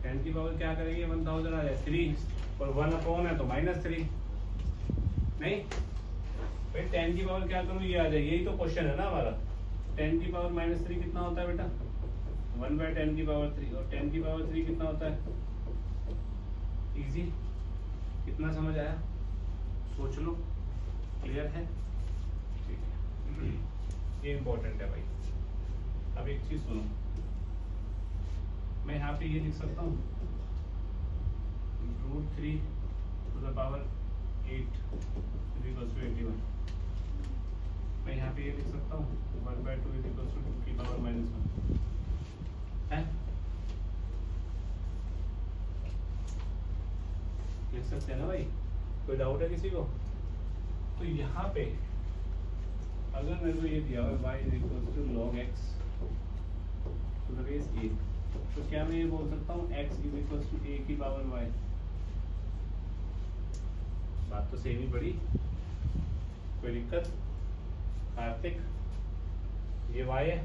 10 की पावर क्या करेंगे? 1000 आ जाए, 3 और 1 अपॉन है तो -3। नहीं भाई, 10 की पावर क्या करूँ? ये आ जाए, यही तो क्वेश्चन है ना हमारा। 10 की पावर -3 कितना होता है बेटा? 1/10 की पावर 3, और 10 की पावर 3 कितना होता है? इजी। कितना समझ आया? सोच लो, क्लियर है? ठीक है, ये इम्पोर्टेंट है भाई। अब एक चीज सुनो, मैं यहाँ पे ये लिख सकता हूँ √3 to the power 8 is equals to 81। मैं यहाँ पे ये लिख सकता हूँ 1/2 is equals to 2 की पावर -1 है? लिख सकते हैं ना भाई? कोई डाउट है किसी को? तो यहाँ पे अगर मेरे को ये दिया हुआ y is equals to log x to the base a, तो क्या मैं ये बोल सकता हूँ x is equals to a की पावर y? बात तो सेम ही पड़ी, कोई दिक्कत? कार्तिक, ये y है,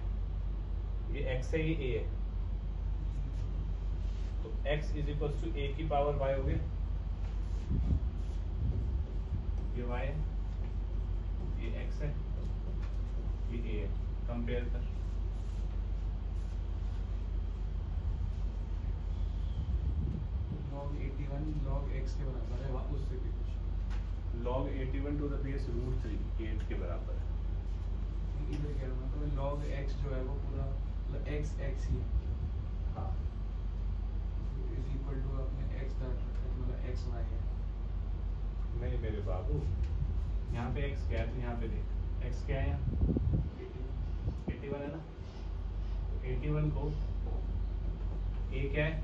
ये x है, ये a है, तो x is equals to a की पावर y हो गया, ये y है, ये x है, ये a है। कंपेयर कर, log 81 log x के बराबर है, उससे भी कुछ log 81 to the base √3 8 के बराबर है। इधर कह रहा हूँ तो log x जो है वो पूरा मतलब x ही है। हाँ, इज इक्वल टू अपने x दैट मतलब x y है। नहीं मेरे बाबू, यहाँ पे x क्या है तो यहाँ पे देख, x क्या है? यहाँ 81 है ना, 81 को a क्या है?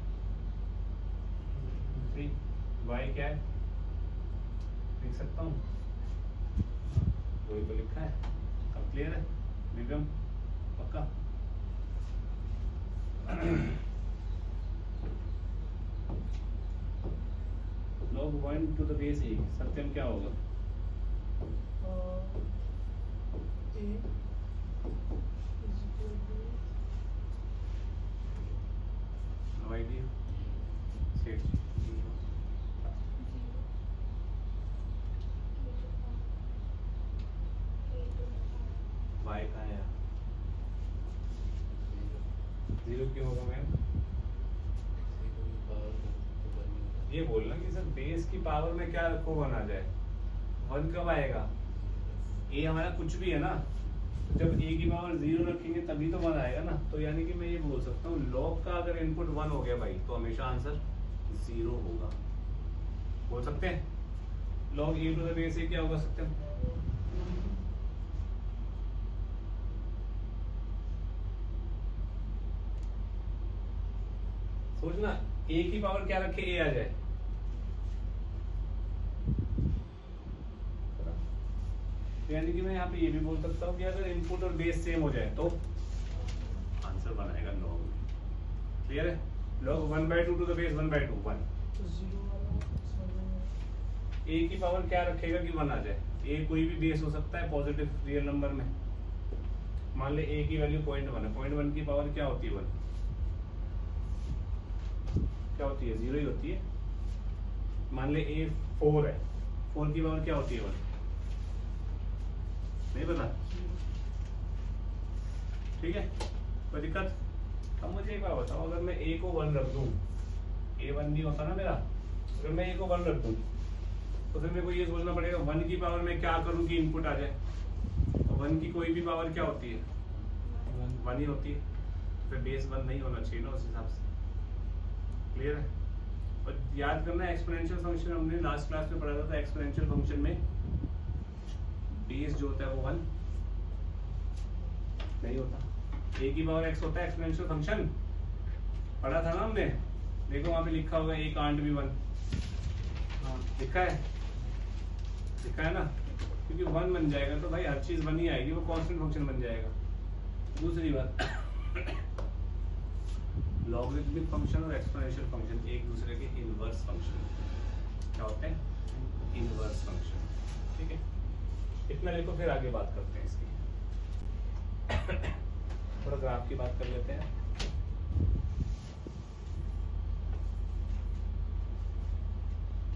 3, y क्या है? लिख सकता हूँ, वही तो लिखा है। अब क्लियर है विक्रम? पक्का? log 1 to the base a, सत्यम क्या होगा? नो आइडिया, सेठ जी। y कहाँ है? 0 क्यों होगा मैम? ये बोलना कि सर बेस की पावर में क्या रखो 1 आ जाए, 1 कब आएगा? a हमारा कुछ भी है ना, तो जब a की पावर 0 रखेंगे तभी तो 1 आएगा ना। तो यानी कि मैं ये बोल सकता हूँ log का अगर इनपुट 1 हो गया भाई तो हमेशा आंसर 0 होगा। बोल सकते हैं log a to the base a क्या होगा सकते हैं? सोचना ए की पावर क्या रखे, ए आ जाए, यानी कि मैं यहाँ पे ये भी बोल सकता हूँ कि अगर इनपुट और बेस सेम हो जाए तो आंसर बनाएगा लॉग में। क्लियर है? Log 1/2 to the base 1/2 1। A की पावर क्या रखेगा कि 1 आ जाए? ए कोई भी बेस हो सकता है पॉजिटिव रियल नंबर में। मान ले ए की वैल्यू 0.1 है, 0.1 की पावर क्या होती है 1? क्या होती है? 0 ही होती है। मान ले ए 4 है, 4 की पावर क्या होती है 1? नहीं पता? ठीक है, कोई दिक्कत? अब मुझे एक बात बताओ, अगर मैं ए को 1 रख दूं, ए 1 नहीं होता ना मेरा, अगर मैं ए को 1 रख दूं तो फिर मेरे को ये सोचना पड़ेगा 1 की पावर में क्या करूं कि इनपुट आ जाए। तो 1 की कोई भी पावर क्या होती है? 1 ही होती है। फिर बेस 1 नहीं होना चाहिए ना उस हिसाब से। क्लियर है? और याद करना एक्सपोनेंशियल फंक्शन हमने लास्ट क्लास में पढ़ा था, एक्सपोनेंशियल फंक्शन में बेस जो होता है वो 1 नहीं होता। ए की पावर x होता है एक्सपोनेंशियल फंक्शन, पढ़ा था ना हमने। देखो वहां पे लिखा होगा ए कांट बी 1, लिखा है, लिखा है ना, क्योंकि 1 बन जाएगा तो भाई हर चीज 1 ही आएगी, वो कांस्टेंट फंक्शन बन जाएगा। दूसरी बात लॉगरिथमिक फंक्शन और एक्सपोनेंशियल फंक्शन एक दूसरे के इनवर्स फंक्शन क्या होते हैं? Inverse function. ठीक है, इतना लिखो, फिर आगे बात करते हैं इसकी। थोड़ा ग्राफ की बात कर लेते हैं।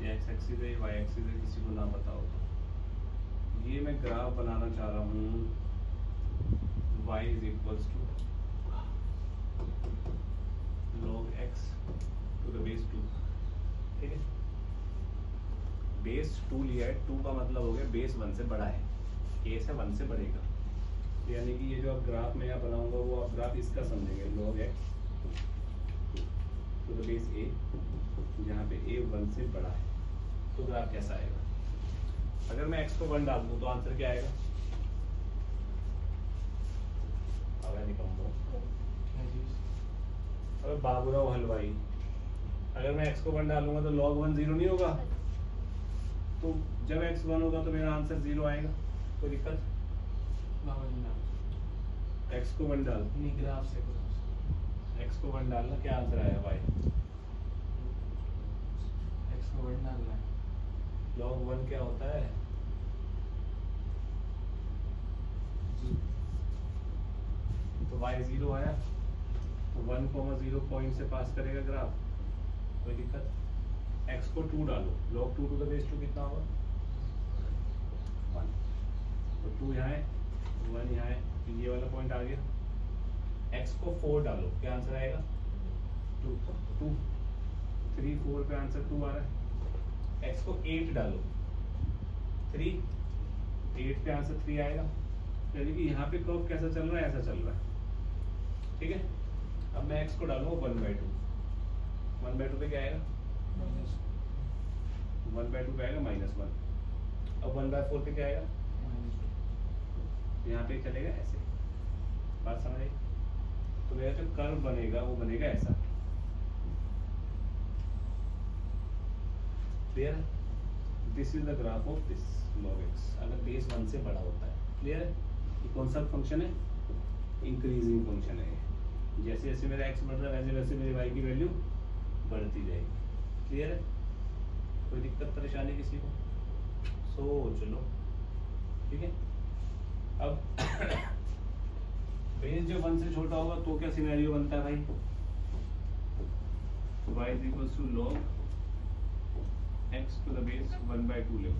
ये एक्स एक्सिस है, वाई एक्सिस है, किसी को ना पता हो तो ये मैं ग्राफ बनाना चाह रहा हूँ y is equals to log x to the base 2। ठीक है, बेस 2 लिया है, 2 का मतलब हो गया बेस 1 से बड़ा है, केस है 1 से बढ़ेगा, यानी कि ये जो आप ग्राफ में यहाँ बनाऊंगा वो आप ग्राफ इसका समझेंगे, log x to the base a, जहाँ पे a 1 से बड़ा है, तो ग्राफ कैसा आएगा? अगर मैं x को 1 डाल दूं तो आंसर क्या आएगा? अगर बाबूराव हलवाई, अगर मैं x को 1 डालूंगा तो log 1 0 नहीं होगा, तो जब x 1 होगा तो मेरा आंसर 0 आएगा। कोई दिक्कत? x को 1 डाल, नहीं ग्राफ से x को 1 डालना, क्या आंसर आएगा भाई? x को 1 डालना है, log 1 क्या होता है? तो y 0 आया, तो 1,0 पॉइंट से पास करेगा ग्राफ। कोई दिक्कत? x को 2 डालो, log 2 टू द बेस 2 कितना होगा? 1। तो 2 यहाँ है, 1 यहाँ है, तो ये वाला पॉइंट आ गया। x को 4 डालो, क्या आंसर आएगा? 2 3 4 पे आंसर 2 आ रहा है। x को 8 डालो, 3 8 पे आंसर 3 आएगा। यानी कि यहाँ पे कर्व कैसा चल रहा है? ऐसा चल रहा है। ठीक है, अब मैं x को डालूंगा 1/2, 1/2 पे क्या आएगा? 1/2 पे आएगा -1। अब 1/4 पे क्या आएगा? यहाँ पे चलेगा ऐसे। बात समझ आई? तो मेरा जो कर्व बनेगा वो बनेगा ऐसा। क्लियर है? This is the graph of this log x, अगर बेस 1 से बड़ा होता है। क्लियर है? ये कौन सा फंक्शन है? इंक्रीजिंग फंक्शन है। जैसे जैसे मेरा x बढ़ रहा है वैसे वैसे मेरी y की वैल्यू बढ़ती जाएगी। क्लियर है? कोई दिक्कत परेशानी किसी को? सोच लो। ठीक है, अब बेस जो 1 से छोटा होगा तो क्या सिनेरियो बनता है भाई? y is equals to log x to the base 1/2 ले।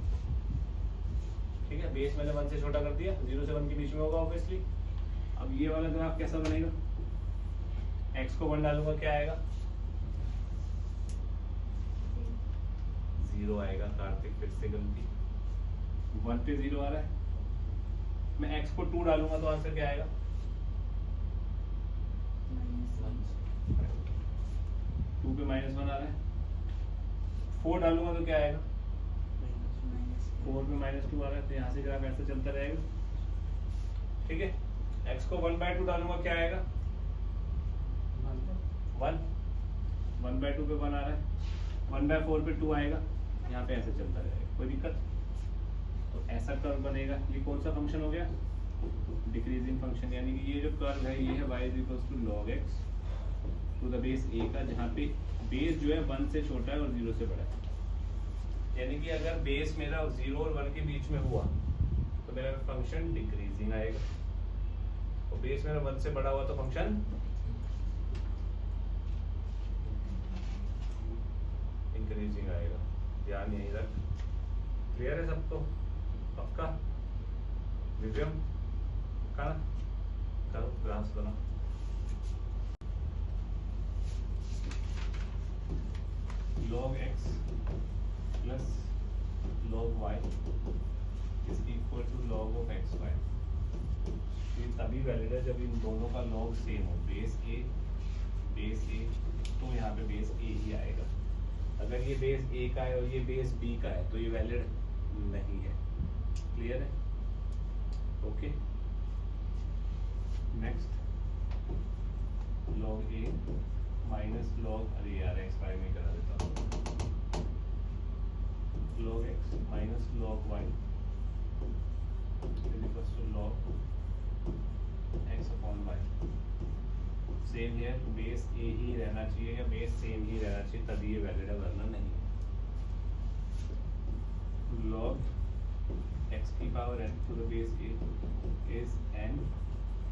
ठीक है, बेस मैंने 1 से छोटा कर दिया, 0 से 1 के बीच में होगा ऑब्वियसली। अब ये वाला ग्राफ कैसा बनेगा? x को 1 डालूंगा, क्या आएगा? 0 आएगा। कार्तिक फिर से गलती, 1 पे 0 आ रहा है। मैं x को 2 डालूंगा तो आंसर क्या आएगा? 2 पे -1 आ रहा है। 4 डालूंगा तो क्या आएगा? 4 पे -2 आ रहा है, तो यहाँ से ग्राफ ऐसे चलता रहेगा। ठीक है, x को 1/2 डालूंगा, क्या आएगा? 1। 1/2 पे 1 आ रहा है, 1/4 पे 2 आएगा, यहाँ पे ऐसे चलता रहेगा, कोई दिक्कत? तो ऐसा कर्व बनेगा। ये कौन सा फंक्शन हो गया? डिक्रीजिंग फंक्शन, यानी कि ये जो कर्व है ये है y = log x to the base a का, जहाँ पे बेस जो है 1 से छोटा है और 0 से बड़ा है। यानी कि अगर बेस मेरा 0 और 1 के बीच में हुआ तो मेरा फंक्शन डिक्रीजिंग आएगा, और बेस मेरा 1 से बड़ा हुआ तो फंक्शन इंक्रीजिंग आएगा। ध्यान यही रख। क्लियर है सबको? पक्का? विक्रम पक्का? करो ग्राफ्स बना। log x plus log y is equal to log of xy। ये तभी वैलिड है जब इन दोनों का log सेम हो, बेस a तो यहाँ पे बेस a ही आएगा। अगर ये बेस a का है और ये बेस b का है तो ये वैलिड नहीं है। क्लियर है? Okay, next log a minus log, अरे यार xy में करा देता हूँ, log x minus log y is equals to log x upon y। Same है, बेस a ही रहना चाहिए या बेस सेम ही रहना चाहिए तभी ये वैलिड है, वरना नहीं है। log x की power n to the base a is n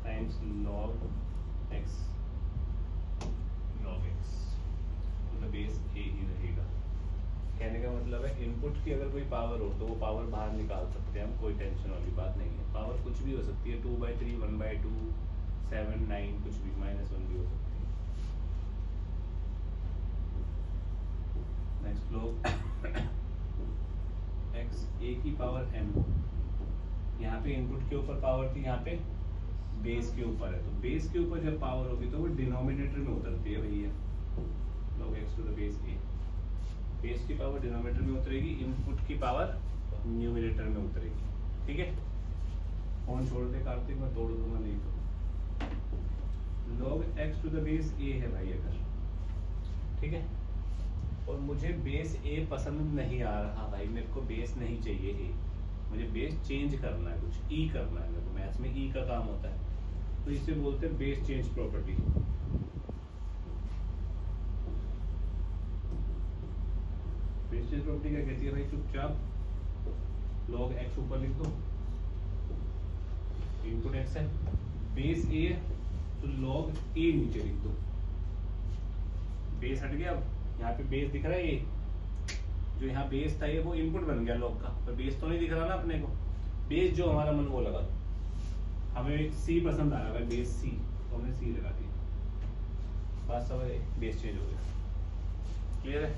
times log x to the base a ही रहेगा। कहने का मतलब है इनपुट की अगर कोई पावर हो तो वो पावर बाहर निकाल सकते हैं हम, कोई टेंशन वाली बात नहीं है। पावर कुछ भी हो सकती है, 2/3, 1/2, 7, 9, कुछ भी, -1 भी हो सकती है। नेक्स्ट log x a की पावर m, यहाँ पे इनपुट के ऊपर पावर थी, यहाँ पे बेस के ऊपर है, तो बेस के ऊपर जब पावर होगी तो वो डिनोमिनेटर में उतरती है भैया। log x to the base a, base की पावर डिनोमिनेटर में उतरेगी, इनपुट की पावर न्यूमिनेटर में उतरेगी। ठीक है? फोन छोड़ दे कार्तिक, मैं तोड़ दूंगा नहीं तो। log x to the base a है भाई अगर, ठीक है, और मुझे बेस a पसंद नहीं आ रहा भाई, मेरे को बेस नहीं चाहिए a, मुझे बेस चेंज करना है, कुछ e करना है मेरे को, मैथ्स में e का काम होता है, तो इसे बोलते हैं base change property. Base change property क्या कहती है भाई? चुपचाप log x ऊपर लिख दो, इनपुट x है, बेस a तो log a नीचे लिख दो। बेस हट गया, अब यहाँ पे बेस दिख रहा है, ये जो यहाँ बेस था ये वो इनपुट बन गया लॉग का, पर बेस तो नहीं दिख रहा ना अपने को। बेस जो हमारा मन वो लगा दो, हमें सी पसंद आ रहा है बेस सी, तो हमने सी लगा दी, बात समझ आई? बेस चेंज हो गया। क्लियर है?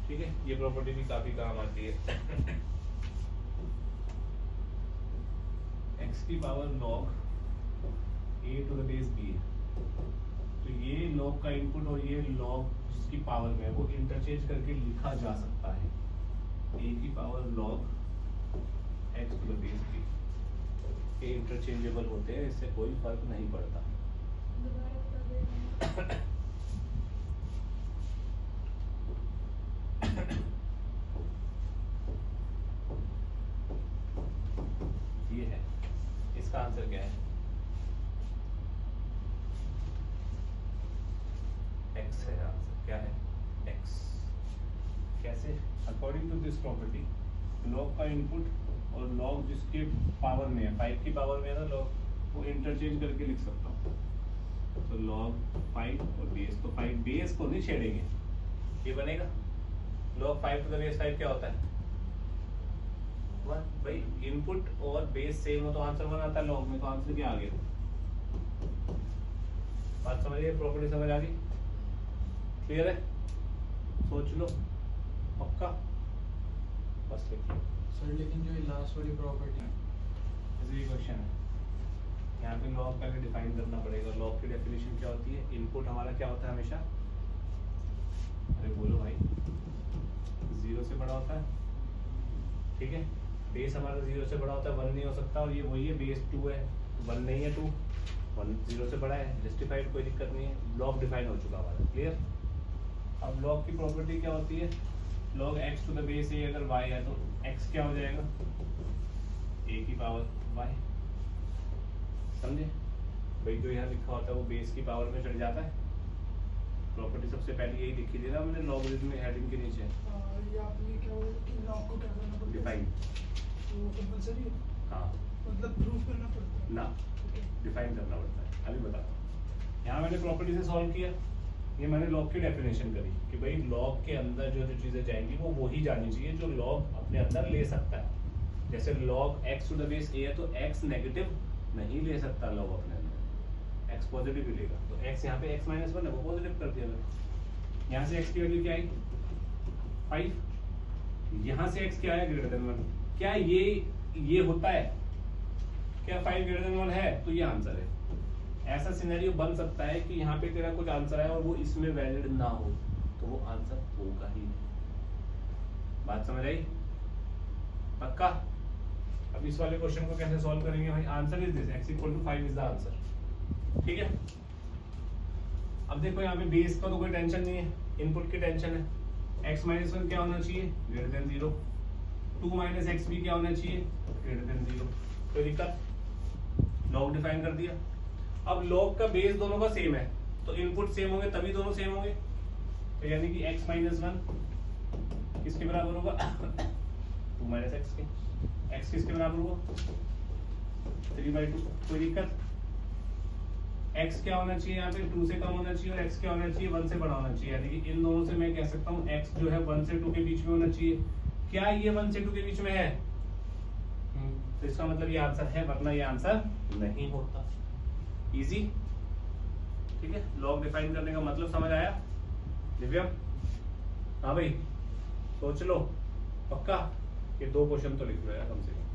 ठीक है, ये प्रॉपर्टी भी काफी काम आती है। x की power log a to the base b है, तो ये log का इनपुट और ये log जिसकी पावर में है वो इंटरचेंज करके लिखा जा सकता है, a की power log x to the base b। ये इंटरचेंजेबल होते हैं, इससे कोई फर्क नहीं पड़ता। ये है, इसका आंसर क्या है? x है आंसर। क्या है? x। कैसे? According to this property, log का इनपुट और log जिसके पावर में है, 5 की पावर में है ना log, वो इंटरचेंज करके लिख सकता हूँ। तो log 5 और बेस, तो 5 बेस को नहीं छेड़ेंगे, ये बनेगा log 5 to the base 5 क्या होता है? 1। भाई इनपुट और बेस सेम हो तो आंसर 1 आता है, log में तो आंसर क्या आ गया? बात समझिए, प्रॉपर्टी समझ आ गई? क्लियर है? सोच लो, पक्का? बस लिख लो सर। लेकिन जो ये लास्ट वाली प्रॉपर्टी है, ये क्वेश्चन है, यहाँ पे लॉग पहले डिफाइन करना पड़ेगा। लॉग की डेफिनेशन क्या होती है? इनपुट हमारा क्या होता है हमेशा? अरे बोलो भाई, 0 से बड़ा होता है, ठीक है। बेस हमारा 0 से बड़ा होता है, 1 नहीं हो सकता, और ये वही है, बेस 2 है, 1 नहीं है, 2, 1 0 से बड़ा है, जस्टिफाइड, कोई दिक्कत नहीं है। लॉग डिफाइन हो चुका हमारा, क्लियर? अब log की प्रॉपर्टी क्या होती है, log x to the base a अगर y है तो x क्या हो जाएगा, a की पावर y। समझे भाई, जो यहाँ लिखा होता है वो बेस की पावर में चढ़ जाता है। प्रॉपर्टी सबसे पहले यही लिखी थी ना हमने लॉगरिथम में हेडिंग के नीचे, ये आपने क्या बोला कि लॉग को क्या करना पड़ता है? डिफाइन। तो कंपलसरी है, हाँ मतलब प्रूफ करना पड़ता है ना, ओके। डिफाइन करना पड़ता है। अभी बता, यहाँ मैंने प्रॉपर्टी से सॉल्व किया, ये मैंने लॉग की डेफिनेशन करी कि भाई लॉग के अंदर जो जो चीज़ें जाएंगी वो वही जानी चाहिए जो लॉग अपने अंदर ले सकता है। जैसे log x to the base a है तो x नेगेटिव नहीं ले सकता लॉग अपने अंदर, x पॉजिटिव ही लेगा। तो x यहाँ पे x माइनस 1 है, वो पॉजिटिव कर दिया मैंने। यहाँ से x की वैल्यू क्या आई 5, यहाँ से x क्या है ग्रेटर देन 1। क्या ये होता है क्या 5 ग्रेटर देन 1 है, तो ये आंसर है। ऐसा सिनेरियो बन सकता है कि यहाँ पे तेरा कुछ आंसर है और वो इसमें वैलिड ना हो, तो वो आंसर होगा ही नहीं। बात समझ आई? पक्का? अब इस वाले क्वेश्चन को कैसे सॉल्व करेंगे भाई? Answer is this, x equal to 5 is the answer. ठीक है, अब देखो यहाँ पे बेस का तो कोई टेंशन नहीं है, इनपुट की टेंशन है। x माइनस 1 क्या होना चाहिए, ग्रेटर देन 0। 2 माइनस एक्स भी क्या होना चाहिए, ग्रेटर देन 0। कोई दिक्कत? लॉग डिफाइन कर दिया। अब लॉग का बेस दोनों का सेम है, तो इनपुट सेम होंगे तभी दोनों सेम होंगे। तो यानी कि x माइनस 1 किसके बराबर होगा 2 माइनस एक्स के। x किसके बराबर हुआ 3/2। कोई दिक्कत? x क्या होना चाहिए यहाँ पे, 2 से कम होना चाहिए, और x क्या होना चाहिए, 1 से बड़ा होना चाहिए। यानी कि इन दोनों से मैं कह सकता हूँ x जो है 1 से 2 के बीच में होना चाहिए। क्या ये 1 से 2 के बीच में है? तो इसका मतलब ये आंसर है, वरना ये आंसर नहीं होता। इजी। ठीक है, लॉग डिफाइन करने का मतलब समझ आया दिव्यम? हाँ भाई, सोच लो पक्का, ये 2 क्वेश्चन तो लिख लो यार कम से कम।